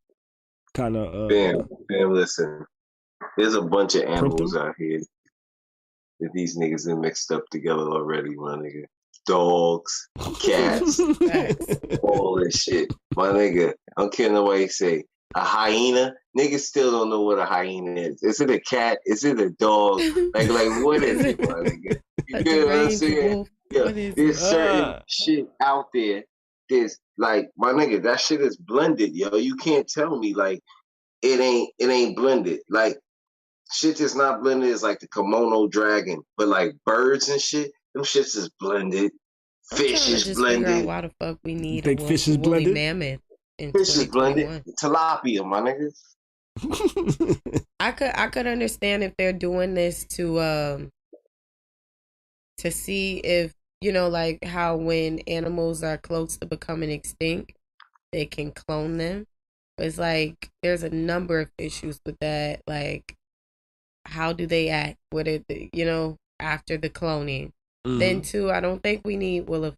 kind of. Bam, listen. There's a bunch of animals out here that these niggas are mixed up together already, my nigga. Dogs, cats, all this shit. My nigga, I don't care nobody say. A hyena? Niggas still don't know what a hyena is. Is it a cat? Is it a dog? Like what is it, my nigga? You feel what I'm saying? Yeah, there's certain shit out there. There's like, my nigga, that shit is blended, yo. You can't tell me like it ain't blended. Like shit that's not blended is like the kimono dragon, but like birds and shit, them shits is blended. Fish is blended. Why the fuck we need a fish is blended? Mammoth fish is blended. Tilapia, my niggas. I could understand if they're doing this to see if, you know, like how when animals are close to becoming extinct, they can clone them. But it's like there's a number of issues with that. Like, how do they act? What it, you know, after the cloning? Mm-hmm. Then too, I don't think we need woolly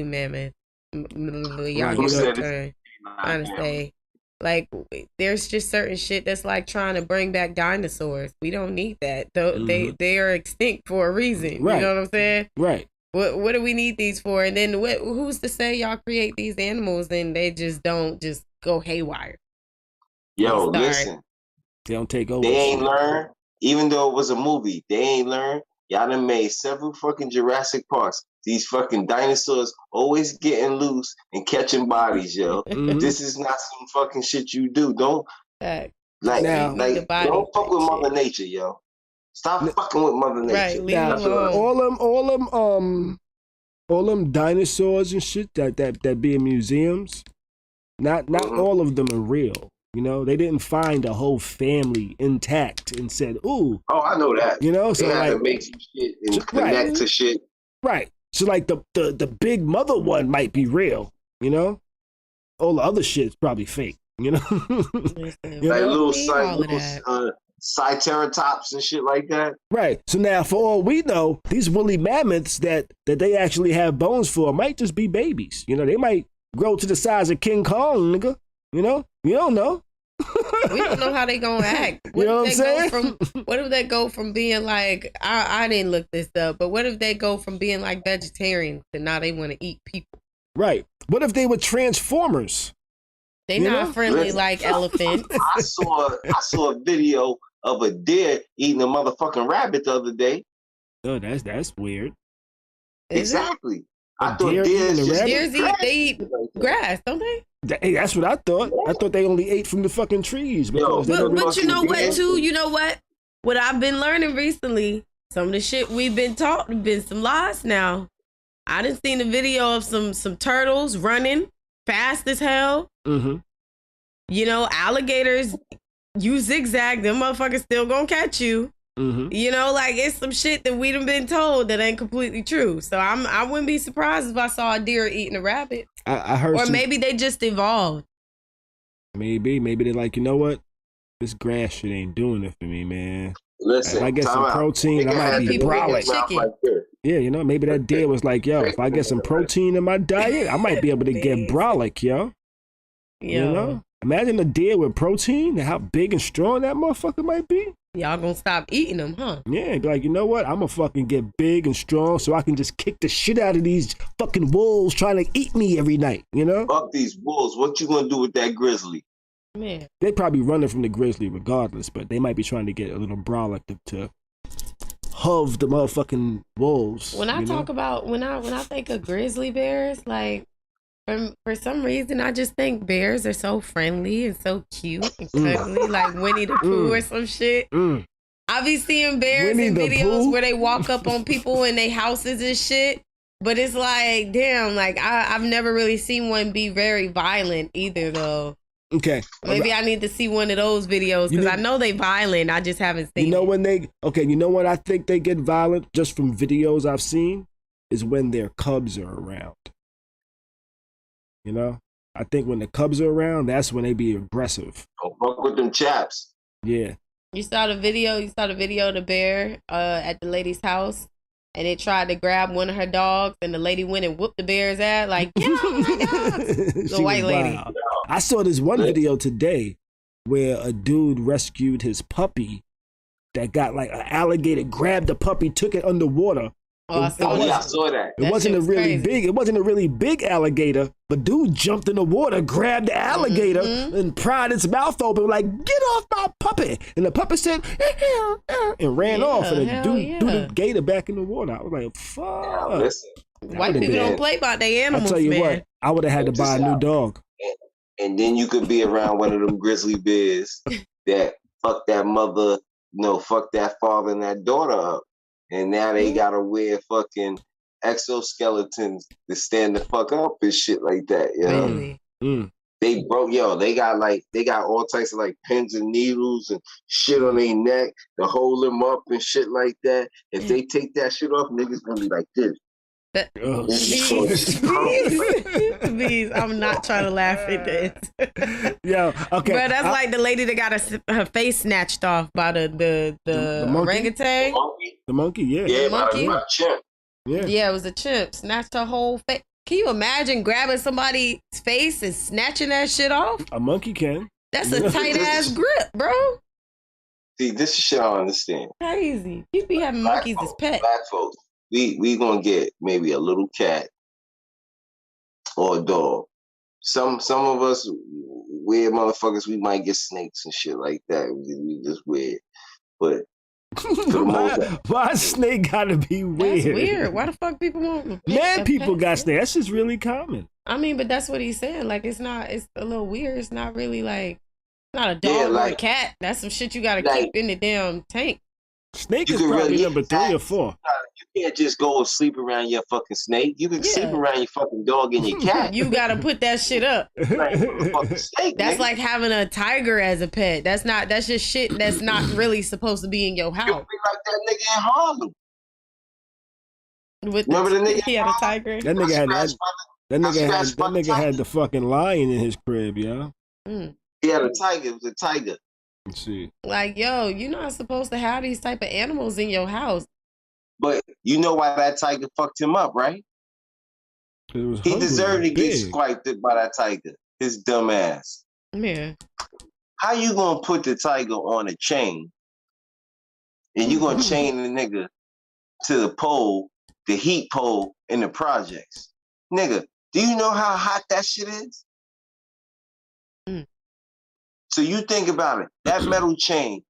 mammoth. Y'all get what I'm trying to say. Like, there's just certain shit that's like trying to bring back dinosaurs. We don't need that. They are extinct for a reason. Right. You know what I'm saying? Right. What do we need these for? And then who's to say y'all create these animals and they just don't just go haywire? Yo, listen. They don't take over. They ain't learn. Even though it was a movie, they ain't learn. Y'all done made several fucking Jurassic Parks. These fucking dinosaurs always getting loose and catching bodies, yo. Mm-hmm. This is not some fucking shit you do. Don't don't fuck with Mother Nature, yo. Stop fucking with Mother Nature. Right, all them dinosaurs and shit that be in museums. Not all of them are real. You know, they didn't find a whole family intact and said, "Ooh." Oh, I know that. You know, so they like have to make some shit and connect to shit. Right. So like the big mother one might be real. You know, all the other shit's probably fake. You know, like little Triceratops and shit like that. Right. So now, for all we know, these woolly mammoths that they actually have bones for might just be babies. You know, they might grow to the size of King Kong, nigga. You know, you don't know. We don't know how they gonna act. You know what I'm saying? What if they go from being like, I didn't look this up, but what if they go from being like vegetarian to now they want to eat people? Right. What if they were Transformers? They not friendly like elephants. I saw a video of a deer eating a motherfucking rabbit the other day. Oh, that's weird. Exactly. I thought deers eat grass, don't they? Hey, that's what I thought. I thought they only ate from the fucking trees. Because but you know what, too? You know what? What I've been learning recently, some of the shit we've been taught been some lies now. I done seen a video of some turtles running fast as hell. Mm-hmm. You know, alligators, you zigzag, them motherfuckers still gonna catch you. Mm-hmm. You know, like it's some shit that we done been told that ain't completely true. So I wouldn't be surprised if I saw a deer eating a rabbit. I heard, or maybe they just evolved. Maybe they're like, you know what? This grass shit ain't doing it for me, man. Listen, if I get some protein, I might be brolic. Yeah, you know, maybe that deer was like, yo, if I get some protein in my diet, I might be able to get brolic, yo. You know? Imagine a deer with protein and how big and strong that motherfucker might be. Y'all gonna stop eating them, huh? Yeah, be like, you know what? I'm gonna fucking get big and strong so I can just kick the shit out of these fucking wolves trying to eat me every night, you know? Fuck these wolves. What you gonna do with that grizzly? Man. They probably running from the grizzly regardless, but they might be trying to get a little brolic to hove the motherfucking wolves. When I talk about when I think of grizzly bears, like for some reason I just think bears are so friendly and so cute and cuddly, like Winnie the Pooh or some shit. I be seeing bears in videos where they walk up on people in their houses and shit. But it's like, damn, like I've never really seen one be very violent either though. Okay. Maybe I need to see one of those videos because I know they violent. I just haven't seen. You know when you know when I think they get violent just from videos I've seen is when their cubs are around. You know, I think when the cubs are around, that's when they be aggressive. Don't fuck with them chaps. Yeah. You saw the video of the bear at the lady's house. And it tried to grab one of her dogs, and the lady went and whooped the bear's ass. Like, get off my dog! The white lady. Wild. I saw this one video today where a dude rescued his puppy that got like an alligator, grabbed the puppy, took it underwater. Oh, I saw that. It wasn't a really big alligator, but dude jumped in the water, grabbed the alligator, and pried its mouth open, like, get off my puppy. And the puppy said, and ran off. And the dude threw the gator back in the water. I was like, fuck. Listen, white people don't play by their animals, I'll tell you man. what, I would have had to buy a new dog. And then you could be around one of them grizzly bears that fuck that mother, fuck that father and that daughter up. And now they gotta wear fucking exoskeletons to stand the fuck up and shit like that. You know? Really? They got all types of like pins and needles and shit on their neck to hold them up and shit like that. If they take that shit off, niggas gonna be like this. Beez, I'm not trying to laugh at this. Yo, okay. But that's like the lady that got her face snatched off by the orangutan. The monkey, yeah. Yeah, the monkey. By a chimp. Yeah, it was a chimp. Snatched her whole face. Can you imagine grabbing somebody's face and snatching that shit off? A monkey can. That's a tight ass grip, bro. See, this is shit I don't understand. Crazy. You be having monkeys as pets. Black folks. We gonna get maybe a little cat or a dog. Some of us weird motherfuckers, we might get snakes and shit like that. We just weird. But why a snake gotta be weird? That's weird. Why the fuck people want mad people got snakes? That's just really common. I mean, but that's what he's saying. Like it's a little weird. It's not really like not a dog or a cat. That's some shit you gotta keep in the damn tank. Snake is probably number 3 or 4. You can't just go and sleep around your fucking snake. You can sleep around your fucking dog and your cat. You gotta put that shit up. Snake, that's like having a tiger as a pet. That's just shit that's not really supposed to be in your house. You be like that nigga in Harlem. Remember the nigga? He had a tiger. That nigga had the fucking lion in his crib, yo. He had a tiger. It was a tiger. Let's see. Like, yo, you're not supposed to have these type of animals in your house. But you know why that tiger fucked him up, right? He deserved to get swiped by that tiger. His dumb ass. Yeah. How you gonna put the tiger on a chain and you gonna chain the nigga to the pole, the heat pole in the projects? Nigga, Do you know how hot that shit is? So you think about it. That metal chain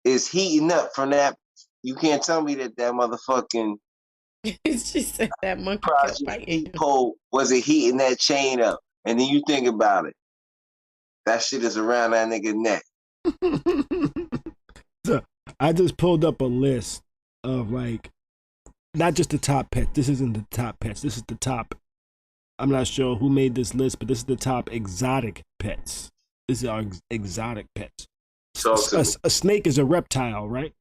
is heating up from that. You can't tell me that motherfucking She said that monkey kept Project biting Heat him. pole wasn't heating that chain up. And then you think about it. That shit is around that nigga neck. So I just pulled up a list of like, not just the top pets. This isn't the top pets. This is the top. I'm not sure who made this list, but this is the top exotic pets. This is our exotic pets. A snake is a reptile, right?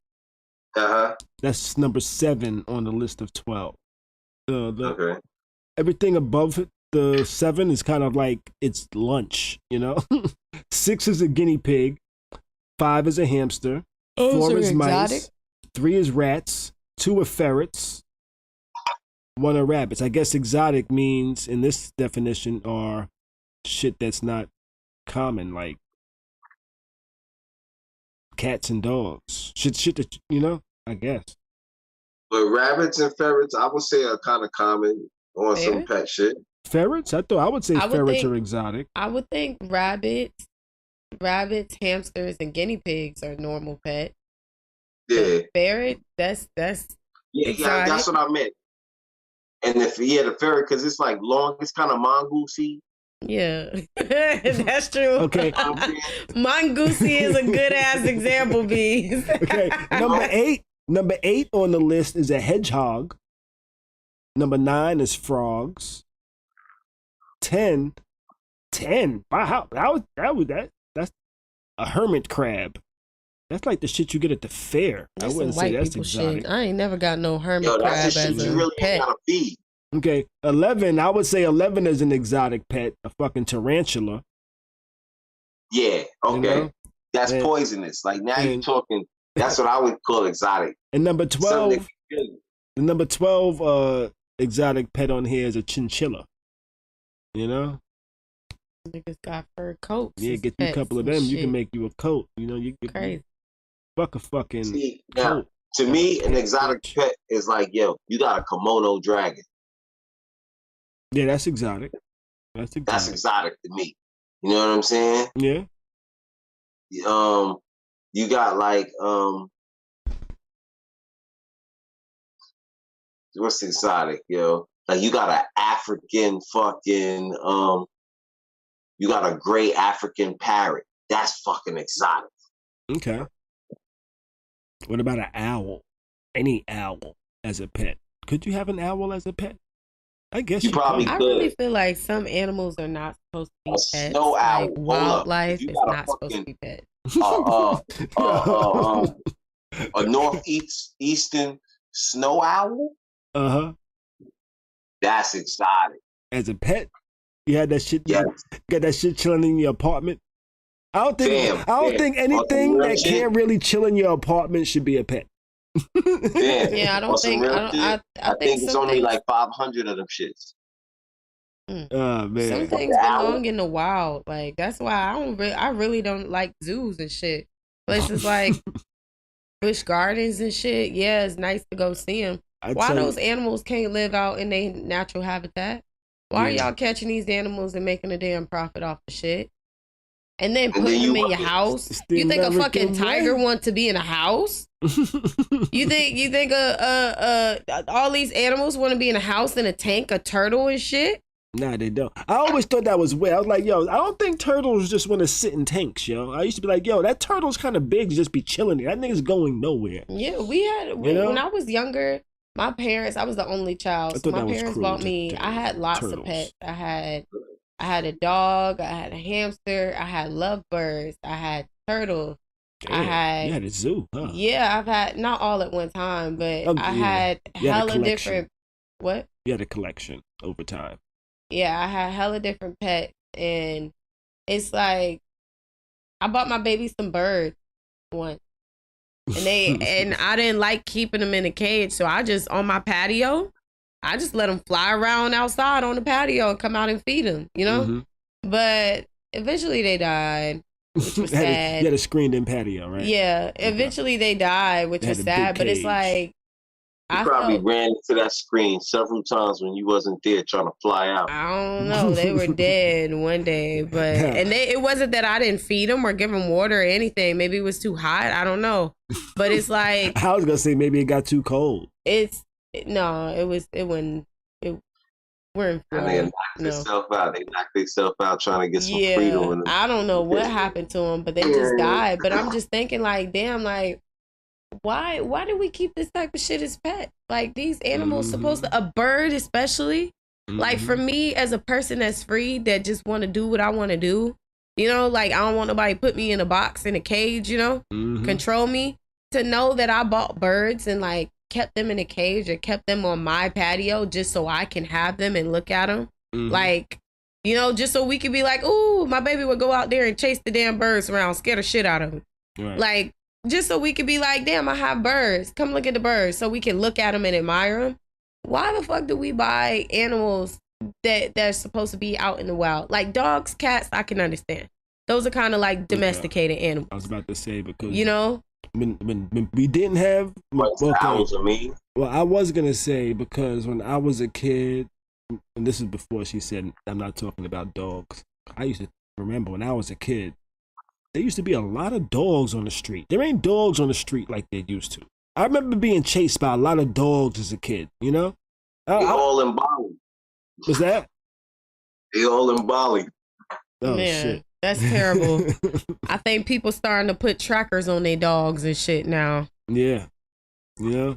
That's number 7 on the list of 12. Okay. Everything above it, the 7 is kind of like it's lunch, you know? 6 is a guinea pig. 5 is a hamster. 4 is mice. 3 is rats. 2 are ferrets. 1 are rabbits. I guess exotic means, in this definition, are shit that's not common, like cats and dogs. Shit that, you know, I guess. But rabbits and ferrets, I would say, are kind of common on some pet shit. Ferrets? I would say ferrets are exotic. I would think rabbits, hamsters, and guinea pigs are normal pets. Yeah. Ferret, that's yeah, that's what I meant. And the ferret, because it's like long, it's kind of mongoosey. Yeah, that's true. Okay. Mongoosey is a good ass example, Beez. Okay, number 8 on the list is a hedgehog. Number 9 is frogs. 10. Wow, that's a hermit crab. That's like the shit you get at the fair. That's I wouldn't some white say that's people exotic. shit. I ain't never got no hermit crab that's as you a really pet. Gotta feed. Okay, 11. I would say 11 is an exotic pet. A fucking tarantula. Yeah. Okay. You know? That's poisonous. Like now you're talking. That's what I would call exotic. And number 12. The number 12 exotic pet on here is a chinchilla. You know? Niggas got fur coats. Yeah, get you a couple of them. You can make you a coat. You know, you get crazy. Fuck a fucking now, coat. To me, an exotic pet is like, yo, you got a kimono dragon. Yeah, that's exotic. That's exotic to me. You know what I'm saying? Yeah. You got like what's exotic, yo? Like you got an African fucking you got a gray African parrot. That's fucking exotic. Okay. What about an owl? Any owl as a pet? Could you have an owl as a pet? I guess you probably could. I really feel like some animals are not supposed to be pets. Snow owl. Like wildlife is not supposed to be pets. A northeastern snow owl. That's exotic. As a pet, you had that shit. Yes. Got that shit chilling in your apartment. I don't think anything that can't really chill in your apartment should be a pet. Yeah, I don't think. I think it's only like 500 of them shits. Oh man, some things belong in the wild. Like that's why I really don't like zoos and shit. Places like Busch Gardens and shit. Yeah, it's nice to go see them. Why those animals can't live out in their natural habitat? Why are y'all catching these animals and making a damn profit off the shit? And then putting them in your house? You think a fucking tiger wants to be in a house? You think all these animals want to be in a house in a tank, a turtle and shit? Nah, they don't. I always thought that was weird. I was like, yo, I don't think turtles just want to sit in tanks, yo. I used to be like, yo, that turtle's kind of big to just be chilling there. That nigga's going nowhere. Yeah, when I was younger, my parents, I was the only child. So my parents bought me, I had lots of pets. I had a dog, I had a hamster, I had lovebirds, I had turtles. Damn, you had a zoo, huh? Yeah, I've had, not all at one time, but I had hella different, what? You had a collection over time. Yeah, I had hella different pets, and it's like, I bought my baby some birds once. And I didn't like keeping them in a cage, so I just, on my patio, I just let them fly around outside on the patio and come out and feed them, you know? Mm-hmm. But eventually they died, which was sad. You had a screened-in patio, right? Yeah, eventually they died, which was sad, but it's like, You probably ran into that screen several times when you wasn't there trying to fly out. I don't know. They were dead one day, but it wasn't that I didn't feed them or give them water or anything. Maybe it was too hot. I don't know. But it's like I was gonna say maybe it got too cold. It wouldn't. We're in Florida. They knocked themselves out. They knocked themselves out trying to get some freedom. I don't know what happened to them, but they just died. But I'm just thinking, like, damn, like, why do we keep this type of shit as pet? Like, these animals supposed to, a bird especially. Like, for me as a person that's free, that just want to do what I want to do, you know, like, I don't want nobody put me in a box, in a cage, you know, control me. To know that I bought birds and like kept them in a cage or kept them on my patio just so I can have them and look at them. Like, you know, just so we could be like, ooh, my baby would go out there and chase the damn birds around, scare the shit out of them. Right. Like, just so we could be like, damn, I have birds. Come look at the birds, so we can look at them and admire them. Why the fuck do we buy animals that's supposed to be out in the wild? Like dogs, cats, I can understand. Those are kind of like domesticated animals. I was about to say, because, you know, when we didn't have owls are mean. Well, I was gonna say, because when I was a kid, and this is before she said I'm not talking about dogs. I used to remember when I was a kid, there used to be a lot of dogs on the street. There ain't dogs on the street like they used to. I remember being chased by a lot of dogs as a kid, you know? They all in Bali. What's that? They all in Bali. Oh, man, shit. That's terrible. I think people starting to put trackers on their dogs and shit now. Yeah. Yeah.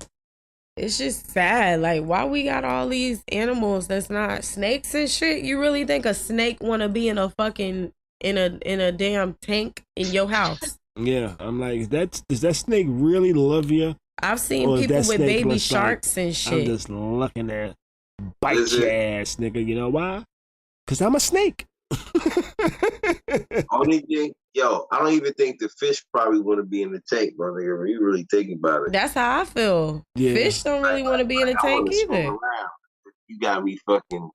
It's just sad. Like, why we got all these animals that's not snakes and shit? You really think a snake want to be in a fucking in a damn tank in your house? Yeah, I'm like, does that snake really love you? I've seen people with baby sharks and shit. I'm just looking at bite your ass, nigga. You know why? Because I'm a snake. Only thing, I don't even think the fish probably want to be in the tank, bro. Nigga, you really thinking about it. That's how I feel. Yeah. Fish don't really want to be in a tank either. You got me fucking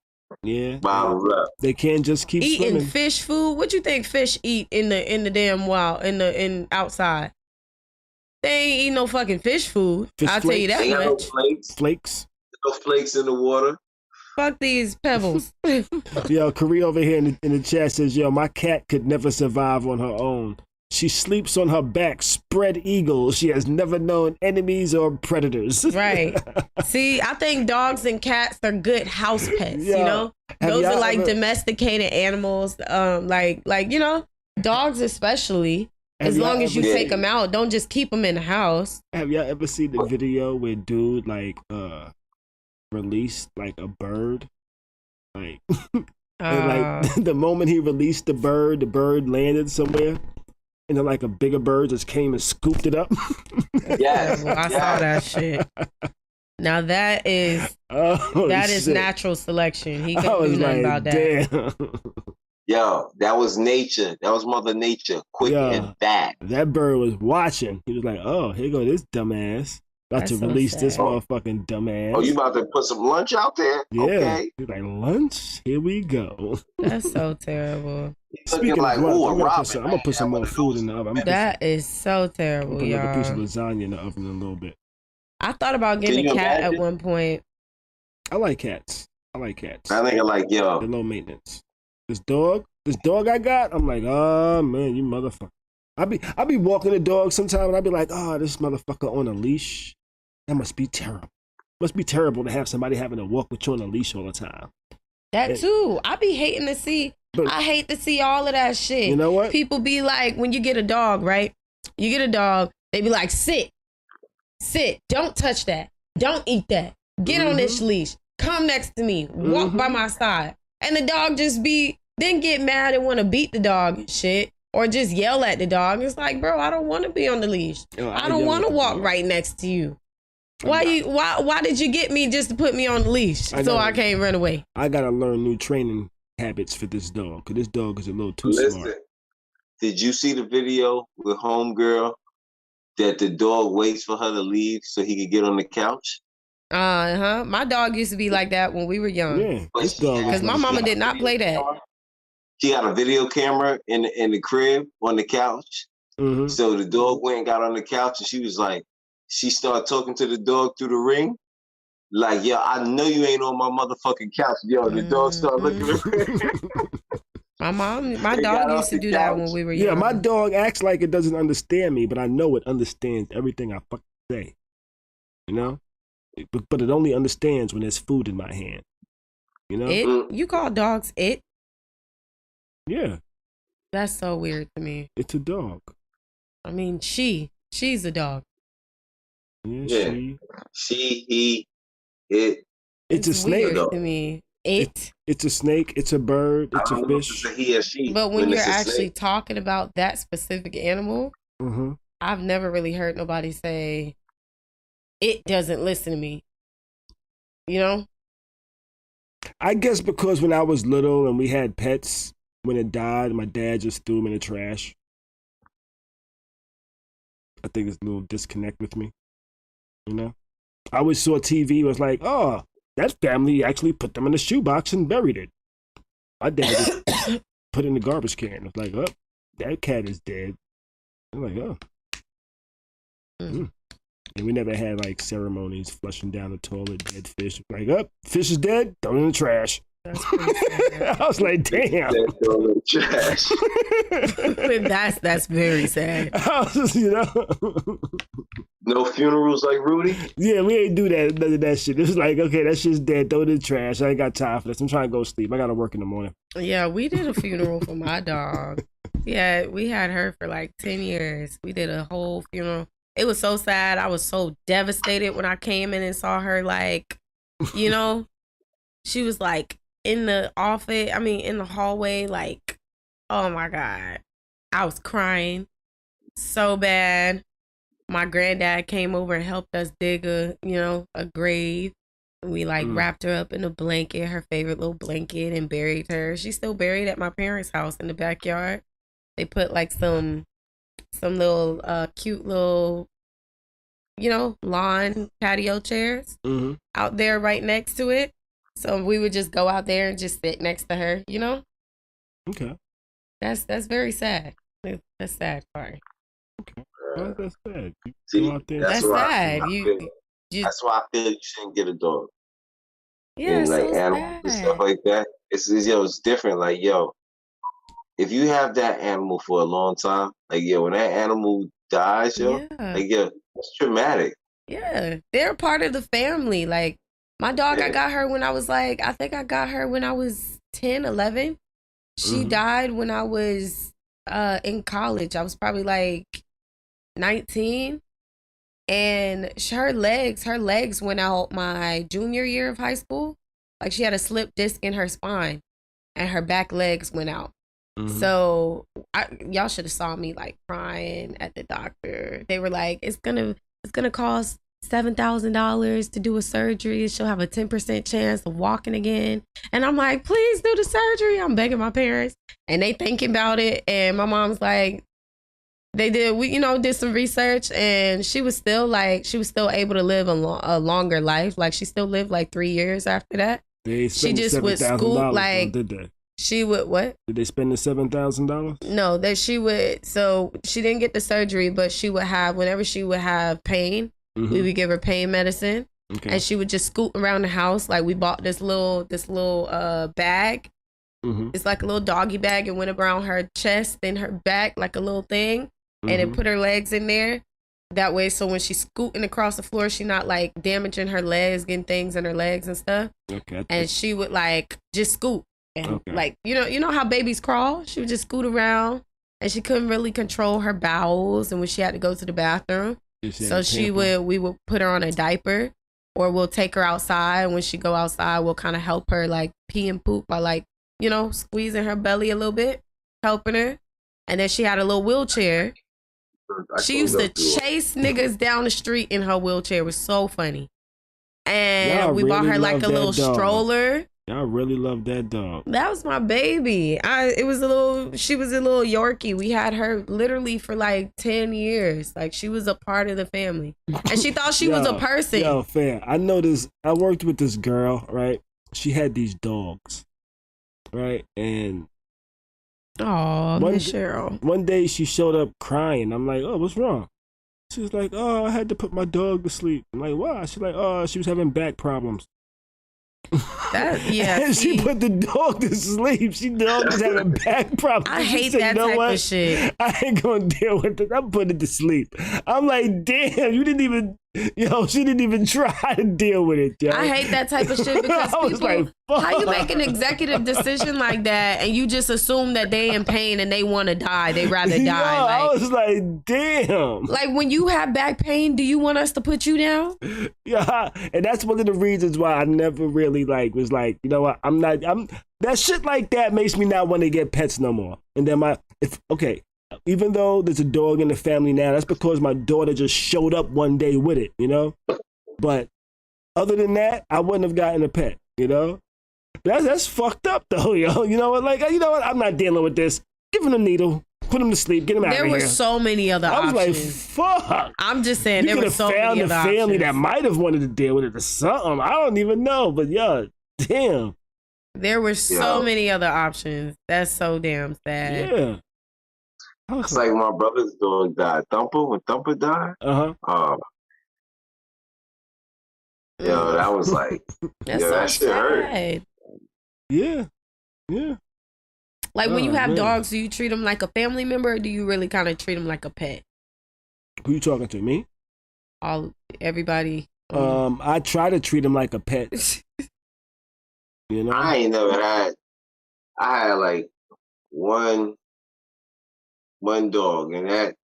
bottled up. They can't just keep eating swimming. Fish food. What you think fish eat in the damn wild in outside? They ain't eat no fucking fish food. I'll tell you that much. No flakes. No flakes in the water. Fuck these pebbles. Yo, Khary over here in the chat says, yo, my cat could never survive on her own. She sleeps on her back, spread eagle. She has never known enemies or predators. Right. See, I think dogs and cats are good house pets, you know? Those are like domesticated animals. Like, you know, dogs especially. As long as you take them out, don't just keep them in the house. Have y'all ever seen the video where dude like released like a bird? Like, and like the moment he released the bird landed somewhere. And then like a bigger bird just came and scooped it up. Yes. I saw that shit. Now that is natural selection. He couldn't do nothing about that. Damn. Yo, that was nature. That was Mother Nature. Quick and bad. That bird was watching. He was like, oh, here go this dumbass. About to release this motherfucking dumbass. Oh, you about to put some lunch out there? Yeah. Okay. He's like, lunch? Here we go. That's so terrible. Speaking like, of lunch, I'm gonna put some more food in the oven. That is so terrible, I'm gonna put y'all. a piece of lasagna in the oven in a little bit. I thought about getting a cat at one point. I like cats. I think I like, yo. They're low maintenance. This dog I got, I'm like, oh man, you motherfucker. I be walking the dog sometime and I be like, oh, this motherfucker on a leash. That must be terrible. Must be terrible to have somebody having to walk with you on a leash all the time. That too. I be hating to see. I hate to see all of that shit. You know what? People be like, when you get a dog, right? You get a dog, they be like, sit, don't touch that, don't eat that, get on this leash, come next to me, walk by my side. And the dog then get mad and want to beat the dog and shit. Or just yell at the dog. It's like, bro, I don't want to be on the leash. I don't want to walk right next to you. Why did you get me just to put me on the leash so I can't run away? I gotta learn new training habits for this dog, because this dog is a little too smart. Did you see the video with homegirl that the dog waits for her to leave so he could get on the couch? My dog used to be like that when we were young. Yeah, this dog. Because my mama did not play that. She got a video camera in the crib on the couch. So the dog went and got on the couch, and she was like, she started talking to the dog through the ring. Like, yo, I know you ain't on my motherfucking couch. Yo, the dog started looking at me. My dog used to do that when we were young. Yeah, my dog acts like it doesn't understand me, but I know it understands everything I fucking say. You know? But it only understands when there's food in my hand. You know? It? You call dogs it? Yeah. That's so weird to me. It's a dog. I mean, she's a dog. Yeah, she, he, it. It's a snake. Weird to me. It's a snake. It's a bird. It's a fish. It's a he or she. But when you're actually talking about that specific animal, I've never really heard nobody say, it doesn't listen to me. You know? I guess because when I was little and we had pets, when it died, my dad just threw them in the trash. I think it's a little disconnect with me. You know? I always saw TV, was like, oh, that family actually put them in a shoebox and buried it. My dad just put it in the garbage can. It's like, oh, that cat is dead. I'm like, oh. And we never had like ceremonies flushing down the toilet, dead fish. Like, oh, fish is dead, throw it in the trash. I was like, damn. That's very sad. I was just, you know. No funerals like Rudy? Yeah, we ain't do that, none of that shit. It was like, okay, that shit's dead, throw it in the trash. I ain't got time for this. I'm trying to go sleep. I gotta work in the morning. Yeah, we did a funeral for my dog. Yeah, we had her for like 10 years. We did a whole funeral. It was so sad. I was so devastated when I came in and saw her, like, you know, she was like in the office, in the hallway, like, oh my God. I was crying so bad. My granddad came over and helped us dig a grave. We like wrapped her up in a blanket, her favorite little blanket, and buried her. She's still buried at my parents' house in the backyard. They put like some little cute little, lawn patio chairs out there right next to it. So we would just go out there and just sit next to her, you know? Okay. That's very sad. That's sad, Khary. Okay. Well, that's sad. See, that's sad. That's why I feel you shouldn't get a dog. Yeah, and like so animals and sad. stuff like that. It's different. Like, if you have that animal for a long time, like, when that animal dies, it's traumatic. Yeah, they're part of the family. Like, my dog, I got her when I was like, I think I got her when I was 10, 11. She died when I was in college. I was probably like 19. And her legs went out my junior year of high school. Like, she had a slip disc in her spine and her back legs went out. So y'all should have saw me like crying at the doctor. They were like, it's gonna cost $7,000 to do a surgery. She'll have a 10% chance of walking again. And I'm like, please do the surgery. I'm begging my parents, and they thinking about it. And my mom's like, we did some research, and she was still able to live a longer life. Like, she still lived like 3 years after that. She just would scoot like. Did they? She would what? Did they spend the $7,000? No, that she would. So she didn't get the surgery, but she would have, whenever she would have pain, we would give her pain medicine, and she would just scoot around the house. Like, we bought this little bag. It's like a little doggy bag. It went around her chest and her back like a little thing, and it put her legs in there. That way, so when she's scooting across the floor, she's not like damaging her legs, getting things in her legs and stuff. Okay. And she would like just scoot. And like, you know how babies crawl? She would just scoot around, and she couldn't really control her bowels, and when she had to go to the bathroom. So we would put her on a diaper, or we'll take her outside. When she go outside, we'll kind of help her like pee and poop by like, squeezing her belly a little bit, helping her. And then she had a little wheelchair. She used to chase niggas down the street in her wheelchair. It was so funny. And we bought her like a little stroller. Y'all really love that dog. That was my baby. She was a little Yorkie. We had her literally for like 10 years. Like, she was a part of the family. And she thought she was a person. Yo, fam, I know this. I worked with this girl, right? She had these dogs, right? And Miss Cheryl. One day she showed up crying. I'm like, oh, what's wrong? She was like, oh, I had to put my dog to sleep. I'm like, why? She's like, oh, she was having back problems. And she put the dog to sleep. She dog was having back problems. I hate that type of shit. I ain't gonna deal with it. I'm putting it to sleep. I'm like, damn, you didn't even, she didn't even try to deal with it, yo. I hate that type of shit because I was people, like, fuck. how you make an executive decision like that and you just assume that they in pain and they want to die. They rather die. I was like, damn. Like when you have back pain, do you want us to put you down? Yeah, and that's one of the reasons why I never really was like, you know what, I'm that shit like that makes me not want to get pets no more. And then even though there's a dog in the family now, that's because my daughter just showed up one day with it, But other than that, I wouldn't have gotten a pet, That's fucked up though, yo. You know what? I'm not dealing with this. Give him a needle. Put him to sleep. Get him out of here. There were so many other options. I was like, fuck. I'm just saying, there were so many other options. You could have found a family that might have wanted to deal with it or something. I don't even know. But yeah, damn. There were so many other options. That's so damn sad. Yeah. It's like my brother's dog died. When Thumper died. Yo, that was like, that's that so shit sad. hurt. Yeah. Yeah. Like when you have dogs, do you treat them like a family member or do you really kind of treat them like a pet? Who you talking to, me? Everybody. I try to treat them like a pet. I ain't never had. I had like one dog, and that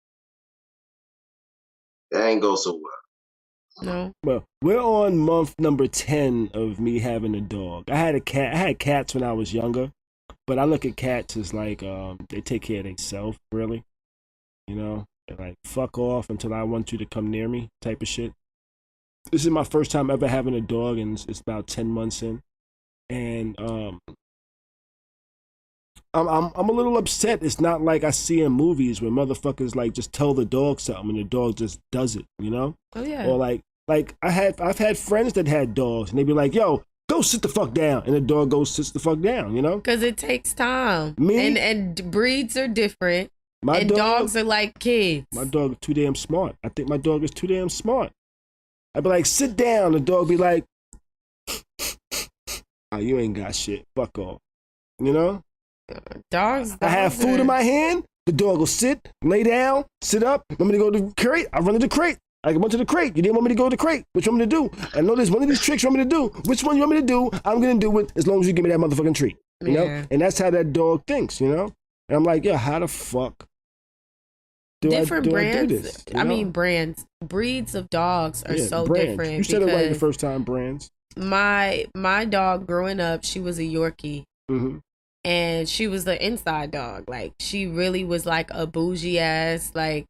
ain't go so well. No. Well, we're on month number 10 of me having a dog. I had cats when I was younger. But I look at cats as like they take care of themselves, really. They're like, fuck off until I want you to come near me type of shit. This is my first time ever having a dog, and it's about 10 months in. And I'm a little upset. It's not like I see in movies where motherfuckers like just tell the dog something and the dog just does it, Oh yeah. Or like I've had friends that had dogs and they'd be like, yo, go sit the fuck down. And the dog goes, sits the fuck down, Because it takes time. And breeds are different. Dogs are like kids. My dog is too damn smart. I think my dog is too damn smart. I'd be like, sit down. The dog be like, oh, you ain't got shit. Fuck off. Dogs I have food in my hand. The dog will sit, lay down, sit up. Want me to go to the crate? I run to the crate. I went to the crate. You didn't want me to go to the crate. What you want me to do? I know there's one of these tricks you want me to do. Which one you want me to do? I'm going to do it as long as you give me that motherfucking treat. You know? And that's how that dog thinks, And I'm like, yo, how the fuck different brands. I do this? I mean, breeds of dogs are so brands. different. You said it right the first time, brands. My dog growing up, she was a Yorkie. Mm-hmm. And she was the inside dog. Like, she really was like a bougie ass, like,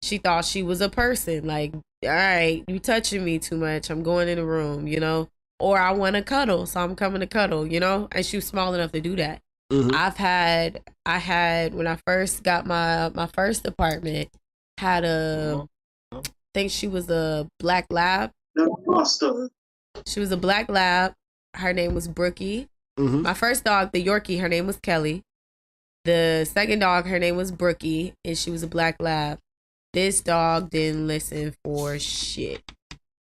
she thought she was a person. Like, all right, you touching me too much. I'm going in the room, Or I want to cuddle, so I'm coming to cuddle, And she was small enough to do that. Mm-hmm. I had when I first got my first apartment, had I think she was a black lab. She was a black lab. Her name was Brookie. Mm-hmm. My first dog, the Yorkie, her name was Kelly. The second dog, her name was Brookie, and she was a black lab. This dog didn't listen for shit.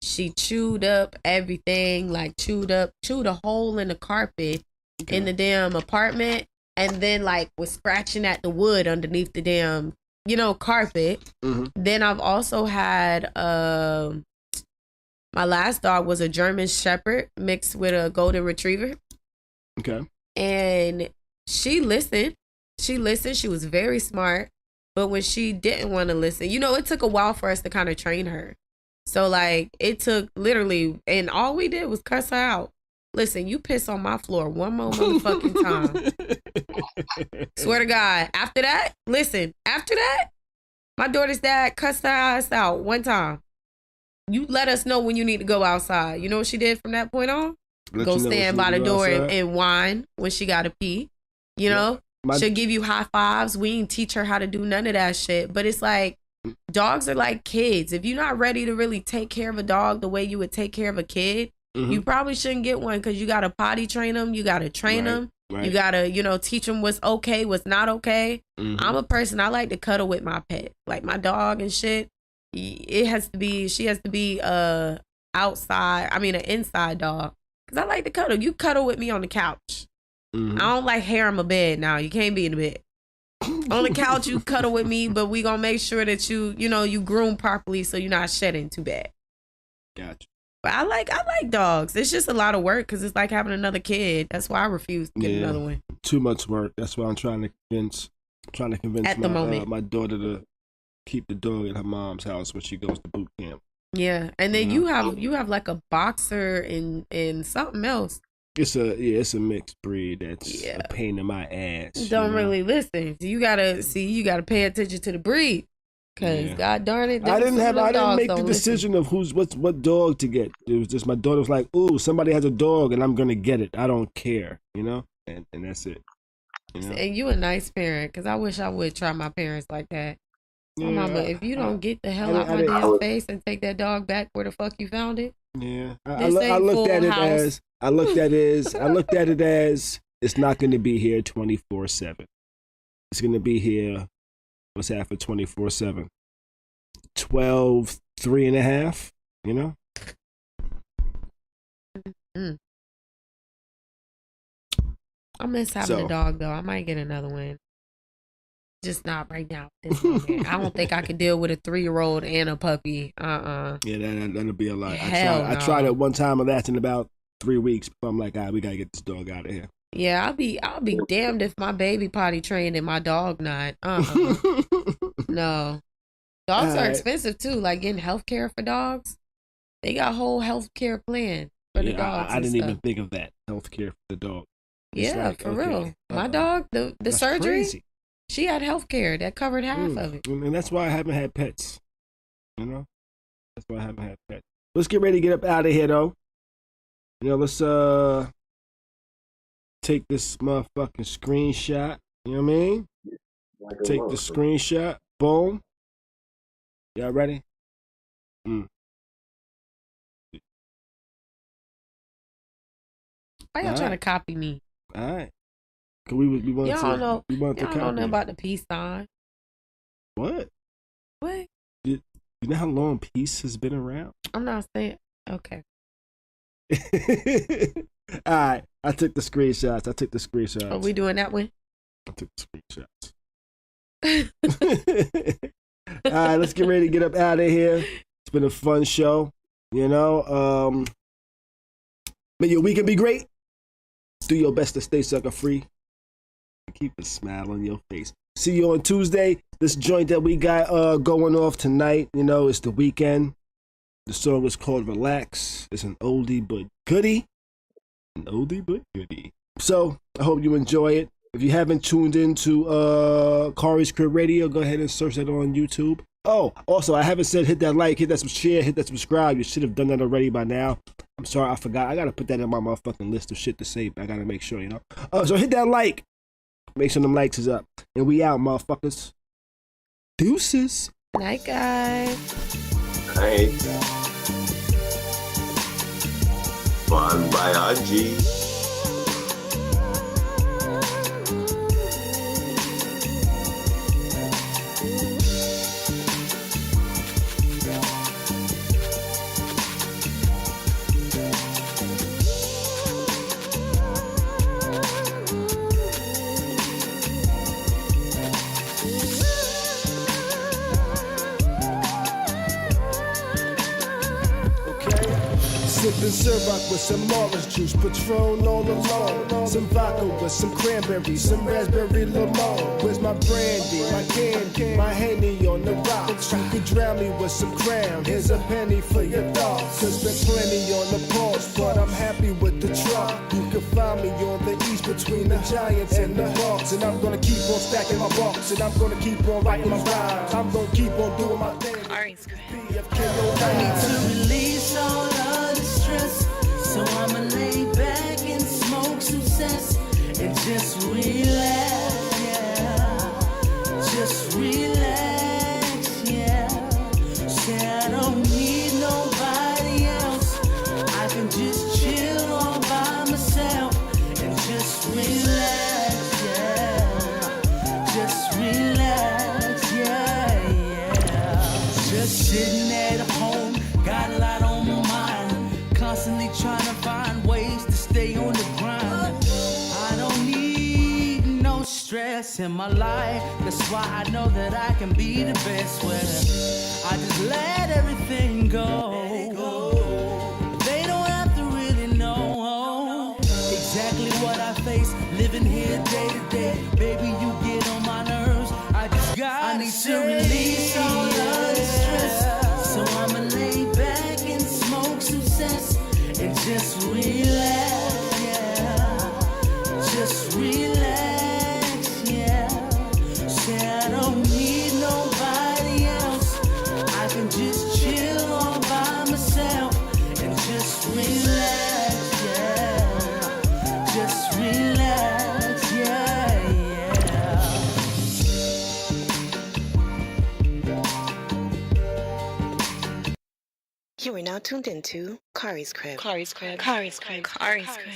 She chewed up everything, like chewed a hole in the carpet in the damn apartment, and then like was scratching at the wood underneath the damn, carpet. Mm-hmm. Then I've also had my last dog was a German Shepherd mixed with a Golden Retriever. Okay. And she listened. She was very smart. But when she didn't want to listen, it took a while for us to kind of train her. So, like, it took literally, and all we did was cuss her out. Listen, you piss on my floor one more motherfucking time. Swear to God. After that, my daughter's dad cussed her ass out one time. You let us know when you need to go outside. You know what she did from that point on? Go stand by the door and whine when she got to pee. She'll give you high fives. We didn't teach her how to do none of that shit. But it's like, dogs are like kids. If you're not ready to really take care of a dog the way you would take care of a kid, you probably shouldn't get one, because you got to potty train them. You got to train them. Right. You got to, teach them what's okay, what's not okay. I'm a person, I like to cuddle with my pet. Like my dog and shit. She has to be outside. I mean, an inside dog. Cause I like to cuddle. You cuddle with me on the couch. Mm-hmm. I don't like hair on my bed now. You can't be in the bed. On the couch, you cuddle with me, but we gonna make sure that you groom properly so you're not shedding too bad. Gotcha. But I like dogs. It's just a lot of work because it's like having another kid. That's why I refuse to get another one. Too much work. That's why I'm trying to convince at the moment my daughter to keep the dog at her mom's house when she goes to boot camp. Yeah, and then you have like a boxer and something else. It's a mixed breed that's a pain in my ass. Don't really listen. You gotta pay attention to the breed. Cause God darn it, I didn't make the decision of what dog to get. It was just my daughter was like, "Ooh, somebody has a dog, and I'm gonna get it. I don't care," and that's it. And you a nice parent, cause I wish I would try my parents like that. Yeah, Mama, if you don't get the hell out my damn face and take that dog back where the fuck you found it. Yeah, I looked at it as it's not going to be here 24/7. It's going to be here. What's that for 24/7? 12, 3.5. I miss having a dog though. I might get another one. Just not right now. This moment. I don't think I could deal with a 3-year-old and a puppy. Yeah, that'll be a lot. I tried it one time, and that's in about 3 weeks. But I'm like, we gotta get this dog out of here. Yeah, I'll be damned if my baby potty trained and my dog not. No, dogs are expensive too. Like getting healthcare for dogs, they got a whole healthcare plan for the dogs. I didn't even think of that healthcare for the dog. For real. My dog, the surgery. Crazy. She had health care that covered half of it. And that's why I haven't had pets. That's why I haven't had pets. Let's get ready to get up out of here, though. Let's take this motherfucking screenshot. You know what I mean? Take the screenshot. Boom. Y'all ready? Why y'all trying to copy me? All right. We want to know nothing about the peace sign. What? What? You know how long peace has been around? I'm not saying. Okay. All right. I took the screenshots. Are we doing that one? I took the screenshots. All right. Let's get ready to get up out of here. It's been a fun show. May your weekend be great. Do your best to stay sucker free. Keep a smile on your face. See you on Tuesday. This joint that we got going off tonight, it's the weekend. The song is called Relax. It's an oldie but goodie. So I hope you enjoy it. If you haven't tuned into Khary's Crib Radio, go ahead and search that on YouTube. Oh, also, I haven't said hit that like, hit that share, hit that subscribe. You should have done that already by now. I'm sorry, I forgot. I got to put that in my motherfucking list of shit to say, but I got to make sure, So hit that like. Make sure them likes is up. And we out, motherfuckers. Deuces. Night, guys. Hey. Fun by RG. Sipping syrup with some orange juice, Patron all alone. Some vodka with some cranberry, some raspberry lemon. Where's my brandy, my candy, my Henny on the rocks? You could drown me with some crown. Here's a penny for your thoughts. Cause there's plenty on the pause, but I'm happy with the truck. You can find me on the east between the Giants and the Bucks. And I'm gonna keep on stacking my bucks. And I'm gonna keep on writing my rhymes. I'm gonna keep on doing my thing. I need to release all of the stress, so I'ma lay back and smoke some cess and just relax, yeah. Just relax, yeah. Say I don't need nobody else. I can just chill all by myself and just relax, yeah. Just relax, yeah, yeah. Just Sitting at home, got a lot on my mind. Constantly trying to find ways to stay on the grind. I don't need no stress in my life. That's why I know that I can be the best. Where I just let everything go. They don't have to really know exactly what I face. Living here day to day. Baby, you get on my nerves. I need to release all of the stress. So I'ma lay back and smoke some cess and just relax, yeah. Just relax, yeah. Say I don't need nobody else. I can just chill all by myself and just relax, yeah. Just relax, yeah, yeah. You are now tuned into Khary's Crib. Khary's Crib. Khary's Crib. Khary's Crib.